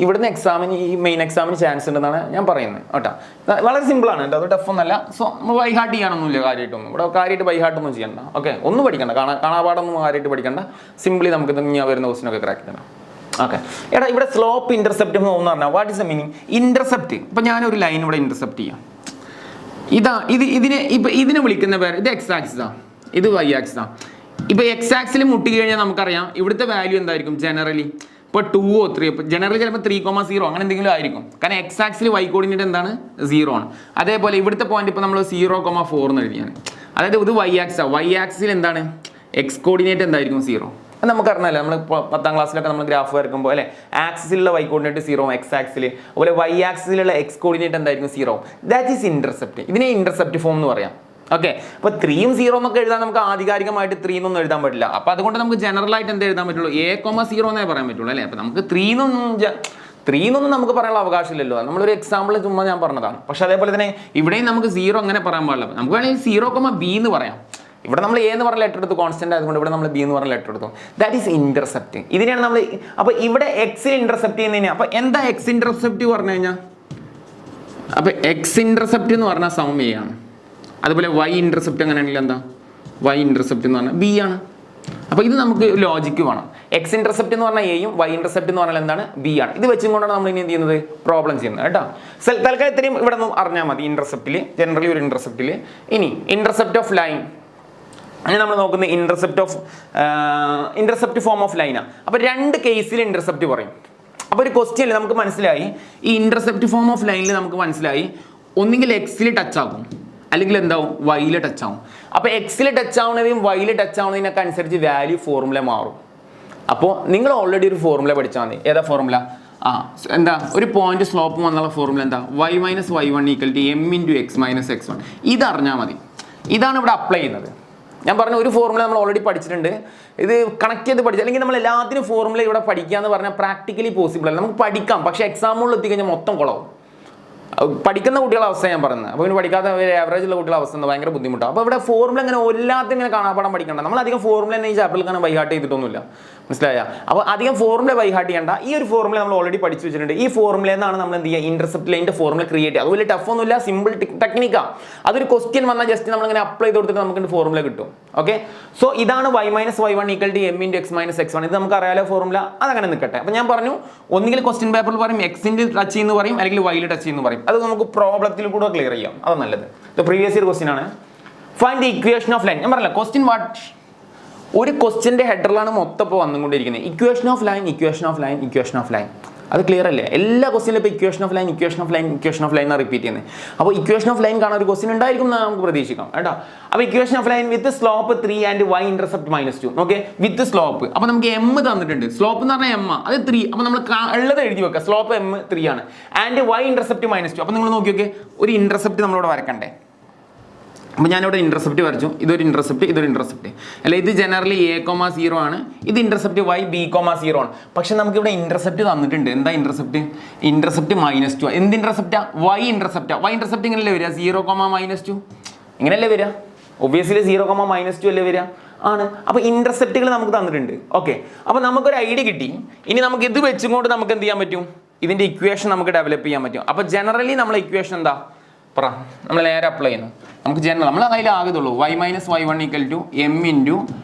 ഇവിടുന്ന് എക്സാമിന്, ഈ മെയിൻ എക്സാമിന് ചാൻസ് ഉണ്ടെന്നാണ് ഞാൻ പറയുന്നത് കേട്ടോ. വളരെ സിമ്പിളാണ് കേട്ടോ, അത് ടഫ് ഒന്നല്ല. സോ നമ്മൾ ബൈഹാർട്ട് ചെയ്യാനൊന്നുമില്ല കാര്യമായിട്ടൊന്നും. ഇവിടെ കാര്യമായിട്ട് ബൈഹാർട്ടൊന്നും ചെയ്യണ്ട. ഓക്കെ, ഒന്നും പഠിക്കണ്ട, കാണാപാടൊന്നും കാര്യമായിട്ട് പഠിക്കണ്ട. സിംപ്ലി നമുക്ക് ഞാൻ വരുന്ന ക്വസ്റ്റിനൊക്കെ ക്രാക്ക് ചെയ്യണം. ഓക്കെ എടാ, ഇവിടെ സ്ലോപ്പ് ഇന്റർസെപ്റ്റ് എന്ന് പറഞ്ഞാൽ what is the meaning? Intercept. ഇപ്പം ഞാനൊരു ലൈൻ ഇവിടെ ഇന്റർസെപ്റ്റ് ചെയ്യാം. ഇതിനെ വിളിക്കുന്ന പേര്, ഇത് x ആക്സിസാണ്, ഇത് y ആക്സിസാണ്. ഇപ്പൊ x ആക്സിൽ മുട്ടി കഴിഞ്ഞാൽ നമുക്കറിയാം ഇവിടുത്തെ വാല്യൂ എന്തായിരിക്കും ജനറലി? ഇപ്പോൾ 2 or 3, ഇപ്പോൾ ജനറലി ചിലപ്പോൾ 3,0 അങ്ങനെ എന്തെങ്കിലും ആയിരിക്കും. കാരണം x ആക്സിൽ y കോർഡിനേറ്റ് എന്താണ്? 0 ആണ്. അതേപോലെ ഇവിടുത്തെ പോയിന്റ് ഇപ്പോൾ നമ്മൾ 0,4 എന്ന് എഴുതിയാണ്. അതായത് ഇത് y ആക്സിസാണ്. y ആക്സിൽ എന്താണ്? x കോർഡിനേറ്റ് എന്തായിരിക്കും? 0. നമുക്കറിയാമല്ലോ, നമ്മൾ 10ാം ക്ലാസ്സിലൊക്കെ നമ്മൾ ഗ്രാഫ് വരയ്ക്കുമ്പോൾ അല്ലെ, ആക്സിസിലുള്ള y കോർഡിനേറ്റ് 0, എക്സ് ആക്സിൽ, അതുപോലെ y ആക്സിലുള്ള x കോർഡിനേറ്റ് എന്തായിരിക്കും? 0. That is intercept. ഇതിനെ ഇന്റർസെപ്റ്റ് ഫോം എന്ന് പറയാം. ഓക്കെ, അപ്പോൾ 3ഉം 0 എന്നൊക്കെ എഴുതാൻ നമുക്ക് ആധികാരികമായിട്ട് 3 എന്നൊന്നും എഴുതാൻ പറ്റില്ല. അപ്പോൾ അതുകൊണ്ട് നമുക്ക് ജനറൽ ആയിട്ട് എന്ത് എഴുതാൻ പറ്റുള്ളൂ? a,0 എന്നേ പറയാൻ പറ്റുള്ളൂ അല്ലേ. അപ്പോൾ നമുക്ക് 3 എന്നൊന്നും നമുക്ക് പറയാനുള്ള അവകാശമില്ലല്ലോ. നമ്മളൊരു എക്സാമ്പിൾ ചുമ്മാ ഞാൻ പറഞ്ഞതാണ്. പക്ഷെ അതേപോലെ തന്നെ ഇവിടെയും നമുക്ക് 0 അങ്ങനെ പറയാൻ പാടില്ല. നമുക്ക് വേണമെങ്കിൽ 0,b എന്ന് പറയാം. ഇവിടെ നമ്മൾ a എന്ന് പറഞ്ഞ ലെറ്റർ എടുത്തു, കോൺസ്റ്റന്റ് ആയതുകൊണ്ട് ഇവിടെ നമ്മൾ b എന്ന് പറഞ്ഞ ലെറ്റർ എടുത്തു. That is intercept. ഇതിനെയാണ് നമ്മൾ, അപ്പോൾ ഇവിടെ എക്സിൽ ഇന്റർസെപ്റ്റ് ചെയ്യുന്നതിന്, അപ്പോൾ എന്താ എക്സ് ഇന്റർസെപ്റ്റ് പറഞ്ഞു കഴിഞ്ഞാൽ? അപ്പോൾ എക്സ് ഇന്റർസെപ്റ്റ് എന്ന് പറഞ്ഞാൽ സമം a ആണ്. അതുപോലെ y ഇന്റർസെപ്റ്റ് അങ്ങനെയാണെങ്കിൽ എന്താ? y ഇന്റർസെപ്റ്റ് എന്ന് പറഞ്ഞാൽ b ആണ്. അപ്പോൾ ഇത് നമുക്ക് ലോജിക്ക് വേണം. എക്സ് ഇന്റർസെപ്റ്റ് എന്ന് പറഞ്ഞാൽ എയും y ഇന്റർസെപ്റ്റ് എന്ന് പറഞ്ഞാൽ എന്താണ്? b ആണ്. ഇത് വെച്ചും കൊണ്ടാണ് നമ്മൾ ഇനി എന്ത് ചെയ്യുന്നത്? പ്രോബ്ലം ചെയ്യുന്നത് കേട്ടോ. തൽക്കാലം ഇത്രയും ഇവിടെ നിന്ന് അറിഞ്ഞാൽ മതി. ഇന്റർസെപ്റ്റിൽ ജനറലി ഒരു ഇന്റർസെപ്റ്റിൽ. ഇനി ഇന്റർസെപ്റ്റ് ഓഫ് ലൈൻ, അങ്ങനെ നമ്മൾ നോക്കുന്നത് ഇന്റർസെപ്റ്റ് ഫോം ഓഫ് ലൈനാണ്. അപ്പോൾ 2 കേസിൽ ഇന്റർസെപ്റ്റ് പറയും. അപ്പോൾ ഒരു ക്വസ്റ്റ്യനിൽ നമുക്ക് മനസ്സിലായി ഈ ഇന്റർസെപ്റ്റ് ഫോം ഓഫ് ലൈനിൽ നമുക്ക് മനസ്സിലായി ഒന്നുകിൽ എക്സിൽ ടച്ച് ആകും, അല്ലെങ്കിൽ എന്താവും? വൈയിൽ ടച്ച് ആവും. അപ്പോൾ എക്സിൽ ടച്ച് ആവുന്നതും വൈയിൽ ടച്ച് ആവുന്നതിനൊക്കെ അനുസരിച്ച് വാല്യൂ ഫോർമുല മാറും. അപ്പോൾ നിങ്ങൾ ഓൾറെഡി ഒരു ഫോർമുല പഠിച്ചാൽ മതി. ഏതാ ഫോർമുല? എന്താ? ഒരു പോയിന്റ് സ്ലോപ്പ് വന്നുള്ള ഫോർമുല എന്താ? y minus y1 equal to m into x minus x1. ഇത് അറിഞ്ഞാൽ മതി. ഇതാണ് ഇവിടെ അപ്ലൈ ചെയ്യുന്നത്. ഞാൻ പറഞ്ഞ ഒരു ഫോർമുല നമ്മൾ ഓൾറെഡി പഠിച്ചിട്ടുണ്ട്. ഇത് കണക്ട് ചെയ്ത് പഠിച്ചു, അല്ലെങ്കിൽ നമ്മൾ എല്ലാത്തിനും ഫോർമുല ഇവിടെ പഠിക്കുക എന്ന് പറഞ്ഞാൽ പ്രാക്ടിക്കലി പോസിബിൾ അല്ല. നമുക്ക് പഠിക്കാം, പക്ഷേ എക്സാമുകളിൽ എത്തിക്കഴിഞ്ഞാൽ മൊത്തം കുളവും. പഠിക്കുന്ന കുട്ടികളുടെ അവസ്ഥ ഞാൻ പറയുന്നത്. അപ്പോൾ പിന്നെ പഠിക്കാത്ത ആവറേജ് ഉള്ള കുട്ടികളുടെ അവസ്ഥ ഭയങ്കര ബുദ്ധിമുട്ടാണ്. അപ്പോൾ ഇവിടെ ഫോർമുല ഇങ്ങനെ എല്ലാത്തിനും ഇങ്ങനെ കാണാപ്പാടം പഠിക്കണ്ട. നമ്മൾ അധികം ഫോർമുല തന്നെ ഈ ചാപ്റ്ററിൽ അങ്ങനെ ബൈഹാർട്ട് ചെയ്തിട്ടൊന്നുമില്ല, മനസ്സിലായ? അപ്പോൾ അധികം ഫോർമുല ബൈഹാർട്ട് ചെയ്യേണ്ട. ഈ ഒരു ഫോർമുല നമ്മൾ ഓൾറെഡി പഠിച്ചു വെച്ചിട്ടുണ്ട്. ഈ ഫോർമുലയിൽ നിന്നാണ് നമ്മൾ എന്ത് ചെയ്യുക? ഇന്റർസെപ്റ്റ് ലൈനിന്റെ ഫോർമുല ക്രിയേറ്റ് ചെയ്യുക. അതുപോലെ ടഫ് ഒന്നുമില്ല, സിമ്പിൾ ടെക്നിക്കാണ്. അതൊരു ക്വസ്റ്റ്യൻ വന്നാൽ ജസ്റ്റ് നമ്മളിങ്ങനെ അപ്ലൈ ചെയ്ത് കൊടുത്തിട്ട് നമുക്ക് ഫോർമുല കിട്ടും. ഓക്കെ, സോ ഇതാണ് y minus y1 equal to m into x minus x1. ഇത് നമുക്ക് അറിയാലോ ഫോർമുല. അതങ്ങനെ നിൽക്കട്ടെ. അപ്പോൾ ഞാൻ പറഞ്ഞു, ഒന്നുകിൽ ക്വസ്റ്റ്യൻ പേപ്പറിൽ പറയും എക്സിൻ്റെ ടച്ച് ചെയ്യുന്നു പറയും, അല്ലെങ്കിൽ വൈയിൽ ടച്ച് ചെയ്യുന്നു പറയും. അത് നമുക്ക് പ്രോബ്ലത്തിൽ കൂടെ ക്ലിയർ ചെയ്യാം. അത് നല്ലത്. ഇത് പ്രീവിയസ് ഇയർ ക്വസ്റ്റ്യൻ ആണ്. Find the equation of line. ഞാൻ പറഞ്ഞില്ല ക്വസ്റ്റ്യൻ ഒരു ക്വസ്റ്റ്യൻ്റെ ഹെഡറിലാണ് മൊത്തം ഇപ്പോൾ വന്നുകൊണ്ടിരിക്കുന്നത്. Equation of line, equation of line, equation of line. അത് ക്ലിയർ അല്ലേ? എല്ലാ ക്വസ്റ്റിനും ഇപ്പോൾ equation of line, equation of line, equation of line എന്ന് റിപ്പീറ്റ് ചെയ്യുന്നത്. അപ്പോൾ ഇക്വേഷൻ ഓഫ് ലൈൻ കാണാൻ ഒരു ക്വസ്റ്റ്യൻ ഉണ്ടായിരിക്കും എന്ന് നമുക്ക് പ്രതീക്ഷിക്കാം കേട്ടോ. അപ്പോൾ equation of line with slope 3 and y intercept -2. Okay, with slope. അപ്പോൾ നമുക്ക് m തന്നിട്ടുണ്ട്. സ്ലോപ്പ് എന്ന് പറഞ്ഞാൽ m, അത് 3. അപ്പോൾ നമ്മൾ ഉള്ളത് എഴുതി വെക്കുക. സ്ലോപ്പ് m 3 ആണ്. And y intercept -2. അപ്പോൾ നിങ്ങൾ നോക്കി നോക്കിയേ, ഒരു ഇന്റർസെപ്റ്റ് നമ്മളിവിടെ വരക്കണ്ടേ? അപ്പോൾ ഞാനിവിടെ ഇന്റർസെപ്റ്റ് വരച്ചു. ഇതൊരു ഇന്റർസെപ്റ്റ്, ഇതൊരു ഇന്റർസെപ്റ്റ് അല്ല. ഇത് ജനറലി a,0 ആണ്. ഇത് ഇന്റർസെപ്റ്റ് y b,0 ആണ്. പക്ഷെ നമുക്കിവിടെ ഇന്റർസെപ്റ്റ് തന്നിട്ടുണ്ട്. എന്താ ഇന്റർസെപ്റ്റ്? ഇന്റർസെപ്റ്റ് -2. എന്ത് ഇന്റർസെപ്റ്റാ? y ഇന്റർസെപ്റ്റാ. y ഇന്റർസെപ്റ്റ് ഇങ്ങനെയല്ലേ വരിക? 0,-2 ഇങ്ങനെയല്ലേ വരിക? ഒബ്വിയസ്ലി 0,-2 അല്ലേ വരിക? ആണ്. അപ്പോൾ ഇന്റർസെപ്റ്റുകൾ നമുക്ക് തന്നിട്ടുണ്ട്. ഓക്കെ, അപ്പോൾ നമുക്കൊരു ഐഡിയ കിട്ടി. ഇനി നമുക്ക് ഇത് വെച്ചുകൊണ്ട് നമുക്ക് എന്ത് ചെയ്യാൻ പറ്റും? ഇതിൻ്റെ ഇക്വേഷൻ നമുക്ക് ഡെവലപ്പ് ചെയ്യാൻ പറ്റും. അപ്പോൾ ജനറലി നമ്മളെ ഇക്വേഷൻ എന്താ പറ? നമ്മൾ നേരെ അപ്ലൈ ചെയ്യുന്നു. നമുക്ക് ജനറൽ നമ്മൾ അതിൽ ആകത്തുള്ളൂ y - y1 = m ×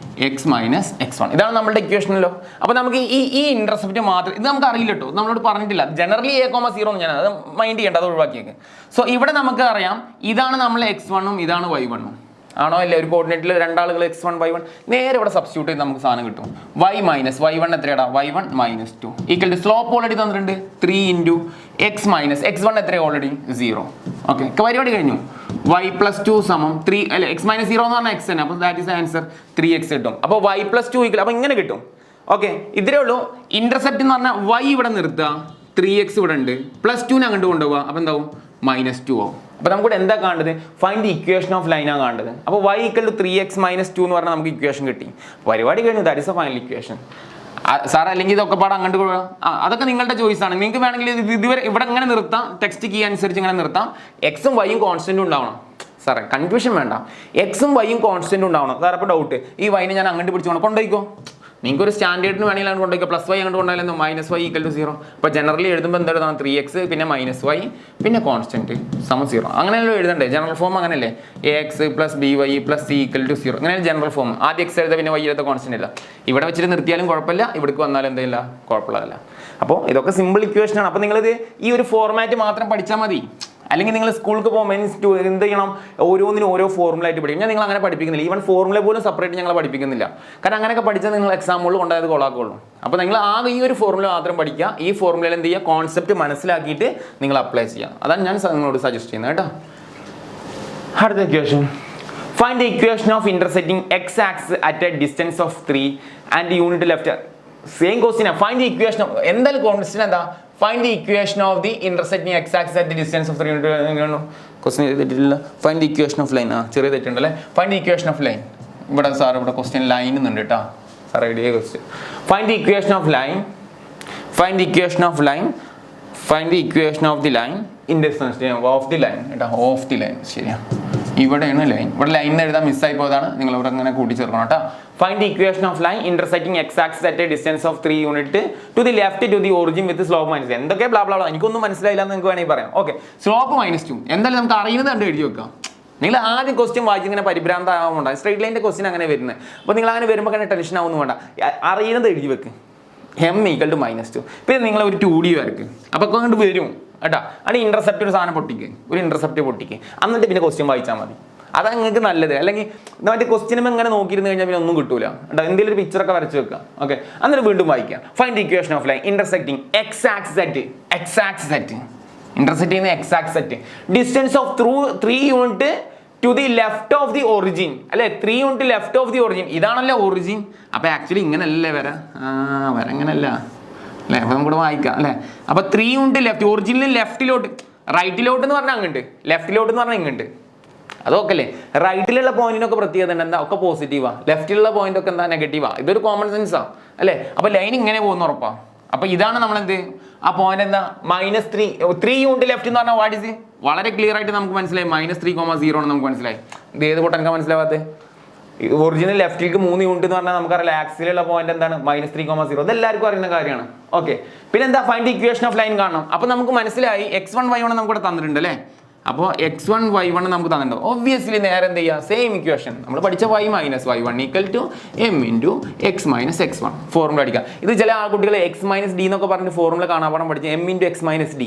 x - x1. ഇതാണ് നമ്മുടെ ഇക്വേഷനല്ലോ. അപ്പോൾ നമുക്ക് ഈ ഇന്റർസെപ്റ്റ് മാത്രം, ഇത് നമുക്ക് അറിയില്ല കേട്ടോ, നമ്മളോട് പറഞ്ഞിട്ടില്ല. ജനറലി a,0 ഞാൻ അത് മൈൻഡ് ചെയ്യേണ്ട, അത് ഒഴിവാക്കിയേക്ക്. സോ ഇവിടെ നമുക്ക് അറിയാം ഇതാണ് നമ്മൾ x1 ഇതാണ് y1. ആണോ അല്ലേ? ഒരു കോർഡിനേറ്റിൽ രണ്ടാളുകൾ x1 y1 നേരെ ഇവിടെ സബ്സ്റ്റിറ്റ്യൂട്ട് ചെയ്ത് നമുക്ക് സാധനം കിട്ടും. y - y1 എത്രയാടാ? y1 -2 equal to slope already തന്നിട്ടുണ്ട് 3 × x - x1 എത്രയാണ്? ഓൾറെഡി 0. ഓക്കെ, പരിപാടി കഴിഞ്ഞു. y + 2 = 3 അല്ലെ? x - 0 എന്ന് പറഞ്ഞാൽ x തന്നെ. അപ്പോൾ ദാറ്റ് ഈസ് ആൻസർ 3x കിട്ടും. അപ്പോൾ y + 2 ഈക്വൽ, അപ്പോൾ ഇങ്ങനെ കിട്ടും. ഓക്കെ, ഇത്രേ ഉള്ളൂ. ഇന്റർസെപ്റ്റ് എന്ന് പറഞ്ഞാൽ y ഇവിടെ നിർത്തുക, 3x ഇവിടെ ഉണ്ട്, +2 അങ്ങോട്ട് കൊണ്ടുപോകുക. അപ്പോൾ എന്താവും? -2 ആവും. അപ്പോൾ നമുക്കിവിടെ എന്താ കാണേണ്ടത്? ഫൈൻഡ് ദി ഇക്വേഷൻ ഓഫ് ലൈനാണ് കാണേണ്ടത്. അപ്പോൾ y = 3x - 2 എന്ന് പറഞ്ഞാൽ നമുക്ക് ഇക്വേഷൻ കിട്ടി. പരിപാടി കഴിഞ്ഞു. That is A final equation. Sir അല്ലെങ്കിൽ ഇതൊക്കെ പാടെ അങ്ങോട്ട് പോകാം. അതൊക്കെ നിങ്ങളുടെ ചോയ്സ് ആണ്. നിങ്ങൾക്ക് വേണമെങ്കിൽ ഇതുവരെ ഇവിടെ ഇങ്ങനെ നിർത്താം, ടെക്സ്റ്റ് കീ അനുസരിച്ച് ഇങ്ങനെ നിർത്താം. എക്സും വൈയും കോൺസ്റ്റന്റ് ഉണ്ടാവണം. സാറേ കൺഫ്യൂഷൻ വേണ്ട, എക്സും വൈയും കോൺസ്റ്റന്റ് ഉണ്ടാവണം. സാർ അപ്പോൾ ഡൗട്ട്, ഈ വൈനെ ഞാൻ അങ്ങോട്ട് പിടിച്ചോണം, കൊണ്ടുപോയിക്കോ. നിങ്ങൾക്ക് ഒരു സ്റ്റാൻഡേർഡിന് വേണമെങ്കിൽ അങ്ങോട്ട് കൊണ്ടുപോയിക്കോ. +y അങ്ങോട്ട് കൊണ്ടുപോയാലും -y = 0. അപ്പോൾ ജനറലി എഴുതുമ്പോൾ എന്താ എഴുതാം? 3x പിന്നെ -y പിന്നെ കോൺസ്റ്റന്റ് = 0. അങ്ങനെയല്ലോ എഴുതണ്ടേ? ജനറൽ ഫോം അങ്ങനെയല്ലേ? ax + by + c = 0. അങ്ങനെയാണ് ജനറൽ ഫോം. ആദ്യം x എഴുതുക, പിന്നെ y എഴുതുക, കോൺസ്റ്റന്റ് ഇല്ല. ഇവിടെ വെച്ചിട്ട് നിർത്തിയാലും കുഴപ്പമില്ല, ഇവിടേക്ക് വന്നാലും എന്തില്ല, കുഴപ്പമില്ല. അപ്പോൾ ഇതൊക്കെ സിമ്പിൾ ഇക്വേഷനാണ്. അപ്പോൾ നിങ്ങളിത് ഈ ഒരു ഫോർമാറ്റ് മാത്രം പഠിച്ചാൽ മതി. അല്ലെങ്കിൽ നിങ്ങൾ സ്കൂൾക്ക് പോകുമ്പോൾ എന്ത് ചെയ്യണം? ഓരോന്നിനും ഓരോ ഫോർമുല ആയിട്ട് പഠിക്കും. ഞാൻ നിങ്ങൾ അങ്ങനെ പഠിപ്പിക്കുന്നില്ല. ഈവൻ ഫോർമുല പോലും സെപ്പറേറ്റ് ഞങ്ങൾ പഠിപ്പിക്കുന്നില്ല. കാരണം അങ്ങനെയൊക്കെ പഠിച്ചാൽ നിങ്ങൾ എക്സാമുകളിൽ കൊണ്ടായത് കൊള്ളാക്കുള്ളൂ. അപ്പോൾ നിങ്ങൾ ആകെ ഈ ഒരു ഫോർമുല മാത്രം പഠിക്കുക. ഈ ഫോർമുലയിൽ എന്ത് ചെയ്യുക? കോൺസെപ്റ്റ് മനസ്സിലാക്കിയിട്ട് നിങ്ങൾ അപ്ലൈ ചെയ്യുക. അതാണ് ഞാൻ നിങ്ങളോട് സജസ്റ്റ് ചെയ്യുന്നത് കേട്ടോ. അടുത്ത equation, find the equation of intersecting x axis at a distance of 3 and unit left. Same question. Find the equation of, എന്തായാലും ക്വസ്റ്റ്യൻ എന്താ? Find the equation of the intersecting x axis at the distance of 3 unit. Question തെറ്റില്ല. Find the equation of line. ചെറിയ തെറ്റുണ്ടല്ലേ? Find the equation of line. ഇവിടെ sir ഇവിടെ question line എന്നുണ്ട് കേട്ടോ. Sir idea question. Find the equation of line. Find the equation of line. Find the equation of the line in distance of the line കേട്ടോ. Of the line ശരിയാണ്. ഇവിടെയാണ് line. ഇവിടെ line എഴുതാൻ മിസ്സായി പോയതാണ്. നിങ്ങൾ ഇവിടെ അങ്ങനെ കൂട്ടിച്ചേർക്കണം കേട്ടോ. Find the equation of line intersecting x axis at a distance of 3 unit to the left to the origin with slope -. എന്തൊക്കെ ബ്ലാ ബ്ലാ ബ്ലാ, എനിക്കൊന്നും മനസ്സിലായില്ല എന്ന് നിങ്ങൾക്ക് വേണമെങ്കിൽ പറയാം. ഓക്കെ, സ്ലോപ്പ് -2 എന്തായാലും നമുക്ക് അറിയുന്നത് കണ്ട് എഴുതി വെക്കാം. നിങ്ങൾ ആദ്യം ക്വസ്റ്റ്യൻ വായിച്ച് ഇങ്ങനെ പരിഭ്രാന്തമാവുന്നുണ്ട്. സ്ട്രേറ്റ് ലൈൻ്റെ ക്വസ്റ്റ്യൻ അങ്ങനെ വരുന്നത്. അപ്പോൾ നിങ്ങൾ അങ്ങനെ വരുമ്പോൾ തന്നെ ടെൻഷൻ ആവുന്നു വേണ്ട. അറിയുന്നത് എഴുതി വെക്ക്. m = -2. പിന്നെ നിങ്ങൾ ഒരു 2D വരക്ക്. അപ്പോൾ അങ്ങോട്ട് വരും കേട്ടോ. അത് ഇന്റർസെപ്റ്റ് ഒരു സാധനം പൊട്ടിക്ക്, ഒരു ഇന്റർസെപ്റ്റ് പൊട്ടിക്ക്, എന്നിട്ട് പിന്നെ ക്വസ്റ്റ്യൻ വായിച്ചാൽ മതി. അതാണ് നിങ്ങൾക്ക് നല്ലത്. അല്ലെങ്കിൽ മറ്റേ ക്വസ്റ്റ്യനും ഇങ്ങനെ നോക്കിയിരുന്നു കഴിഞ്ഞാൽ പിന്നെ ഒന്നും കിട്ടൂല. എന്തെങ്കിലും ഒരു പിക്ചറൊക്കെ വരച്ച് വെക്കുക. ഓക്കെ, എന്നിട്ട് വീണ്ടും വായിക്കാം. Find the equation of line intersecting x axis at intersect ചെയ്യുന്ന x axis at distance of 3 unit to the left of the origin. അല്ലെ, 3 unit left of the origin. ഇതാണല്ലേ ഒറിജിൻ. അപ്പോൾ ആക്ച്വലി ഇങ്ങനല്ലേ വര ഇങ്ങനല്ല അല്ലേ? അപ്പോൾ നമുക്ക് വായിക്കാം അല്ലേ? അപ്പോൾ 3 യൂണിറ്റ് ലെഫ്റ്റ്, ഒറിജിനിൽ ലെഫ്റ്റിലോട്ട്, റൈറ്റിലോട്ട് എന്ന് പറഞ്ഞാൽ അങ്ങോട്ട്, ലെഫ്റ്റിലോട്ട് എന്ന് പറഞ്ഞാൽ ഇങ്ങോട്ട്. അതൊക്കെ അല്ലേ? റൈറ്റിലുള്ള പോയിന്റിനൊക്കെ പ്രത്യേകത ഉണ്ട്. എന്താ? ഒക്കെ പോസിറ്റീവാ. ലെഫ്റ്റിലുള്ള പോയിന്റ് ഒക്കെ എന്താ? നെഗറ്റീവാ. ഇതൊരു കോമൺ സെൻസാ അല്ലേ? അപ്പോൾ ലൈൻ ഇങ്ങനെ പോകുന്ന ഉറപ്പാ. അപ്പോൾ ഇതാണ് നമ്മളെന്ത്, ആ പോയിന്റ് എന്താ? -3 യൂണിറ്റ് ലെഫ്റ്റ് എന്ന് പറഞ്ഞാൽ വാട്ട് ഇസ്? വളരെ ക്ലിയർ ആയിട്ട് നമുക്ക് മനസ്സിലായി. -3,0 ആണ് നമുക്ക് മനസ്സിലായി. ഇത് ഏത് പൊട്ടനക്കാ മനസ്സിലാവാത്തത്? ഒറിജിനൽ ലെഫ്റ്റിലേക്ക് 3 യൂണിറ്റ് എന്ന് പറഞ്ഞാൽ നമുക്കറിയാം ആക്സിലുള്ള പോയിന്റ് എന്താണ്? -3,0. ഇതെല്ലാവർക്കും അറിയുന്ന കാര്യമാണ്. ഓക്കെ, പിന്നെ എന്താ? Find the equation of line കാണണം. അപ്പോൾ നമുക്ക് മനസ്സിലായി x1 y1 നമുക്ക് ഇവിടെ തന്നിട്ടുണ്ട് അല്ലേ? അപ്പോൾ x1 y1 നമുക്ക് തന്നിട്ടുണ്ട്. ഒബ്വിയസ്ലി നേരെ എന്ത് ചെയ്യുക? സെയിം ഇക്വേഷൻ നമ്മൾ പഠിച്ച y - y1 = m × x - x1 formula അടിക്കുക. ഇത് ചില ആൾക്കുട്ടികൾ x - d എന്നൊക്കെ പറഞ്ഞിട്ട് ഫോർമുല കാണാൻ പാഠം പഠിച്ചു. m × x - d.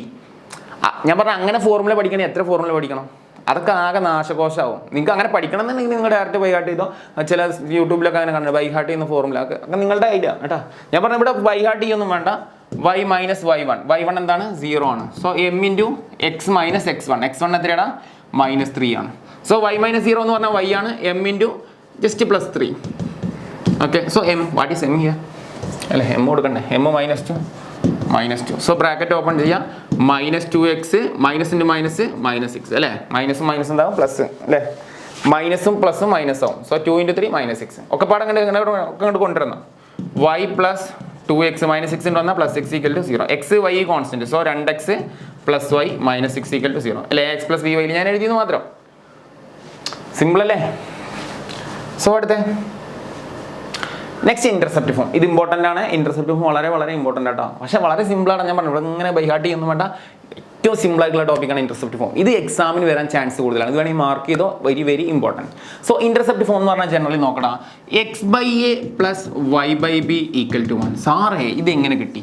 ഞാൻ പറഞ്ഞ അങ്ങനെ ഫോർമുല പഠിക്കണേ എത്ര ഫോർമുല പഠിക്കണം? അതൊക്കെ ആകെ നാശകോശമാവും. നിങ്ങൾക്ക് അങ്ങനെ പഠിക്കണം എന്നുണ്ടെങ്കിൽ നിങ്ങൾ ഡയറക്റ്റ് ബൈ ഹാർട്ട് ചെയ്തോ. ചില യൂട്യൂബിലൊക്കെ അങ്ങനെ കണ്ടു ബൈ ഹാർട്ട് ചെയ്യുന്ന ഫോർമുല ഒക്കെ നിങ്ങളുടെ ഐഡിയ കേട്ടോ. ഞാൻ പറഞ്ഞ ഇവിടെ ബൈ ഹാർട്ട് ചെയ്യൊന്നും വേണ്ട. y മൈനസ് y1 y1 എന്താണ് 0 ആണ്. So m into X minus x1 x1 എത്രയാണ് -3 ആണ്. സോ y മൈനസ് 0 എന്ന് പറഞ്ഞാൽ y ആണ്, m into just +3. Okay, so m what is m here അല്ലേ, m കൊടുക്കണ്ടേ, m -2 സോ ബ്രാക്കറ്റ് ഓപ്പൺ ചെയ്യാം. -2x മൈനസ് ഇൻറ്റു മൈനസ് -6 അല്ലേ, മൈനസും മൈനസ് എന്താവും പ്ലസ് അല്ലേ, മൈനസും പ്ലസും മൈനസ് ആവും. സോ 2 × 3 -6 ഒക്കെ പാടെ ഇങ്ങോട്ട് കൊണ്ടുവരണം. y പ്ലസ് 2x -6 വന്നാൽ +6 = 0. x y constant, so 2x + y -6 = 0 അല്ലേ. x + by ഞാൻ എഴുതിയെന്ന് മാത്രം. സിമ്പിൾ അല്ലേ. സോ അടുത്ത നെക്സ്റ്റ് ഇന്റർസെപ്റ്റ് ഫോം. ഇത് ഇമ്പോർട്ടൻ്റ് ആണ്. ഇന്റർസെപ്റ്റ് ഫോം വളരെ വളരെ ഇമ്പോർട്ടൻ്റ് ആട്ടോ. പക്ഷേ വളരെ സിമ്പിളാണ്. ഞാൻ പറഞ്ഞു ഇവിടെ ഇങ്ങനെ ബൈ ഹാർട്ട് ചെയ്യുന്നു വേണ്ട. ഏറ്റവും സിമ്പിൾ ആയിട്ടുള്ള ടോപ്പിക്കാണ് ഇന്റർസെപ്റ്റ് ഫോം. ഇത് എക്സാമിന് വരാൻ ചാൻസ് കൂടുതലാണ്. ഇത് വേണമെങ്കിൽ മാർക്ക് ചെയ്തോ, very very important. So intercept form എന്ന് പറഞ്ഞാൽ ജനറലി നോക്കടാ, x/a + y/b = 1. സാറേ ഇത് എങ്ങനെ കിട്ടി?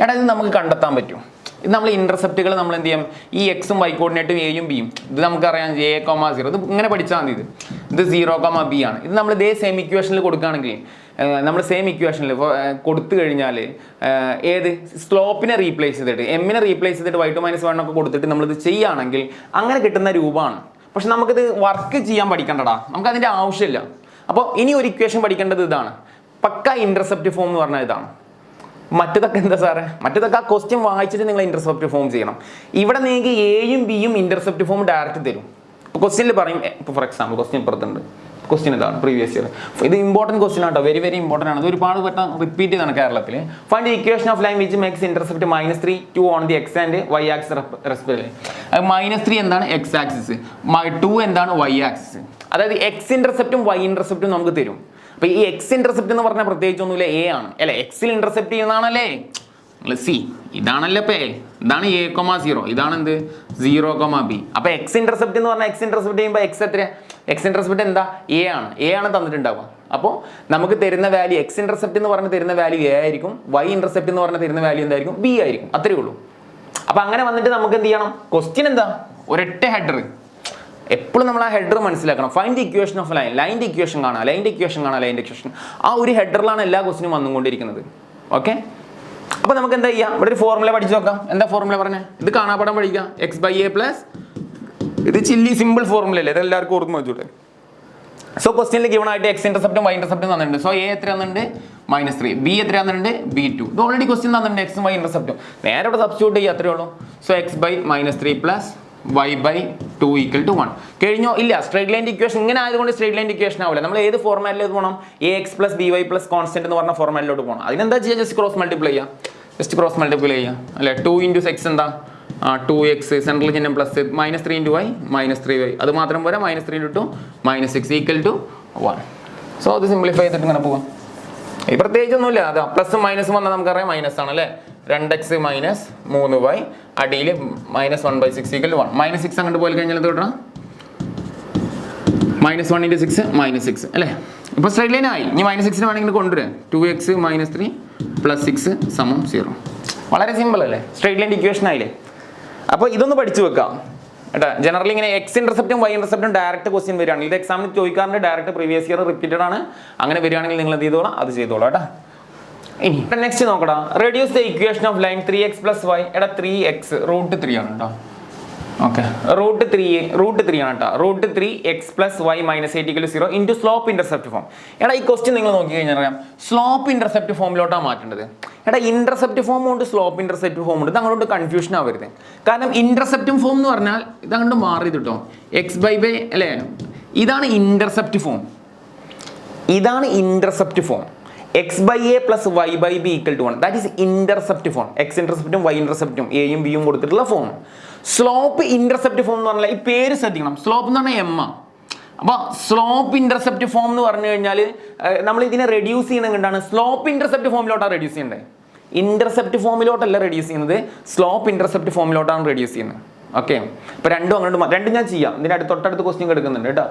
എടാ ഇത് നമുക്ക് കണ്ടെത്താൻ പറ്റും. ഇത് നമ്മൾ ഇന്റർസെപ്റ്റുകൾ നമ്മൾ എന്ത് ചെയ്യും, ഈ എക്സും വൈ കോർഡിനേറ്റും എയും ബിയും ഇത് നമുക്കറിയാം a,0. ഇത് ഇങ്ങനെ പഠിച്ചാൽ മതി. ഇത് 0, b ആണ്. ഇത് നമ്മൾ ഇതേ സെയിം ഇക്വേഷനിൽ കൊടുക്കുകയാണെങ്കിൽ, നമ്മൾ സെയിം ഇക്വേഷനിൽ കൊടുത്തു കഴിഞ്ഞാൽ ഏത് സ്ലോപ്പിനെ റീപ്ലേസ് ചെയ്തിട്ട് എമ്മിനെ റീപ്ലേസ് ചെയ്തിട്ട് y2 - 1 ഒക്കെ കൊടുത്തിട്ട് നമ്മളിത് ചെയ്യുകയാണെങ്കിൽ അങ്ങനെ കിട്ടുന്ന രൂപമാണ്. പക്ഷെ നമുക്കിത് വർക്ക് ചെയ്യാൻ പഠിക്കണ്ടടാ, നമുക്കതിൻ്റെ ആവശ്യമില്ല. അപ്പോൾ ഇനി ഒരു ഇക്വേഷൻ പഠിക്കേണ്ടത് ഇതാണ്. പക്ക ഇന്റർസെപ്റ്റ് ഫോം എന്ന് പറഞ്ഞാൽ ഇതാണ്. മറ്റതൊക്കെ എന്താ സാറേ, മറ്റതൊക്കെ ആ ക്വസ്റ്റ്യൻ വായിച്ചിട്ട് നിങ്ങൾ ഇന്റർസെപ്റ്റ് ഫോം ചെയ്യണം. ഇവിടെ നിങ്ങൾക്ക് എയും ബിയും ഇന്റർസെപ്റ്റ് ഫോം ഡയറക്റ്റ് തരും. ഇപ്പോൾ ക്വസ്റ്റ്യനിൽ പറയും, ഇപ്പോൾ ഫോർ എക്സാമ്പിൾ ക്വസ്റ്റ്യൻ പുറത്തുണ്ട്, ക്വസ്റ്റ്യൻ ഇതാണ് പ്രീവിയസ് ഇയർ. ഇത് ഇമ്പോർട്ടൻറ്റ് ക്വസ്റ്റ്യൻ ആട്ടോ, വെരി വെരി ഇമ്പോർട്ടൻ്റ് ആണ്. ഇത് ഒരുപാട് വട്ടം റിപ്പീറ്റ് ചെയ്താണ് കേരളത്തിൽ. Find the equation of line which makes intercept -3 2 on the X and Y axis respectively. -3 എന്താണ് എക്സ് ആക്സിസ്, 2 എന്താണ് വൈ ആക്സിസ്. അതായത് എക്സ് ഇന്റർസെപ്റ്റും വൈ ഇന്റർസെപ്റ്റും നമുക്ക് തരും. അപ്പോൾ ഈ എക്സ് ഇന്റർസെപ്റ്റ് എന്ന് പറഞ്ഞാൽ പ്രത്യേകിച്ചൊന്നുമില്ല, എ ആണ് അല്ലേ. എക്സിൽ ഇന്റർസെപ്റ്റ് ചെയ്യുന്നതാണല്ലേ നിങ്ങൾ സി. ഇതാണല്ലേ ഇപ്പോൾ എ, ഇതാണ് a,0, ഇതാണ് എന്ത് 0, b. അപ്പോൾ എക്സ് ഇന്റർസെപ്റ്റ് എന്ന് പറഞ്ഞാൽ എക്സ് ഇന്റർസെപ്റ്റ് ചെയ്യുമ്പോൾ എക്സ് എത്ര, എക്സ് ഇന്റർസെപ്റ്റ് എന്താ എ ആണ് തന്നിട്ടുണ്ടാവുക. അപ്പോൾ നമുക്ക് തരുന്ന വാല്യൂ എക്സ് ഇന്റർസെപ്റ്റ് എന്ന് പറഞ്ഞ് തരുന്ന വാല്യൂ എ ആയിരിക്കും, വൈ ഇന്റർസെപ്റ്റ് എന്ന് പറഞ്ഞ് തരുന്ന വാല്യൂ എന്തായിരിക്കും ബി ആയിരിക്കും. അത്രേ ഉള്ളൂ. അപ്പോൾ അങ്ങനെ വന്നിട്ട് നമുക്ക് എന്ത് ചെയ്യണം, ക്വസ്റ്റ്യൻ എന്താ ഒരൊറ്റ ഹെഡർ. എപ്പോഴും നമ്മൾ ആ ഹെഡർ മനസ്സിലാക്കണം. Find the equation of line, ലൈൻ്റെ ഇക്വേഷൻ കാണാം, ലൈൻ്റെ ഇക്വേഷൻ. ആ ഒരു ഹെഡറിലാണ് എല്ലാ ക്വസ്റ്റിനും വന്നുകൊണ്ടിരിക്കുന്നത്. ഓക്കെ, അപ്പോൾ നമുക്ക് എന്താ ചെയ്യാം, ഇവിടെ ഒരു ഫോർമുല പഠിച്ചു നോക്കാം. എന്താ ഫോർമുല പറഞ്ഞത്, ഇത് കാണാപ്പാടം പഠിക്കാം. x/a പ്ലസ്, ഇത് ചില്ലി സിമ്പിൾ ഫോർമുല അല്ലേ, ഇത് എല്ലാവർക്കും ഓർമ്മ വെച്ചോട്ടെ. സോ ക്വസ്റ്റ്യനിൽ ഗിവൺ ആയിട്ട് എക്സ് ഇന്റർസെപ്റ്റും വൈ ഇന്റർസെപ്റ്റും തന്നിട്ടുണ്ട്. സോ എ എത്ര തന്നിട്ടുണ്ട് -3, ബി എത്ര തന്നിട്ടുണ്ട് b2. ഇത് ഓൾറെഡി ക്വസ്റ്റ്യൻ തന്നിട്ടുണ്ട്, എക്സും വൈ ഇന്റർസെപ്റ്റും. നേരെ ഇവിടെ സബ്സ്റ്റിറ്റ്യൂട്ട് ചെയ്യുക, അത്രേ ഉള്ളൂ. So x/-3 plus y/2 = 1. കഴിഞ്ഞോ? ഇല്ല. സ്ട്രേറ്റ് ലൈൻ്റെ ഇക്വേഷൻ ഇങ്ങനെ ആയതുകൊണ്ട് സ്ട്രേറ്റ് ലൈൻ്റെ ഇക്വേഷൻ ആവില്ല. നമ്മൾ ഏത് ഫോർമാറ്റിലേക്ക് പോകണം, ax + by + കോൺസ്റ്റന്റ് എന്ന് പറഞ്ഞ ഫോർമാറ്റിലോട്ട് പോകണം. അതിനെന്താ ചെയ്യുക, ജസ്റ്റ് ക്രോസ് മൾട്ടിപ്ലൈ ചെയ്യുക അല്ലേ. 2 × x എന്താ 2x, സെൻട്രൽ ചിഹ്നം പ്ലസ്, -3 × y -3y. അത് മാത്രം പോരാ, -3 × 2 -6 = 1. സോ അത് സിംപ്ലിഫൈ ചെയ്തിട്ട് ഇങ്ങനെ പോകാം. ഈ പ്രത്യേകിച്ചൊന്നുമില്ല. അത് പ്ലസും മൈനസും വന്നാൽ നമുക്കറിയാം മൈനസ് ആണ് അല്ലേ. 2x - 3y അടിയിൽ -1/6 = 1. -6 അങ്ങോട്ട് പോയി കഴിഞ്ഞാൽ ഇത് കിട്ടണം -1 × 6 -6 അല്ലേ. ഇപ്പോൾ സ്ട്രൈറ്റ് ലൈൻ ആയി. ഇനി -6 വേണമെങ്കിൽ കൊണ്ടുവരാം. 2x - 3 + 6 = 0. വളരെ സിമ്പിൾ അല്ലേ, സ്ട്രൈറ്റ് ലൈൻ ഇക്വേഷൻ ആയില്ലേ. അപ്പോൾ ഇതൊന്ന് പഠിച്ചു വെക്കാം കേട്ടോ. ജനറലി ഇങ്ങനെ എക്സ് ഇന്റർസെപ്റ്റും വൈ ഇന്റർസെപ്റ്റും ഡയറക്റ്റ് ക്വസ്റ്റ്യൻ വരികയാണെങ്കിൽ, ഇത് എക്സാമിന് ചോദിക്കാറുണ്ട്, ഡയറക്റ്റ് പ്രീവിയസ് ഇയർ റിപ്പീറ്റഡ് ആണ്. അങ്ങനെ വരികയാണെങ്കിൽ നിങ്ങൾ എന്ത് ചെയ്തോളാം, അത് ചെയ്തോളാം കേട്ടോ. ഇനി നെക്സ്റ്റ് നോക്കടാ, reduce the equation of line 3x + y. എടാ 3x √3 ആണ് കേട്ടോ. ഓക്കെ, √3 ആണ് കേട്ടോ. √3x + y - 8 = 0 into slope intercept form. എടാ ഈ ക്വസ്റ്റ്യൻ നിങ്ങൾ നോക്കി കഴിഞ്ഞാൽ അറിയാം, സ്ലോപ്പ് ഇന്റർസെപ്റ്റ് ഫോമിലോട്ടാണ് മാറ്റേണ്ടത്. എടാ ഇന്റർസെപ്റ്റ് ഫോം ഉണ്ട്, സ്ലോപ്പ് ഇന്റർസെപ്റ്റ് ഫോം ഉണ്ട്. ഇത് അങ്ങോട്ട് കൺഫ്യൂഷൻ ആവരുത്. കാരണം ഇന്റർസെപ്റ്റ് ഫോം എന്ന് പറഞ്ഞാൽ ഇത് അങ്ങോട്ട് മാറി കിട്ടോ, x/y അല്ലേ. ഇതാണ് intercept form, x/a + y/b = 1. That is intercept form. X ഇന്റർസെപ്റ്റും വൈ ഇന്റർസെപ്റ്റും എയും ബിയും കൊടുത്തിട്ടുള്ള ഫോം. സ്ലോപ്പ് ഇന്റർസെപ്റ്റ് ഫോം എന്ന് പറഞ്ഞാൽ ഈ പേര് ശ്രദ്ധിക്കണം. സ്ലോപ്പ് എന്ന് പറഞ്ഞാൽ എം. അപ്പോൾ സ്ലോപ്പ് ഇന്റർസെപ്റ്റ് ഫോം എന്ന് പറഞ്ഞു കഴിഞ്ഞാൽ നമ്മൾ ഇതിനെ റെഡ്യൂസ് ചെയ്യുന്നത് എന്താണ്, സ്ലോപ്പ് ഇന്റർസെപ്റ്റ് ഫോമിലോട്ടാണ് റെഡ്യൂസ് ചെയ്യേണ്ടത്. ഇന്റർസെപ്റ്റ് ഫോമിലോട്ടല്ല റെഡ്യൂസ് ചെയ്യുന്നത്, സ്ലോപ്പ് ഇന്റർസെപ്റ്റ് ഫോമിലോട്ടാണ് റെഡ്യൂസ് ചെയ്യുന്നത്. ഓക്കെ, ഇപ്പോൾ രണ്ടും ഞാൻ ചെയ്യാം. ഇതിൻ്റെ തൊട്ടടുത്ത് ക്വസ്റ്റ്യൻ എടുക്കുന്നുണ്ട് കേട്ടോ.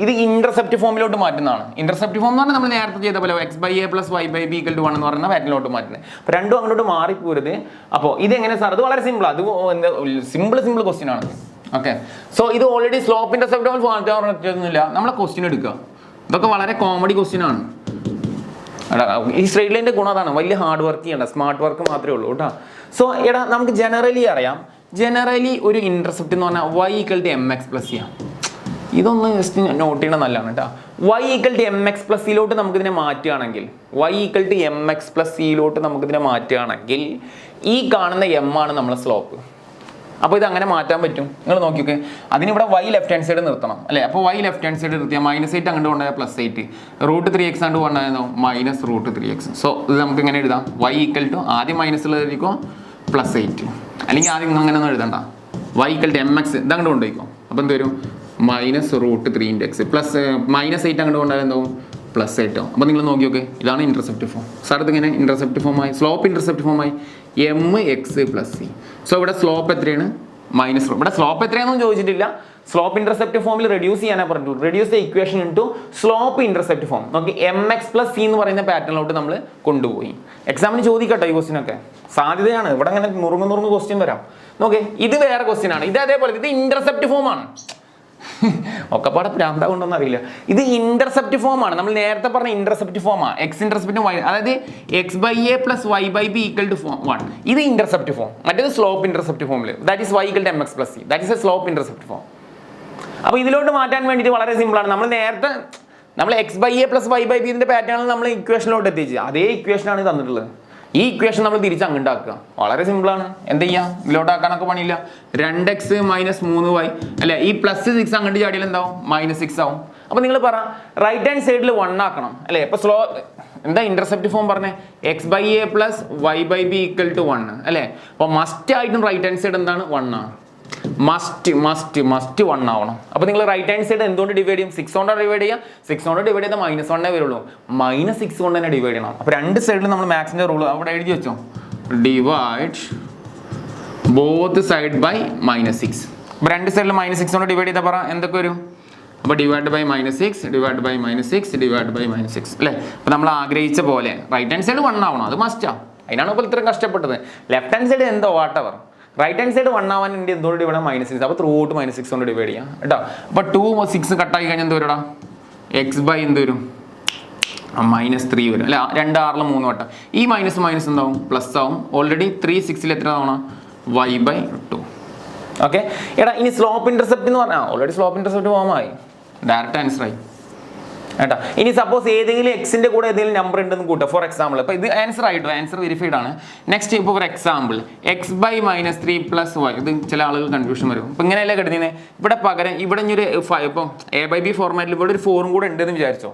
ഇത് ഇന്റർസെപ്റ്റ് ഫോമിലോട്ട് മാറ്റുന്നതാണ്. ഇന്റർസെപ്റ്റ് ഫോം എന്ന് പറഞ്ഞാൽ നമ്മൾ നേരത്തെ ചെയ്ത പോലെ x/a + y/b = 1 എന്ന് പറയുന്ന പാറ്റേണിലോട്ട് മാറ്റുന്നത്. അപ്പോൾ രണ്ടും അങ്ങോട്ട് മാറിപ്പോരുത്. അപ്പോൾ ഇതെങ്ങനെ സാർ, അത് വളരെ സിമ്പിൾ. അത് എന്താ സിമ്പിൾ ക്വസ്റ്റ്യൻ ആണ്. ഓക്കെ. സോ ഇത് ഓൾറെഡി സ്ലോപ്പ് ഇന്റർസെപ്റ്റ് ഫോം മാറ്റാൻ പറ്റുന്നില്ല. നമ്മളെ ക്വസ്റ്റ്യൻ എടുക്കുക. ഇതൊക്കെ വളരെ കോമഡി ക്വസ്റ്റ്യൻ ആണ്. ഈ സ്ട്രെയിറ്റ് ലൈനിന്റെ ഗുണം അതാണ്, വലിയ ഹാർഡ് വർക്ക് ചെയ്യണ്ട, സ്മാർട്ട് വർക്ക് മാത്രമേ ഉള്ളൂ കേട്ടോ. സോ എടാ നമുക്ക് ജനറലി അറിയാം, ജനറലി ഒരു ഇന്റർസെപ്റ്റ് എന്ന് പറഞ്ഞാൽ y = mx+c ആണ്. ഇതൊന്ന് ജസ്റ്റ് നോട്ട് ചെയ്യണം നല്ലതാണ് കേട്ടോ. y = mx+c നമുക്കിതിനെ മാറ്റുകയാണെങ്കിൽ y = mx+c നമുക്കിതിനെ മാറ്റുകയാണെങ്കിൽ ഈ കാണുന്ന m ആണ് നമ്മളെ സ്ലോപ്പ്. അപ്പോൾ ഇത് അങ്ങനെ മാറ്റാൻ പറ്റും. നിങ്ങൾ നോക്കിയൊക്കെ, അതിനിവിടെ y ലെഫ്റ്റ് ഹാൻഡ് സൈഡ് നിർത്തണം അല്ലേ. അപ്പോൾ y ലെഫ്റ്റ് ഹാൻഡ് സൈഡ് നിർത്തിയാൽ -8 അങ്ങോട്ട് കൊണ്ടുപോയാൽ +8, √3x അങ്ങോട്ട് കൊണ്ടുപോയാൽ -√3x. സോ ഇത് നമുക്ക് ഇങ്ങനെ എഴുതാം, y = ആദ്യം മൈനസ് ഉള്ളതായിരിക്കും +8, അല്ലെങ്കിൽ ആദ്യം അങ്ങനെ ഒന്നും എഴുതണ്ട, y = mx ഇത് അങ്ങോട്ട് കൊണ്ടുപോയിക്കോ. അപ്പോൾ എന്ത് വരും, -√3x +8 അങ്ങോട്ട് കൊണ്ടുപോയാൽ എന്താവും +8 ആവും. അപ്പോൾ നിങ്ങൾ നോക്കിയൊക്കെ, ഇതാണ് ഇന്റർസെപ്റ്റ് ഫോം. സാർ ഇതിങ്ങനെ ഇന്റർസെപ്റ്റ് ഫോമായി, സ്ലോപ്പ് ഇന്റർസെപ്റ്റ് ഫോമായി mx+c. സോ ഇവിടെ സ്ലോപ്പ് എത്രയാണ്, -. ഇവിടെ സ്ലോപ്പ് എത്രയാണെന്നും ചോദിച്ചിട്ടില്ല, സ്ലോപ്പ് ഇന്റർസെപ്റ്റ് ഫോമിൽ റെഡ്യൂസ് ചെയ്യാനേ പറഞ്ഞു. Reduce the equation into slope intercept form. നോക്കി mx+c എന്ന് പറയുന്ന പാറ്റേണിലോട്ട് നമ്മൾ കൊണ്ടുപോയി. എക്സാമിന് ചോദിക്കട്ടെ ഈ ക്വസ്റ്റ്യൻ ഒക്കെ, സാധ്യതയാണ്. ഇവിടെ അങ്ങനെ നുറുങ്ങ് ക്വസ്റ്റ്യൻ വരാം. നോക്കേ, ഇത് വേറെ ക്വസ്റ്റ്യൻ ആണ്, ഇത് അതേപോലെ ഇത് ഇന്റർസെപ്റ്റ് ഫോം ആണ്. ഒക്കെപ്പാടെ പ്രാന്ത കൊണ്ടൊന്നും അറിയില്ല. ഇത് ഇന്റർസെപ്റ്റ് ഫോം ആണ്. നമ്മൾ നേരത്തെ പറഞ്ഞ ഇന്റർസെപ്റ്റ് ഫോം ആണ്, എക്സ് ഇന്റർസെപ്റ്റ് y, അതായത് x/a + y/b = 1. ഇത് ഇന്റർസെപ്റ്റ് ഫോം. മറ്റേത് സ്ലോപ്പ് ഇന്റർസെപ്റ്റ് ഫോമിൽ that is y = mx+c, that is A slope intercept form. അപ്പോൾ ഇതിലോട്ട് മാറ്റാൻ വേണ്ടിയിട്ട് വളരെ സിമ്പിൾ ആണ്. നമ്മൾ നേരത്തെ x/a + y/b ഇതിന്റെ പാറ്റേണിൽ നമ്മൾ ഇക്വേഷനിലോട്ട് എത്തിച്ച്, അതേ ഇക്വേഷനാണ് തന്നിട്ടുള്ളത്. ഈ ഇക്വേഷൻ നമ്മൾ തിരിച്ച് അങ്ങോട്ടാക്കുക. വളരെ സിമ്പിളാണ്. എന്ത് ചെയ്യാം, ഇതിലോട്ടാക്കാനൊക്കെ പണിയില്ല. 2x - 3y അല്ലെ, ഈ +6 അങ്ങോട്ട് ചാടിയാൽ എന്താവും, -6 ആവും. അപ്പോൾ നിങ്ങൾ പറ, റൈറ്റ് ഹാൻഡ് സൈഡിൽ 1 ആക്കണം അല്ലേ. ഇപ്പോൾ സ്ലോ എന്താ ഇന്റർസെപ്റ്റ് ഫോം പറഞ്ഞേ, x/a + y/b = 1 അല്ലേ. അപ്പോൾ മസ്റ്റ് ആയിട്ടും റൈറ്റ് ഹാൻഡ് സൈഡ് എന്താണ്, 1 ആണ്. മസ്റ്റ് 1 ആവണം. അപ്പോൾ നിങ്ങൾ റൈറ്റ് ഹാൻഡ് സൈഡ് എന്തുകൊണ്ട് ഡിവൈഡ് ചെയ്യും, 6 കൊണ്ട് ഡിവൈഡ് ചെയ്യാം. 6 കൊണ്ട് ഡിവൈഡ് ചെയ്താൽ -1 വരുള്ളൂ, -6 കൊണ്ട് തന്നെ ഡിവൈഡ് ചെയ്യണം. അപ്പോൾ രണ്ട് സൈഡിൽ നമ്മൾ മാക്സിന്റെ റൂൾ അവിടെ എഴുതി വെച്ചോ, ഡിവൈഡ് ബോത്ത് സൈഡ് ബൈ -6. അപ്പോൾ രണ്ട് സൈഡിൽ -6 കൊണ്ട് ഡിവൈഡ് ചെയ്താൽ പറ എന്തൊക്കെ വരും. അപ്പോൾ divide by -6 divide by -6 divide by -6 അല്ലേ. അപ്പോൾ നമ്മൾ ആഗ്രഹിച്ച പോലെ റൈറ്റ് ഹാൻഡ് സൈഡ് 1 ആവണം, അത് മസ്റ്റാ. അതിനാണ് ഇപ്പോൾ ഇത്രയും കഷ്ടപ്പെട്ടത്. ലെഫ്റ്റ് ഹാൻഡ് സൈഡ് എന്തോ വാട്ടവർ, റൈറ്റ് ഹാൻഡ് സൈഡ് 1 ആവാൻ വേണ്ടി എന്തുകൊണ്ട് ഇവിടെ -6, അപ്പോൾ ത്രൂ ഔട്ട് -6 കൊണ്ട് ഡിവൈഡ് ചെയ്യാം കേട്ടോ. അപ്പോൾ 2 6 കട്ടായി കഴിഞ്ഞാൽ എന്ത് വരുടാ, x/, എന്ത് വരും, -3 വരും അല്ലെ. 2 6 3 വട്ടം ഈ മൈനസ് എന്താവും, പ്ലസ് ആവും. ഓൾറെഡി 3 6 എത്ര തവണ, y/2. ഓക്കെ. എടാ ഇനി സ്ലോപ്പ് ഇന്റർസെപ്റ്റ് എന്ന് പറഞ്ഞാൽ ഓൾറെഡി സ്ലോപ്പ് ഇന്റർസെപ്റ്റ് ഫോമായി, ഡയറക്റ്റ് ആൻസർ ആയി കേട്ടോ. ഇനി സപ്പോസ് ഏതെങ്കിലും എക്സിന്റെ കൂടെ ഏതെങ്കിലും നമ്പർ ഉണ്ടെന്ന് കൂട്ടുക, ഫോർ എക്സാമ്പിൾ. അപ്പോൾ ഇത് ആൻസർ ആയിട്ടോ, ആൻസർ വെരിഫൈഡ് ആണ്. നെക്സ്റ്റ് ഇപ്പോൾ ഫോർ എക്സാമ്പിൾ x/-3 + y, ഇത് ചില ആളുകൾ കൺഫ്യൂഷൻ വരും. ഇപ്പം ഇങ്ങനെയല്ലേ കിടന്നിനെ, ഇവിടെ പകരം ഇവിടെ ഇനി ഒരു ഇപ്പം a/b ഫോർമാറ്റിൽ ഇവിടെ ഒരു 4 കൂടെ ഉണ്ടെന്ന് വിചാരിച്ചോ.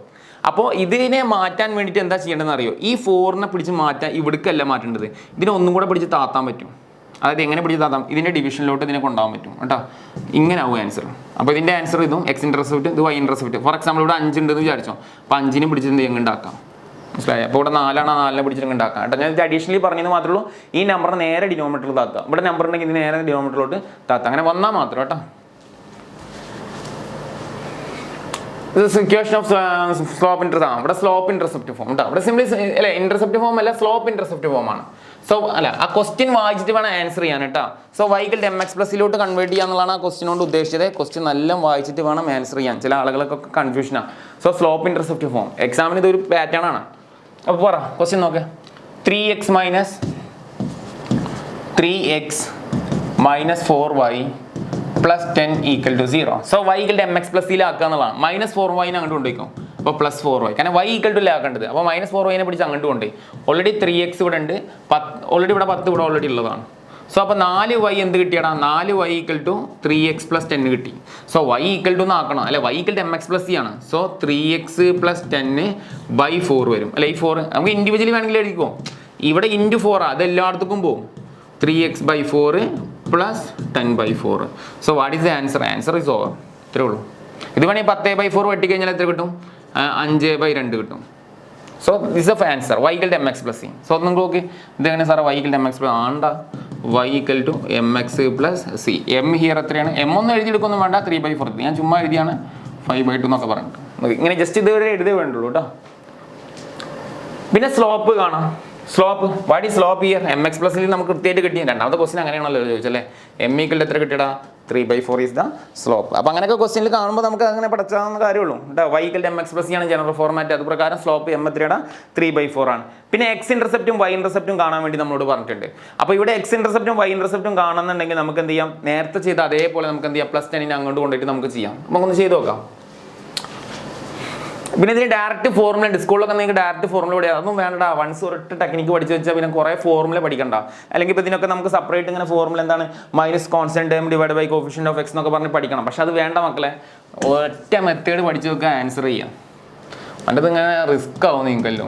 അപ്പോൾ ഇതിനെ മാറ്റാൻ വേണ്ടിയിട്ട് എന്താ ചെയ്യേണ്ടതെന്ന് അറിയോ, ഈ 4നെ പിടിച്ച് മാറ്റാൻ ഇവിടേക്കല്ല മാറ്റേണ്ടത്, ഇതിനെ ഒന്നും കൂടെ പിടിച്ച് താത്താൻ പറ്റും. അതായത് എങ്ങനെ പിടിച്ച് താത്താം, ഇതിൻ്റെ ഡിവിഷനിലോട്ട് ഇതിനെ കൊണ്ടുപോകാൻ പറ്റും കേട്ടോ. ഇങ്ങനെ ആവും ആൻസർ. അപ്പോൾ ഇതിൻ്റെ ആൻസർ ഇതും എക്സ് ഇന്റർസെപ്റ്റ്, ഇത് y ഇന്റർസെപ്റ്റ്. ഫോർ എക്സാമ്പിൾ ഇവിടെ 5 ഉണ്ടെന്ന് വിചാരിച്ചോ, അപ്പോൾ 5നെ പിടിച്ചിട്ട് എങ്ങനെ ഉണ്ടാക്കാം, മനസ്സിലായി. അപ്പോൾ ഇവിടെ 4 ആണ്, 4നെ പിടിച്ചിട്ട് ഉണ്ടാക്കാം കേട്ടോ. ഞാൻ ഇത് അഡീഷണലി പറഞ്ഞത് മാത്രമേ ഉള്ളൂ. ഈ നമ്പറിന് നേരെ ഡിനോമിനേറ്ററിൽ താത്താം. ഇവിടെ നമ്പർ ഉണ്ടെങ്കിൽ ഇത് നേരെ ഡിനോമിനേറ്ററിലോട്ട് താത്താം. അങ്ങനെ വന്നാൽ മാത്രം കേട്ടോ. ഇക്വേഷൻ ഓഫ് സ്ലോപ്പ് ഇന്റർസെപ്റ്റ്, ഇവിടെ സ്ലോപ്പ് ഇന്റർസെപ്റ്റ് ഫോം കേട്ടോ. ഇവിടെ സിംപ്ലി അല്ലെ ഇന്റർസെപ്റ്റ് ഫോം അല്ല, സ്ലോപ്പ് ഇന്റർസെപ്റ്റ് ഫോം ആണ്. സോ അല്ല, ആ ക്വസ്റ്റ്യൻ വായിച്ചിട്ട് വേണം ആൻസർ ചെയ്യാൻ കേട്ടോ. സോ y = mx+c കൺവേർട്ട് ചെയ്യാന്നുള്ളതാണ് ആ ക്വസ്റ്റ്യൻ കൊണ്ട് ഉദ്ദേശിച്ചത്. ക്വസ്റ്റ്യൻ നല്ല വായിച്ചിട്ട് വേണം ആൻസർ ചെയ്യാൻ. ചില ആളുകൾക്കൊക്കെ കൺഫ്യൂഷനാണ്. സോ സ്ലോപ്പ് ഇന്റർസെപ്റ്റ് ഫോം എക്സാമിന് ഇതൊരു പാറ്റേൺ ആണ്. അപ്പോൾ പറ ക്വസ്റ്റ്യൻ നോക്ക്, 3x - 4y + 10 = 0. So y = mx+c ആക്കുക എന്നുള്ളതാണ്. -4y അങ്ങോട്ട് കൊണ്ടുപോയിക്കും, അപ്പോൾ +4y. കാരണം y = ആക്കേണ്ടത്. അപ്പോൾ -4y പിടിച്ച് അങ്ങോട്ട് കൊണ്ടുപോയി. ഓൾറെഡി 3x ഇവിടെ ഉണ്ട്, ഓൾറെഡി ഇവിടെ 10 ഇവിടെ ഓൾറെഡി ഉള്ളതാണ്. സോ അപ്പോൾ 4y എന്ത് കിട്ടിയടാ, 4y = 3x + 10 കിട്ടി. സോ y = ആക്കണം അല്ലെ, y = mx+c ആണ്. സോ 3x + 10/4 വരും അല്ലെ. ഈ 4 നമുക്ക് ഇൻഡിവിജ്വലി വേണമെങ്കിൽ എഴുതിക്കോ. ഇവിടെ × 4 അത് എല്ലായിടത്തും പോകും. 3x/4 + 10/4. So what is the answer, answer is over. ഇത്രേ ഉള്ളൂ. ഇത് വേണമെങ്കിൽ 10/4 വെട്ടിക്കഴിഞ്ഞാൽ എത്ര കിട്ടും, 5/2 കിട്ടും. So this of answer y = mx+c. So നിങ്ങൾ നോക്കി ഇതെങ്ങനെ സാറേ y = mx+c ആണ്ട, y = mx+c. m ഹിയർ എത്രയാണ്, m ഒന്നും എഴുതിയെടുക്കൊന്നും വേണ്ട, 3/4. ഞാൻ ചുമ്മാ എഴുതിയാണ് 5/2 എന്നൊക്കെ പറഞ്ഞിട്ട്. ഇങ്ങനെ ജസ്റ്റ് ഇതുവരെ എഴുതേ വേണ്ടുള്ളൂ കേട്ടോ. പിന്നെ സ്ലോപ്പ് കാണാം. സ്ലോപ്പ് വാട്ട് ഈ സ്ലോപ്പ് ഇയർ എം എക്സ് പ്ലസിൽ നമുക്ക് കൃത്യമായിട്ട് കിട്ടിയ രണ്ടാമത്തെ ക്വസ്റ്റൻ അങ്ങനെയാണല്ലോ ചോദിച്ചല്ലേ എം ഈക്വൽ എത്ര കിട്ടിയടാ 3/4 ഈസ് ദ സ്ലോപ്പ്. അപ്പോൾ അങ്ങനെയൊക്കെ ക്വസ്റ്റനിൽ കാണുമ്പോൾ നമുക്ക് അങ്ങനെ പഠിച്ചാവുന്ന കാര്യമുള്ളൂ കേട്ടോ. Y equal M X plus ആണ് ജനറൽ ഫോർമാറ്റ്. അത് പ്രകാരം സ്ലോപ്പ് എം എത്രയുടെ 3/4 ആണ്. പിന്നെ എക്സ് ഇന്റർസെപ്റ്റും വൈ ഇന്റർസെപ്റ്റും കാണാൻ വേണ്ടി നമ്മളോട് പറഞ്ഞിട്ടുണ്ട്. അപ്പോൾ ഇവിടെ എക്സ് ഇന്റർസെപ്റ്റും വൈ ഇന്റർസെപ്റ്റും കാണുന്നുണ്ടെങ്കിൽ നമുക്ക് എന്ത് ചെയ്യാം, നേരത്തെ ചെയ്ത അതേപോലെ നമുക്ക് എന്ത് ചെയ്യാം, +10 അങ്ങോട്ട് കൊണ്ടുപോയിട്ട് നമുക്ക് ചെയ്യാം. നമുക്കൊന്ന് ചെയ്ത് നോക്കാം. പിന്നെ ഇതിന് ഡയറക്റ്റ് ഫോർമുല ഉണ്ട്. സ്കൂളിലൊക്കെ നിങ്ങൾക്ക് ഡയറക്റ്റ് ഫോർമുല പഠിക്കാം. അതൊന്നും വേണ്ട. വൺസ് ഒരൊറ്റ ടെക്നിക്ക് പഠിച്ചു വെച്ചാൽ പിന്നെ കുറേ ഫോർമുല പഠിക്കണ്ട. അല്ലെങ്കിൽ ഇപ്പോൾ ഇതിനൊക്കെ നമുക്ക് സെപ്പറേറ്റ് ഇങ്ങനെ ഫോർമുല എന്താണ് minus constant term divide by coefficient of X എന്നൊക്കെ പറഞ്ഞ് പഠിക്കണം. പക്ഷെ അത് വേണ്ട മക്കളെ. ഒറ്റ മെത്തേഡ് പഠിച്ചു വെക്കുക, ആൻസർ ചെയ്യാം. അതിൻ്റെ ഇങ്ങനെ റിസ്ക് ആവും നിങ്ങൾക്കല്ലോ.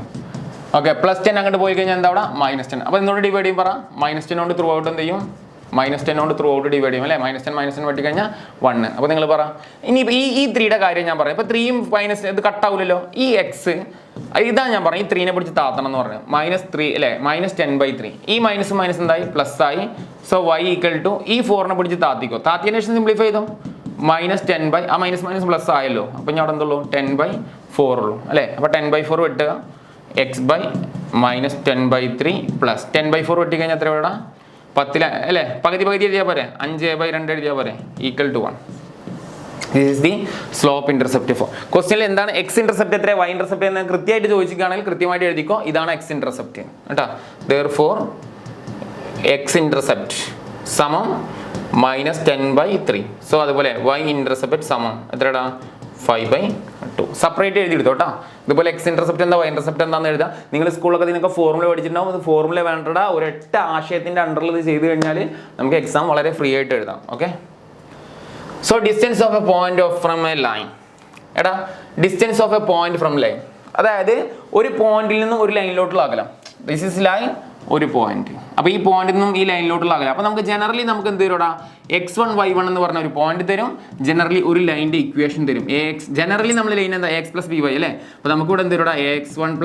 ഓക്കെ, +10 അങ്ങോട്ട് പോയി കഴിഞ്ഞാൽ എന്താ അവിടെ -10. അപ്പോൾ എന്നോട് ഡിവൈഡ് ചെയ്യും പറ. -10 കൊണ്ട് ത്രൂ ഔട്ട് എന്ത് ചെയ്യും, -10 കൊണ്ട് ത്രൂ ഔട്ട് ഡിവൈഡ് ചെയ്യും അല്ലേ. -10 വെട്ടി കഴിഞ്ഞാൽ 1. അപ്പോൾ നിങ്ങൾ പറ ഇനി ഈ 3യുടെ കാര്യം ഞാൻ പറയാം. ഇപ്പോൾ 3യും മൈനസ് ഇത് കട്ടാവില്ലല്ലോ. ഈ എക്സ് ഇതാ ഞാൻ പറഞ്ഞു, ഈ 3നെ പിടിച്ച് താത്തണം എന്ന് പറഞ്ഞു. -3 അല്ലേ, -10/3. ഈ മൈനസ് മൈനസ് എന്തായി പ്ലസ് ആയി. സോ y ഈക്വൽ ടു ഈ 4നെ പിടിച്ച് താത്തിക്കോ. താത്തിയതിന് ശേഷം സിംപ്ലിഫൈ ചെയ്തോ. -10 ആ മൈനസ് മൈനസ് പ്ലസ് ആയല്ലോ. അപ്പോൾ ഞാൻ അവിടെ എന്തുള്ളൂ 10/4 ഉള്ളൂ അല്ലേ. അപ്പോൾ 10/4 വെട്ടുക x/-10/3 പ്ലസ് 10/4 വെട്ടി കഴിഞ്ഞാൽ എത്ര വേണം 10 അല്ലേ. പകുതി എഴുതിയാൽ പോരെ, 5/2 എഴുതിയാൽ പോരെ, equal to 1. This is the slope intercept form. ക്വസ്റ്റ്യനിൽ എന്താണ് എക്സ് ഇന്റർസെപ്റ്റ് എത്ര, വൈ ഇന്റർസെപ്റ്റ് എന്ന് കൃത്യമായിട്ട് ചോദിക്കുകയാണെങ്കിൽ കൃത്യമായിട്ട് എഴുതിക്കോ. ഇതാണ് എക്സ് ഇന്റർസെപ്റ്റ് കേട്ടോ. therefore എക്സ് ഇന്റർസെപ്റ്റ് സമം -10/3. സോ അതുപോലെ വൈ ഇന്റർസെപ്റ്റ് സമം എത്രടാ 5/2. സെപ്പറേറ്റ് എഴുതിയെടുത്തോ കേട്ടോ. ഇതുപോലെ എക്സ് ഇന്റർസെപ്റ്റ് എന്താ വൈ ഇന്റർസെപ്റ്റ് എന്താണെന്ന് എഴുതാം. നിങ്ങൾ സ്കൂളൊക്കെ നിങ്ങൾക്ക് ഫോർമുല പഠിച്ചിട്ടുണ്ടാവും. അത് ഫോർമുല വേണ്ടടാ. ഒരൊറ്റ ആശയത്തിന്റെ അണ്ടറിൽ ഇത് ചെയ്ത് കഴിഞ്ഞാൽ നമുക്ക് എക്സാം വളരെ ഫ്രീ ആയിട്ട് എഴുതാം. Okay, so distance of a point from a line. എടാ distance of a point from line, അതായത് ഒരു പോയിന്റിൽ നിന്നും ഒരു ലൈനിലോട്ടുള്ള അകലം. ദിസ് ഇസ് ലൈൻ, ഒരു പോയിന്റ്. അപ്പോൾ ഈ പോയിന്റിൽ നിന്നും ഈ ലൈനിലോട്ടുള്ള അകലം. അപ്പോൾ നമുക്ക് ജനറലി നമുക്ക് എന്ത് തരുടാ, x1 y1 എന്ന് പറഞ്ഞ ഒരു പോയിന്റ് തരും. ജനറലി ഒരു ലൈനിന്റെ ഇക്വേഷൻ തരും. ജനറലി നമ്മൾ ലൈൻ എന്താ x + by അല്ലേ. അപ്പോൾ നമുക്ക് ഇവിടെ എന്ത് തരുടാ, ax1 +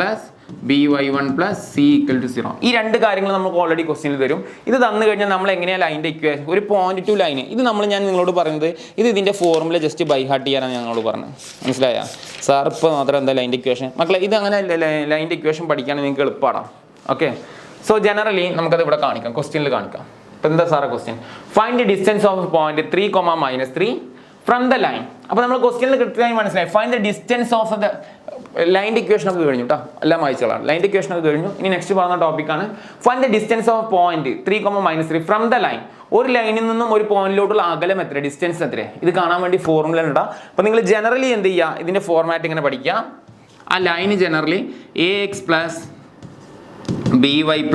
by1 + c = 0. ഈ രണ്ട് കാര്യങ്ങൾ നമുക്ക് ഓൾറെഡി ക്വസ്റ്റ്യനിൽ തരും. ഇത് തന്നു കഴിഞ്ഞാൽ നമ്മൾ എങ്ങനെയാണ് ലൈനിന്റെ ഇക്വേഷൻ, ഒരു പോയിന്റ് ടു ലൈൻ, ഇത് ഞാൻ നിങ്ങളോട് പറയുന്നത് ഇത് ഇതിന്റെ ഫോർമുല ജസ്റ്റ് ബൈ ഹാർട്ട് ചെയ്യാനാണ് ഞങ്ങളോട് പറഞ്ഞത്. മനസ്സിലായ സാർ? ഇപ്പോൾ മാത്രം എന്താ ലൈനിന്റെ ഇക്വേഷൻ മക്കളെ, ഇത് അങ്ങനെ ലൈനിന്റെ ഇക്വേഷൻ പഠിക്കാൻ നിങ്ങൾക്ക് എളുപ്പമാണ്. ഓക്കെ, സോ ജനറലി നമുക്കത് ഇവിടെ കാണിക്കാം, ക്വസ്റ്റ്യനിൽ കാണിക്കാം. അപ്പോൾ എന്താ സാറേ question, find the distance of point 3, -3 from the line. അപ്പോൾ നമ്മൾ ക്വസ്റ്റ്യനിൽ കൃത്യമായി മനസ്സിലായി. Find the distance of the ലൈൻ്റെ ഇക്വേഷൻ ഒക്കെ കഴിഞ്ഞു കേട്ടോ, എല്ലാം വായിച്ചോളാം. ലൈൻ്റെ ഇക്വേഷൻ ഒക്കെ കഴിഞ്ഞു. ഇനി നെക്സ്റ്റ് പറയുന്ന ടോപ്പിക്കാണ് find the distance of point 3, -3 from the line. ഒരു ലൈനിൽ നിന്നും ഒരു പോയിന്റിലോട്ടുള്ള അകലം എത്ര, ഡിസ്റ്റൻസ് എത്ര, ഇത് കാണാൻ വേണ്ടി ഫോർമുല ഉണ്ടാകും. അപ്പോൾ നിങ്ങൾ ജനറലി എന്ത് ചെയ്യുക, ഇതിൻ്റെ ഫോർമാറ്റ് ഇങ്ങനെ പഠിക്കുക. ആ line generally ax + by +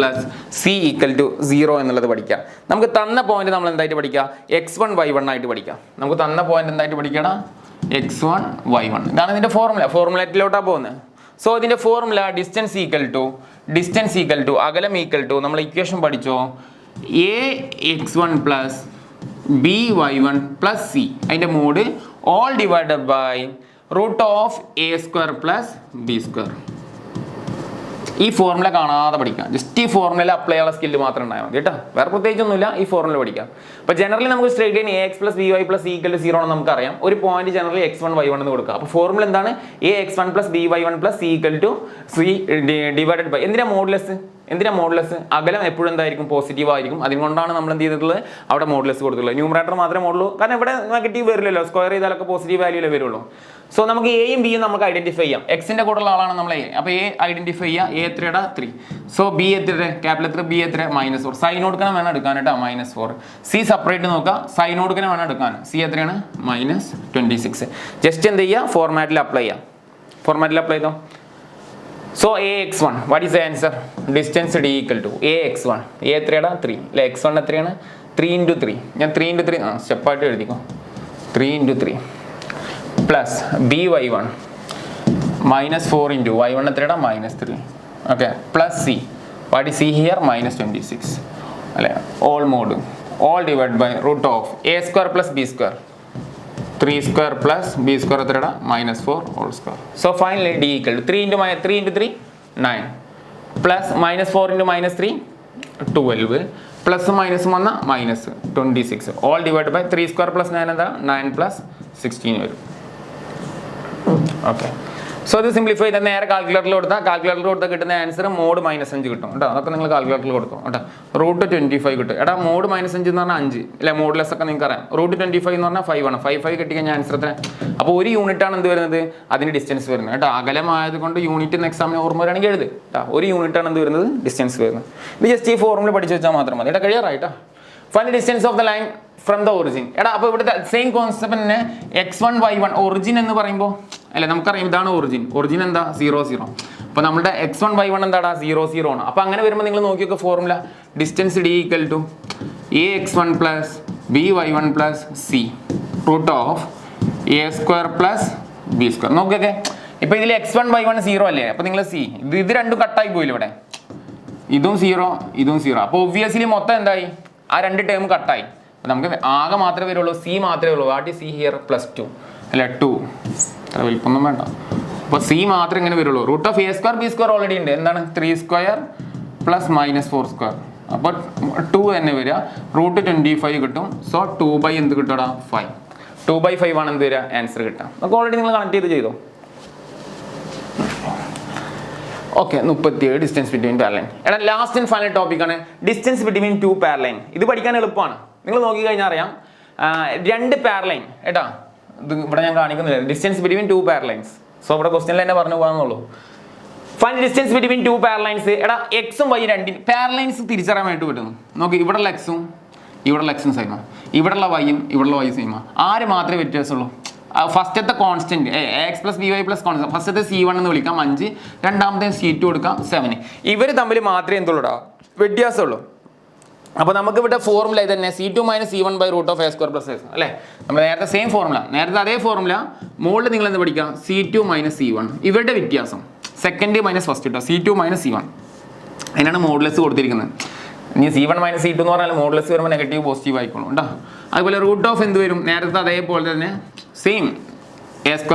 c = 0 എന്നുള്ളത് പഠിക്കാം. നമുക്ക് തന്ന പോയിന്റ് നമ്മൾ എന്തായിട്ട് പഠിക്കുക, x1 y1 ആയിട്ട് പഠിക്കാം. നമുക്ക് തന്ന പോയിന്റ് എന്തായിട്ട് പഠിക്കണം, x1 y1. ഇതാണ് ഇതിന്റെ ഫോർമുല. ഫോർമുലേറ്റിലോട്ടാണ് പോകുന്നത്. സോ ഇതിന്റെ ഫോർമുല ഡിസ്റ്റൻസ് ഈക്വൽ ടു അകലം ഈക്വൽ ടു നമ്മൾ ഇക്വേഷൻ പഠിച്ചോ, ax1 + by1 + c. അതിന്റെ mode all divided by √a² + b². ഈ ഫോർമുല കാണാതെ പഠിക്കാം. ജസ്റ്റ് ഈ ഫോർമുല അപ്ലൈ ചെയ്യാനുള്ള സ്കില്ല് മാത്രം ഉണ്ടായാൽ മതി കേട്ടോ. വേറെ പ്രത്യേകിച്ചൊന്നുമില്ല, ഈ ഫോർമുല പഠിക്കാം. അപ്പോൾ ജനറലി നമുക്ക് straight line ax + by + c = 0 ആണെന്ന് നമുക്കറിയാം. ഒരു പോയിന്റ് ജനറലി x1 y1 എന്ന് കൊടുക്കുക. അപ്പോൾ ഫോർമുല എന്താണ്, ax1 + by1 + c = c divided by എന്തിനാ മോഡുലസ്. അകലം എപ്പോഴും എന്തായിരിക്കും, പോസിറ്റീവ് ആയിരിക്കും. അതുകൊണ്ടാണ് നമ്മൾ എന്ത് ചെയ്തിട്ടുള്ളത്, അവിടെ മോഡുലസ് കൊടുത്തിട്ടുള്ളത്. ന്യൂമറേറ്റർ മാത്രമേ മോഡുള്ളൂ, കാരണം ഇവിടെ നെഗറ്റീവ് വരില്ലല്ലോ, സ്ക്വയർ ചെയ്താലൊക്കെ പോസിറ്റീവ് വാല്യൂലേ വരുള്ളൂ. സോ നമുക്ക് എയും ബിയും നമുക്ക് ഐഡന്റിഫൈ ചെയ്യാം. എക്സിന്റെ കൂടെയുള്ള ആളാണ് നമ്മൾ എ. അപ്പോൾ എ ഐഡന്റിഫൈ ചെയ്യുക. എ എത്രയുടെ 3. സോ ബി എത്ര, ക്യാപിറ്റൽ എത്ര, ബി എത്ര -4. സൈൻ കൊടുക്കണം വേണം എടുക്കാൻ കേട്ടോ, -4. സി സെപ്പറേറ്റ് നോക്കുക, സൈൻ കൊടുക്കണം വേണം എടുക്കാൻ. സി എത്രയാണ് -26. ജസ്റ്റ് എന്ത് ചെയ്യുക, ഫോർമാറ്റിൽ അപ്ലൈ ചെയ്തോ. So ax1, what is the answer, distance d = ax1. A എത്രയുടെ 3 അല്ലെ, x1 എത്രയാണ് 3 × 3. ഞാൻ 3 × 3 സ്റ്റെപ്പായിട്ട് എഴുതിക്കോ. 3 × 3 പ്ലസ് by1 -4 × y1 എത്രയുടെ -3. ഓക്കെ, plus c, what is c here -26 അല്ലെ. All divide by √a² + b². 3² + b² എത്രയുടെ -4². So finally d = 3 × 3 9 plus -4 × -3 12 plus minus വന്ന -26. ഓൾ ഡിവൈഡ് ബൈ 3² + 9 എന്താ 9 + 16 വരും. ഓക്കെ, സോ ഇത് സിംപ്ലിഫൈ ചെയ്താൽ നേരെ കാൽക്കുലേറ്ററിൽ കൊടുത്താൽ കിട്ടുന്ന ആൻസർ മോഡ് -5 കിട്ടും കേട്ടോ. അതൊക്കെ നിങ്ങൾ കാൽക്കുലേറ്ററിൽ കൊടുക്കും കേട്ടോ. റൂട്ട് 25 കിട്ടും. എടാ മോഡ് -5 എന്ന് പറഞ്ഞാൽ 5 അല്ലെ, മോഡ്ലെസ് ഒക്കെ നിങ്ങൾക്ക് അറിയാം. റൂട്ട് 25 എന്ന് പറഞ്ഞാൽ 5 ആണ്. 5 കിട്ടിക്കഴിഞ്ഞാൽ ആൻസർ എത്ര? അപ്പോൾ ഒരു യൂണിറ്റ് ആണ് എന്ത് വരുന്നത്, അതിന് ഡിസ്റ്റൻസ് വരുന്നത് കേട്ടോ. അകലമായത് കൊണ്ട് യൂണിറ്റ് എക്സാമിന് ഓർമ്മ വരികയാണെങ്കിൽ എഴുത് കേട്ടോ. ഒരു യൂണിറ്റ് ആണ് എന്ത് വരുന്നത്, ഡിസ്റ്റൻസ് വരുന്നത്. ഇത് ജസ്റ്റ് ഈ ഫോർമുല പഠിച്ചു വെച്ചാൽ മാത്രം മതി. എടാ കഴിയാറായിട്ടാ. Find distance of the line from the origin. എടാ അപ്പോൾ ഇവിടുത്തെ സെയിം കോൺസെപ്റ്റ് തന്നെ x1 y1 ഒറിജിൻ എന്ന് പറയുമ്പോൾ അല്ലെ നമുക്കറിയാം ഇതാണ് ഒറിജിൻ എന്താ 0 0. അപ്പോൾ നമ്മുടെ x1 y1 എന്താടാ 0 0 ആണ്. അപ്പോൾ അങ്ങനെ വരുമ്പോൾ നിങ്ങൾ നോക്കിയൊക്കെ formula distance d equal to ax1 plus by1 plus c root of a² plus b². നോക്കിയൊക്കെ ഇപ്പോൾ ഇതിൽ x1 y1 0 അല്ലേ, അപ്പോൾ നിങ്ങൾ c ഇത് രണ്ടും കട്ടായി പോയില്ല ഇവിടെ, ഇതും 0 ഇതും 0. അപ്പോൾ ഒബ്വിയസ്ലി മൊത്തം എന്തായി, ആ രണ്ട് ടേം കട്ടായി. അപ്പോൾ നമുക്ക് ആകെ മാത്രമേ വരുള്ളൂ, സി മാത്രമേ ഉള്ളൂ. വാട്ട് ഈ സി ഹിയർ +2 അല്ലെ 2, അത്ര വലിപ്പൊന്നും വേണ്ട. അപ്പോൾ സി മാത്രമേ ഇങ്ങനെ വരുള്ളൂ. Root of a² b² already ഉണ്ട്. എന്താണ് 3² പ്ലസ് -4². അപ്പോൾ 2 തന്നെ വരിക. റൂട്ട് 25 കിട്ടും. സോ 2 എന്ത് കിട്ടും? 5. 2/5 ആണ് എന്ത് വരിക, ആൻസർ കിട്ടുക. നമുക്ക് ഓൾറെഡി നിങ്ങൾ കണക്ട് ചെയ്തോ. Okay 37 distance between parallel line. എടാ ലാസ്റ്റ് ആൻഡ് ഫൈനൽ ടോപ്പിക് ആണ് ഡിസ്റ്റൻസ് ബിറ്റ്വീൻ 2 പാരലൈൻ. ഇത് പഠിക്കാൻ എളുപ്പമാണ്. നിങ്ങൾ നോക്കി കഴിഞ്ഞാൽ അറിയാം, 2 പാരലൈൻ ഏട്ടാ, ഇത് ഇവിടെ ഞാൻ കാണിക്കുന്നില്ല. Distance between 2 പാരലൈൻസ്. സോ ഇവിടെ ക്വസ്റ്റ്യനിൽ തന്നെ പറഞ്ഞു പോകാന്നുള്ളൂ. Find distance between 2 parallel lines. എടാ എക്സും വൈ രണ്ടിന് പാരലൈൻസ് തിരിച്ചറിയാനായിട്ട് പറ്റുന്നു. നോക്കി ഇവിടെയുള്ള എക്സും ഇവിടെയുള്ള എക്സും സെയിമാണ്, ഇവിടെയുള്ള വൈയും ഇവിടെയുള്ള വൈ സെയിമാണ്. ആര് മാത്രമേ വ്യത്യാസമുള്ളൂ? ഫസ്റ്റത്തെ constant X plus B Y plus constant. ഫസ്റ്റത്തെ C1 എന്ന് വിളിക്കാം 5, രണ്ടാമത്തെ C2 കൊടുക്കാം 7. ഇവർ തമ്മിൽ മാത്രമേ എന്തുള്ളൂടാ വ്യത്യാസമുള്ളൂ. അപ്പോൾ നമുക്ക് ഇവിടെ ഫോർമുല ഇത് തന്നെ, C2 - C1 √ a² + s അല്ലേ. നമ്മൾ നേരത്തെ സെയിം ഫോർമുല, നേരത്തെ അതേ ഫോർമുല മുകളിൽ നിങ്ങൾ എന്ത് പഠിക്കാം, C2 - C1 ഇവരുടെ വ്യത്യാസം സെക്കൻഡ് മൈനസ് ഫസ്റ്റ് കേട്ടോ. C2 - C1 അതിനാണ് മോഡുലസ് കൊടുത്തിരിക്കുന്നത്. ഇനി C1 - C2 എന്ന് പറഞ്ഞാൽ മോഡുലസ് വരുമ്പോൾ നെഗറ്റീവ് പോസിറ്റീവ് ആയിക്കോളും കേട്ടോ. അതുപോലെ റൂട്ട് ഓഫ് എന്ത് വരും, നേരത്തെ അതേപോലെ തന്നെ same a² +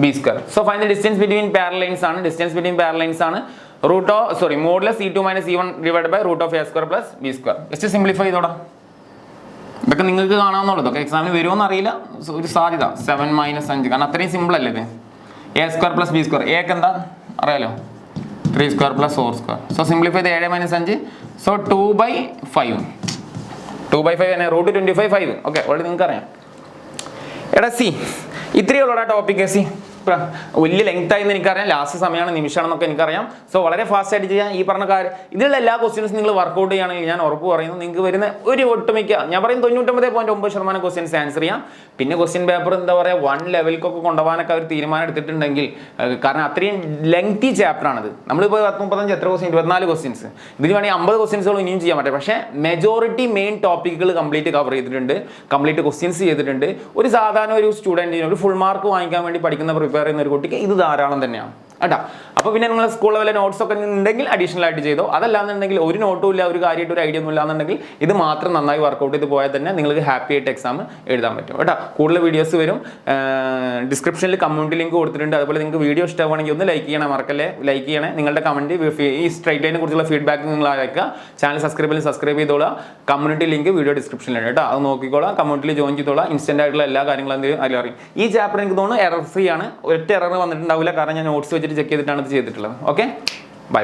b². So find the distance between parallel lines ആണ്. ഡിസ്റ്റൻസ് ബിറ്റ്വീൻ പാരലൈൻസ് ആണ് modulus C2 - C1 divide by root of a² + b². Just simplify ചെയ്തോടാ. ഇതൊക്കെ നിങ്ങൾക്ക് കാണാവുന്നുള്ളൂ. ഇതൊക്കെ എക്സാമിന് വരുമോ എന്നറിയില്ല, ഒരു സാധ്യത 7 - 5 കാരണം അത്രയും സിമ്പിൾ അല്ലേ ഇത്. a² + b². എക്ക് എന്താ അറിയാലോ, 3² + 4². സോ സിംപ്ലിഫൈ ചെയ്ത് 7 - 5. സോ 2/5 തന്നെ റൂട്ട് 25 5. ഓക്കെ ഓൾറെഡി നിങ്ങൾക്ക് അറിയാം. എടാ സി ഇത്രയേ ഉള്ളൂടാ ടോപ്പിക്. സി വലിയ ലെങ്ത് ആയെന്ന് എനിക്കറിയാം, ലാസ്റ്റ് സമയമാണ്, നിമിഷമാണെന്നൊക്കെ എനിക്കറിയാം. സോ വളരെ ഫാസ്റ്റ് ആയിട്ട് ചെയ്യാം. ഈ പറഞ്ഞ കാര്യം ഇതിലുള്ള എല്ലാ ക്വസ്റ്റ്യൻസും നിങ്ങൾ വർക്കൗട്ട് ചെയ്യുകയാണെങ്കിൽ ഞാൻ ഉറപ്പ് പറയുന്നു നിങ്ങൾക്ക് വരുന്ന ഒരു ഒട്ടുമിക്ക, ഞാൻ പറയും 99.9% ക്വസ്റ്റ്യൻസ് ആൻസർ ചെയ്യാം. പിന്നെ ക്വസ്റ്റ്യൻ പേപ്പർ എന്താ പറയുക 1 ലെവലിലേക്കൊക്കെ കൊണ്ടുപോകാനൊക്കെ അവർ തീരുമാനം എടുത്തിട്ടുണ്ടെങ്കിൽ, കാരണം അത്രയും ലെങ്തി ചാപ്റ്റർ ആണിത്. നമ്മളിപ്പോൾ 35 എത്ര ക്വസ്റ്റ്യൻ 24 ക്വസ്റ്റ്യൻസ്, ഇതിന് വേണമെങ്കിൽ 50 ക്വസ്റ്റ്യൻസുകൾ ഇനിയും ചെയ്യാൻ പറ്റും. പക്ഷേ മെജോറിറ്റി മെയിൻ ടോപ്പിക്കുകൾ കംപ്ലീറ്റ് കവർ ചെയ്തിട്ടുണ്ട്, കംപ്ലീറ്റ് ക്വസ്റ്റ്യൻസ് ചെയ്തിട്ടുണ്ട്. ഒരു സാധാരണ ഒരു സ്റ്റുഡൻറ്റിന് ഒരു ഫുൾ മാർക്ക് വാങ്ങിക്കാൻ വേണ്ടി പഠിക്കുന്ന പ്രിപ്പയർ ചെയ്യുന്ന ഒരു കുട്ടിക്ക് ഇത് ധാരാളം തന്നെയാണ് കേട്ടോ. അപ്പോൾ പിന്നെ നിങ്ങൾ സ്കൂളിൽ വല്ല നോട്ട്സ് ഒക്കെ ഉണ്ടെങ്കിൽ അഡീഷണൽ ആയിട്ട് ചെയ്തോ. അതല്ലാന്നുണ്ടെങ്കിൽ ഒരു നോട്ടും ഇല്ല, ഒരു കാര്യമായിട്ട് ഒരു ഐഡിയ ഒന്നും ഇല്ലാന്നുണ്ടെങ്കിൽ ഇത് മാത്രം നന്നായി വർക്കൗട്ട് ചെയ്ത് പോയാൽ തന്നെ നിങ്ങൾക്ക് ഹാപ്പി ആയിട്ട് എക്സാം എഴുതാൻ പറ്റും കേട്ടോ. കൂടുതൽ വീഡിയോസ് വരും. ഡിസ്ക്രിപ്ഷനിൽ കമ്മ്യൂണിറ്റി ലിങ്ക് കൊടുത്തിട്ടുണ്ട്. അതുപോലെ നിങ്ങൾക്ക് വീഡിയോ ഇഷ്ടമാണെങ്കിൽ ഒന്ന് ലൈക്ക് ചെയ്യണം, മറക്കല്ലേ. ലൈക്ക് ചെയ്യണേ. നിങ്ങളുടെ കമൻറ്റ് ഈ സ്ട്രൈറ്റ് ലൈനെ കുറിച്ചുള്ള ഫീഡ്ബാക്ക് നിങ്ങൾ അയക്കുക. ചാനൽ സബ്സ്ക്രൈബ് ചെയ്തോളാം. കമ്മ്യൂണിറ്റി ലിങ്ക് വീഡിയോ ഡിസ്ക്രിപ്ഷനിലുണ്ട് കേട്ടോ. അത് നോക്കിക്കോളാം. കമ്മ്യൂണിറ്റിയിൽ ജോയിൻ ചെയ്തോളാം. ഇൻസ്റ്റന്റ് ആയിട്ടുള്ള എല്ലാ കാര്യങ്ങളും എന്തെങ്കിലും അതിൽ അറിയും. ഈ ചാപ്റ്റർ എനിക്ക് തോന്നുന്നു എറർ ഫ്രീ ആണ്. ഒറ്റ എറർ വന്നിട്ടുണ്ടാവില്ല, കാരണം ഞാൻ നോട്ട്സ് വെച്ചിട്ട് ചെക്ക് ചെയ്തിട്ടാണ് ഇത് ചെയ്തിട്ടുള്ളത്. Okay bye.